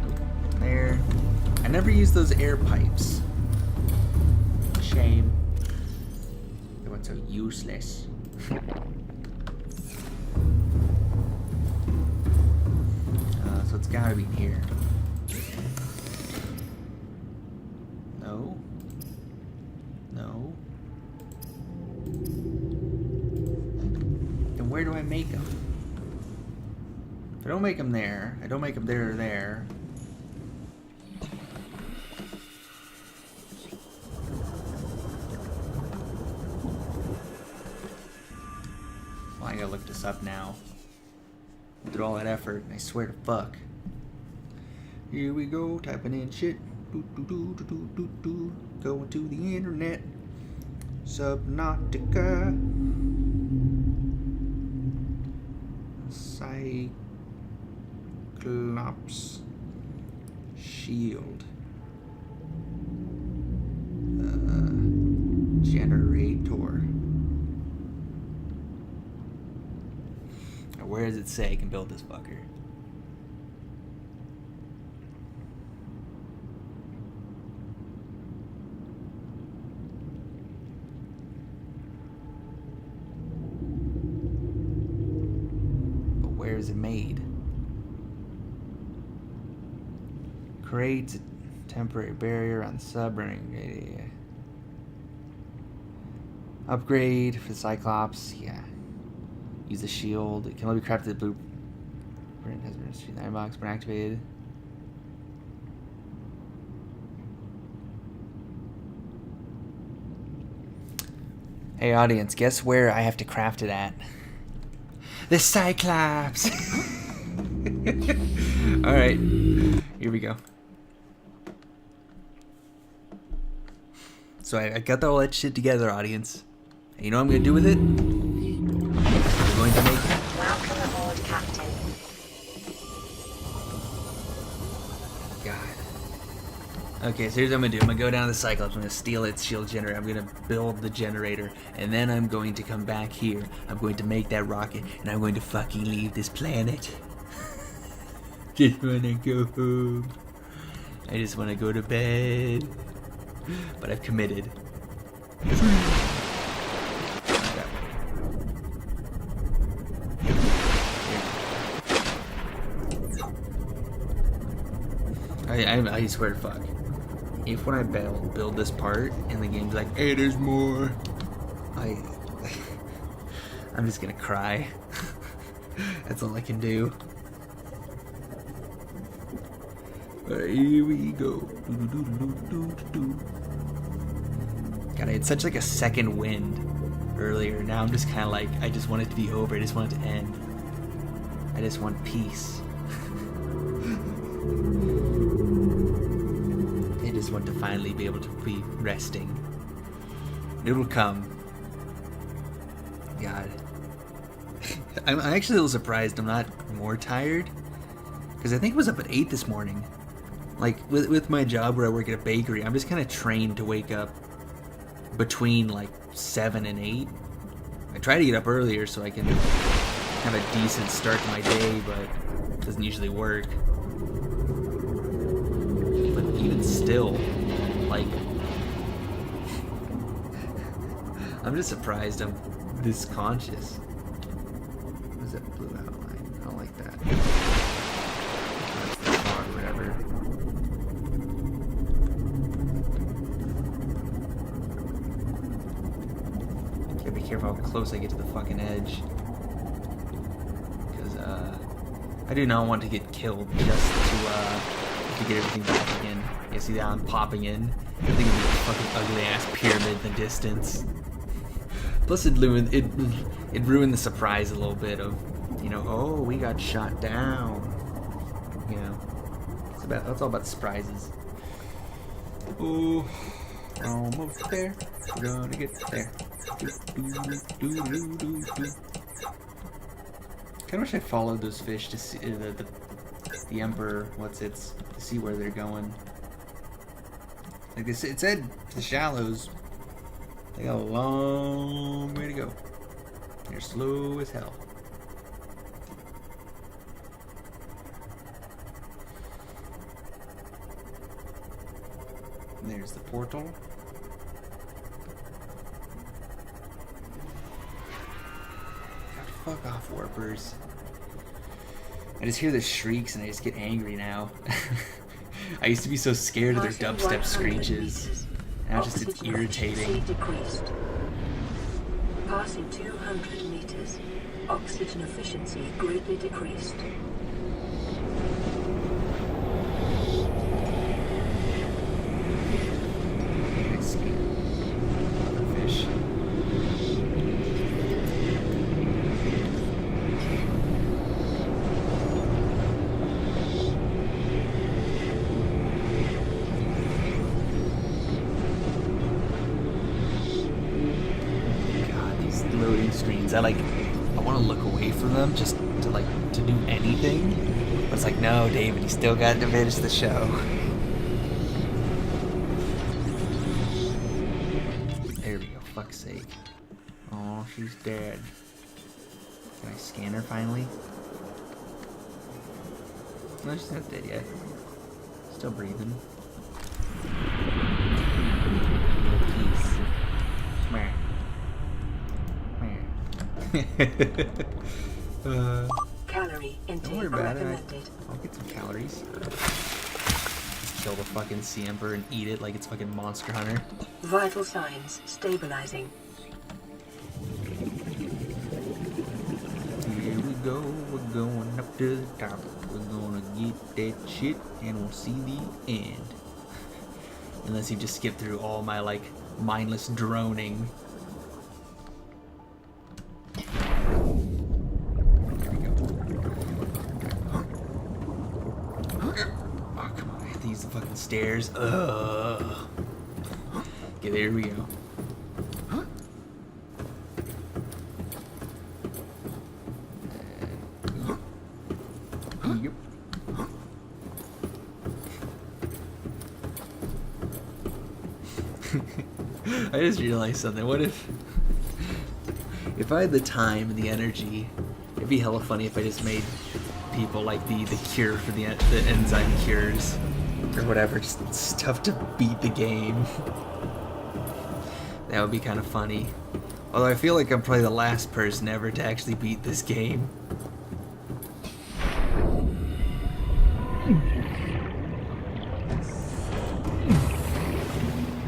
Nope. There. I never use those air pipes. Shame. They went so useless. So it's gotta be in here. No. No. Then where do I make them? If I don't make them there, I don't make them there or there. this up now. Did all that effort, and I swear to fuck. Here we go, typing in shit. Going to the internet. Subnautica. Cyclops shield. Generator. Now, where does it say I can build this fucker? But where is it made? Creates a temporary barrier on the submarine. Upgrade for the Cyclops, yeah. Use the shield. It can only be crafted the blueprint has been in the box, been activated. Hey audience, guess where I have to craft it at? The Cyclops! Alright, here we go. So I got all that shit together, audience. And you know what I'm going to do with it? I'm going to make... Welcome aboard, Captain. God. Okay, so here's what I'm going to do. I'm going to go down to the Cyclops. I'm going to steal its shield generator. I'm going to build the generator. And then I'm going to come back here. I'm going to make that rocket. And I'm going to fucking leave this planet. Just want to go home. I just want to go to bed. But I've committed. I swear to fuck. If when I build this part and the game's like, hey, there's more, I'm just gonna cry. That's all I can do. Alright, here we go. God, I had such like a second wind earlier. Now I'm just kind of like, I just want it to be over. I just want it to end. I just want peace. I just want to finally be able to be resting. It'll come. God. I'm actually a little surprised I'm not more tired. Because I think I was up at 8 this morning. Like, with my job where I work at a bakery, I'm just kind of trained to wake up between, like, 7 and 8. I try to get up earlier so I can have a decent start to my day, but it doesn't usually work. But even still, like, I'm just surprised I'm this conscious. What is that blue outline? I don't like that. That's the fog, whatever. Gotta be careful how close I get to the fucking edge. Because, I do not want to get killed just to get everything back again. You see that I'm popping in? I think it'd be a fucking ugly ass pyramid in the distance. Plus it ruined the surprise a little bit of, you know, oh, we got shot down. You know, that's all about surprises. Oh, almost there. We're gonna get there. Kinda wish I followed those fish to see the Emperor, to see where they're going. Like it said, the shallows. They got a long way to go. They're slow as hell. And there's the portal. God, fuck off, warpers. I just hear the shrieks and I just get angry now. I used to be so scared of their dubstep screeches. Now it's irritating. Passing 200 meters, oxygen efficiency greatly decreased. Fish. loading screens. I want to look away from them just to do anything. But it's like, no, David, you still got to finish the show. There we go. Fuck's sake. Oh, she's dead. Can I scan her finally? No, she's not dead yet. Still breathing. Peace. Meh. Meh. Calorie intake Don't worry about it. recommended. I'll get some calories. Just kill the fucking sea emperor and eat it like it's fucking Monster Hunter. Vital signs stabilizing. Here we go, we're going up to the top. We're gonna get that shit and we'll see the end. Unless you just skip through all my like mindless droning. There we go. Oh, come on, I have to use the fucking stairs. Ugh. Okay, there we go. Yep. I just realized something. What if I had the time and the energy, it'd be hella funny if I just made people like the cure for the enzyme cures or whatever, just stuff to beat the game. That would be kind of funny. Although I feel like I'm probably the last person ever to actually beat this game.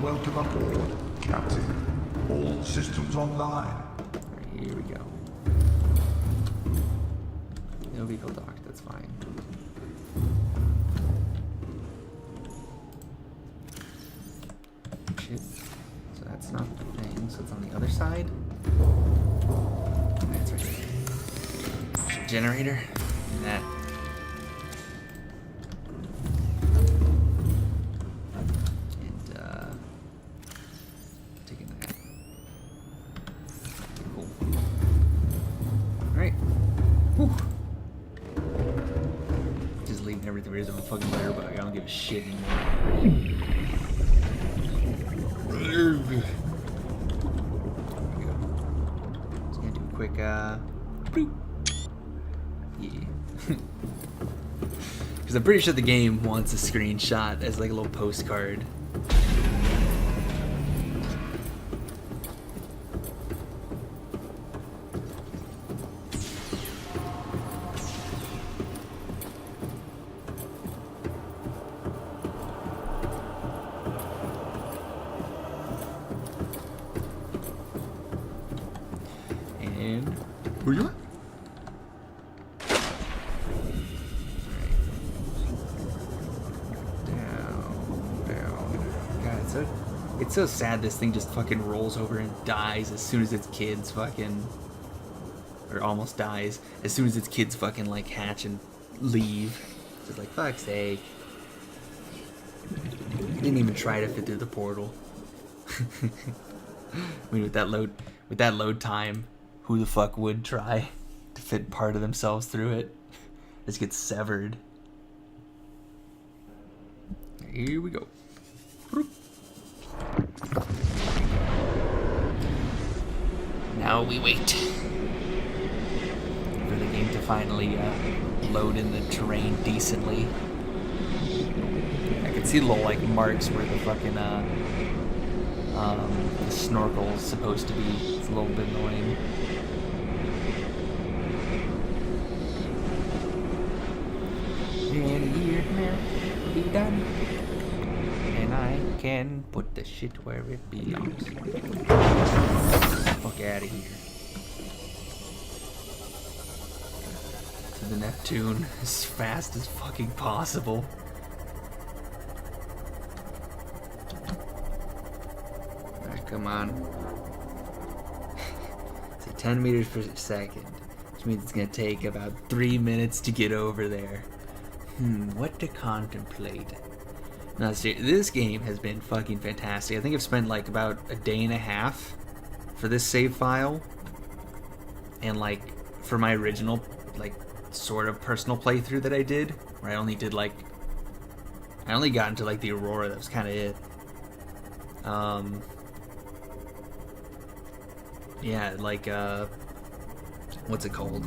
Welcome aboard, Captain. All systems online. Here we go. No vehicle docked, that's fine. Shit. So that's not the thing, so it's on the other side. That's right. Generator. And that. Taking that. Cool. Alright. Whew. Just leaving everything where there's a fucking bug. I don't give a shit anymore. Just gonna do a quick boop. Yeah. Because I'm pretty sure the game wants a screenshot as like a little postcard. And where you at? It's so sad this thing just fucking rolls over and dies as soon as its kids fucking... Or almost dies. As soon as its kids fucking like hatch and leave. Just like, fuck's sake. Didn't even try to fit through the portal. I mean, with that load time, who the fuck would try to fit part of themselves through it? Just gets severed. Here we go. Now we wait for the game to finally load in the terrain decently. I can see little like marks where the fucking the snorkel is supposed to be. It's a little bit annoying. And here now be done. And I can put the shit where it belongs. Fuck out of here. To the Neptune as fast as fucking possible. Alright, come on. So 10 meters per second, which means it's gonna take about 3 minutes to get over there. What to contemplate? No, this game has been fucking fantastic. I think I've spent like about a day and a half for this save file. And like for my original like sort of personal playthrough that I did, where I only got into like the Aurora, that was kind of it. Yeah, like what's it called?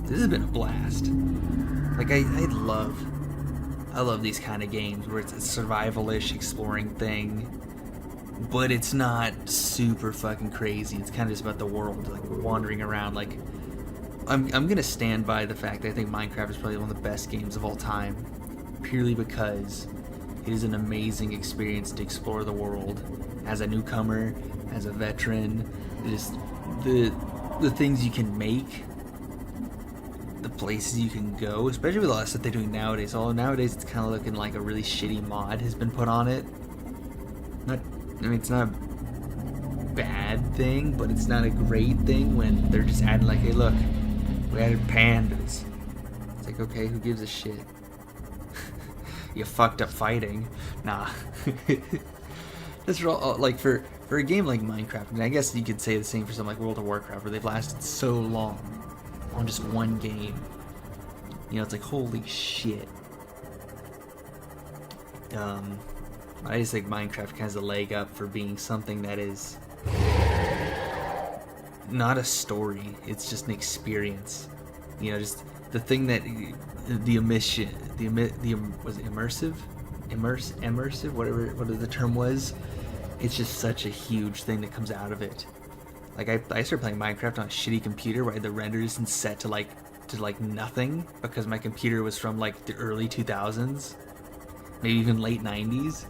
This has been a blast. Like I love these kind of games where it's a survival-ish exploring thing, but it's not super fucking crazy. It's kind of just about the world, like wandering around. Like I'm gonna stand by the fact that I think Minecraft is probably one of the best games of all time, purely because it is an amazing experience to explore the world as a newcomer, as a veteran. Just the things you can make, the places you can go, especially with all that stuff they're doing nowadays. Although nowadays it's kind of looking like a really shitty mod has been put on it. It's not a bad thing, but it's not a great thing when they're just adding like, hey look, we added pandas. It's like, okay, who gives a shit? You fucked up fighting. Nah. That's all, like for a game like Minecraft, and I guess you could say the same for something like World of Warcraft, where they've lasted so long on just one game. You know, it's like, holy shit. I just think Minecraft has a leg up for being something that is not a story, it's just an experience. You know, just the thing that was it immersive, whatever the term was. It's just such a huge thing that comes out of it. Like I started playing Minecraft on a shitty computer where I had the renders set to like nothing, because my computer was from like the early 2000s, maybe even late 90s,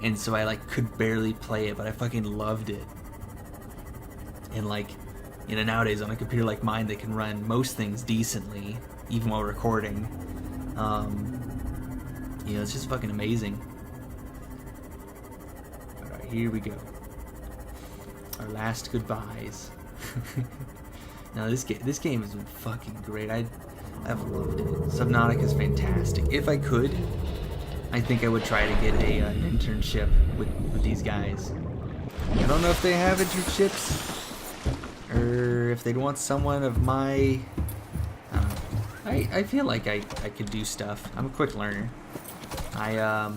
and so I like could barely play it, but I fucking loved it. And like, you know, nowadays on a computer like mine, they can run most things decently, even while recording. You know, it's just fucking amazing. Alright, here we go. Our last goodbyes. Now this game has been fucking great. I've loved it. Subnautica is fantastic. If I could, I think I would try to get an internship with these guys. I don't know if they have internships, or if they'd want someone of my... I feel like I could do stuff. I'm a quick learner. You know.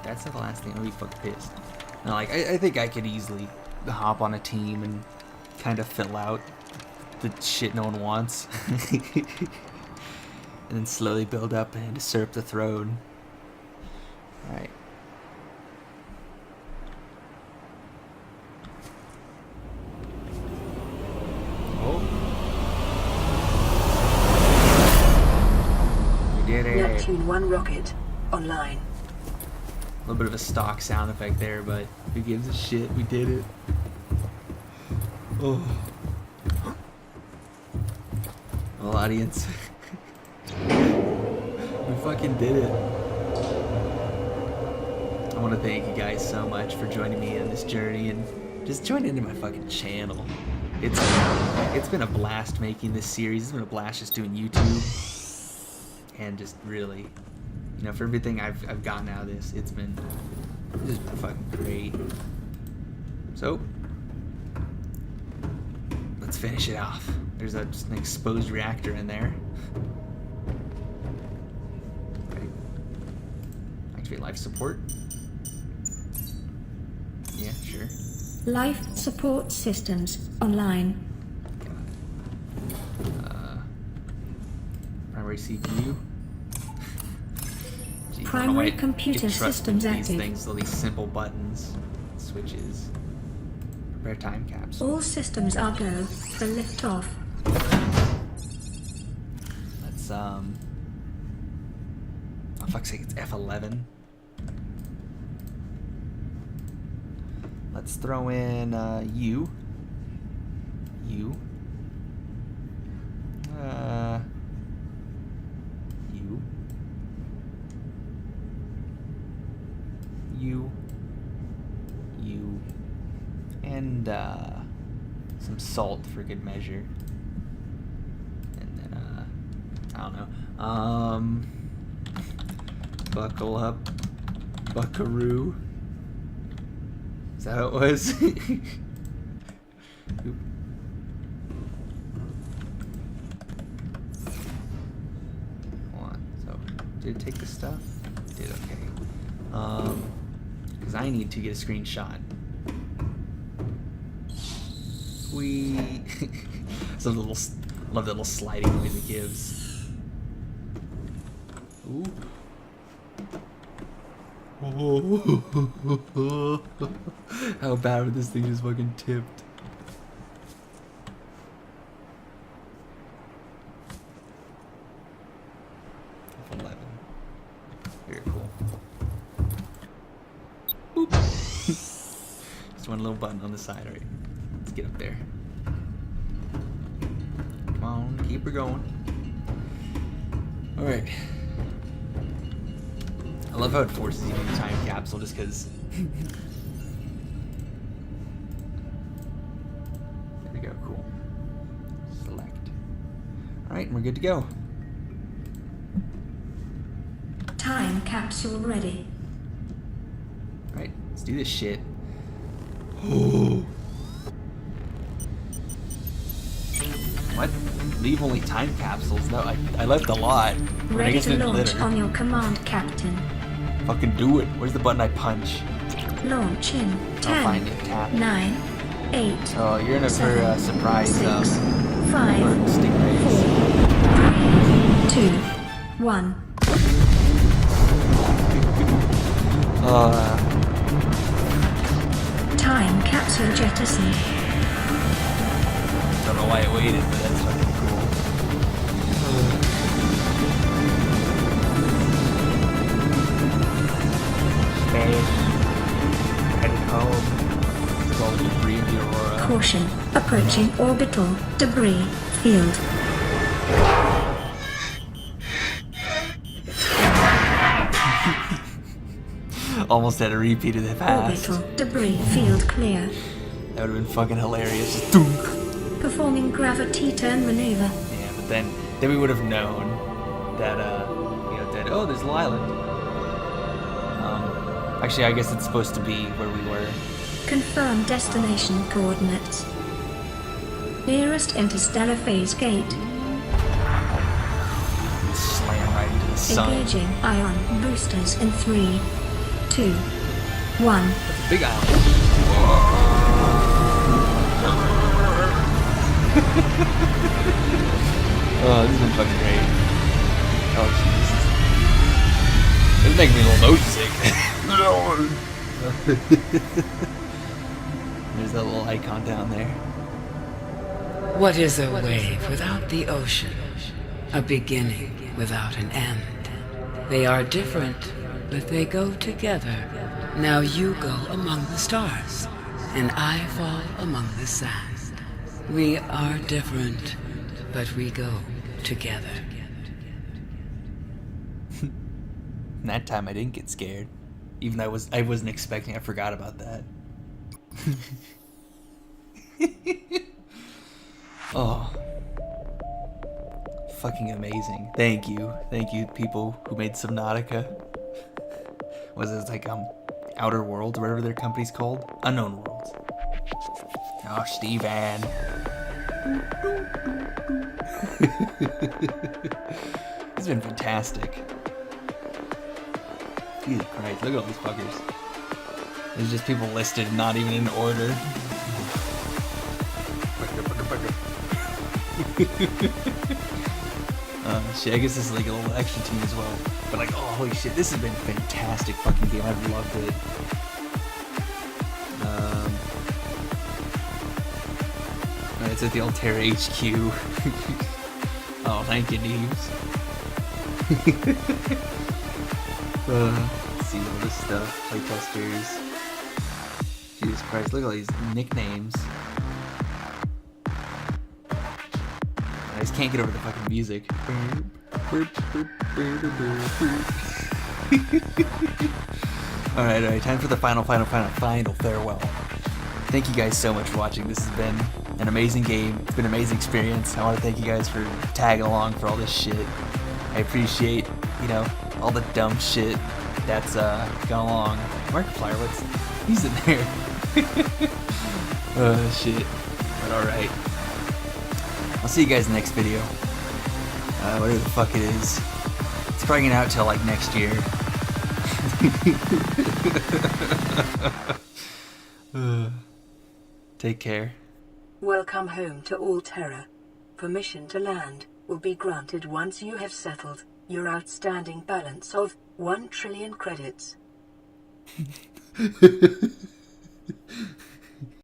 That's not the last thing. I'll be fucking pissed. No, like I think I could easily hop on a team and kind of fill out the shit no one wants, and then slowly build up and usurp the throne. All right. Neptune 1 rocket online. A little bit of a stock sound effect there, but who gives a shit? We did it. Oh. Well, audience, we fucking did it. I want to thank you guys so much for joining me on this journey and just joining into my fucking channel. It's been a blast making this series. It's been a blast just doing YouTube. And just really, you know, for everything I've gotten out of this, it's been just fucking great. So let's finish it off. There's just an exposed reactor in there. Right. Activate life support. Yeah, sure. Life support systems online. Primary CPU. Gee, Primary I computer trust systems these active. things, all these simple buttons, switches. Prepare time capsule. All systems are go for liftoff. Let's oh fuck's sake, it's F11. Let's throw in U. U. And some salt for good measure. And then I don't know. Buckle up, buckaroo. Is that how it was? Oop. Hold on. So, did it take the stuff? It did, okay. Because I need to get a screenshot. We so little, love the little sliding noise it gives. Ooh. How bad would this thing just fucking tipped? F11. Very cool. Boop. Just one little button on the side, right? Let's get up there. Come on, keep her going. Alright. I love how it forces you into time capsule just because. There we go, cool. Select. Alright, and we're good to go. Time capsule ready. Alright, let's do this shit. What? Leave only time capsules? No, I left a lot. I Ready guess to it didn't launch litter. on your command, Captain. Fucking do it. Where's the button I punch? Launch in I'll find it. 10, Tap. 9, 8, Oh, you're in it for a surprise 6, 5, stingrays. 4, 3, 2, 1. Time capsule jettisoned. Don't know why it waited, but that's fucking cool. Space. Headed home. It's all the debris in the aurora. Caution, approaching orbital debris field. Almost had a repeat of the past. Orbital debris field clear. That would have been fucking hilarious. Just dunk. Performing gravity turn maneuver. Yeah, but then we would have known that that oh, there's an island. Actually, I guess it's supposed to be where we were. Confirm destination coordinates. Nearest interstellar phase gate. Slam right into the sun. Engaging ion boosters in 3, 2, 1. That's a big island. Oh, this has been fucking great. Oh, Jesus. It's making me a little motion sick. There's that little icon down there. What is a wave without the ocean? A beginning without an end. They are different, but they go together. Now you go among the stars, and I fall among the sand. We are different, but we go together. And that time I didn't get scared. Even though I wasn't expecting, I forgot about that. Oh. Fucking amazing. Thank you. Thank you, people who made Subnautica. Was it like Outer Worlds, whatever their company's called? Unknown Worlds. Oh, Steven. It's been fantastic. Jesus Christ, look at all these fuckers. There's just people listed, not even in order. Shit, I guess this is like a little extra team as well. But like, oh, holy shit, this has been a fantastic fucking game. I've loved it. It's at the Altera HQ. Oh, thank you, Neves. Let's see all this stuff. Playtesters. Jesus Christ, look at all these nicknames. I just can't get over the fucking music. Alright, time for the final farewell. Thank you guys so much for watching. This has been an amazing game. It's been an amazing experience. I want to thank you guys for tagging along for all this shit. I appreciate, all the dumb shit that's gone along. Markiplier, he's in there. Shit. But alright. I'll see you guys next video. Whatever the fuck it is. It's probably gonna out till like next year. Take care. Welcome home to all terror. Permission to land will be granted once you have settled your outstanding balance of 1 trillion credits.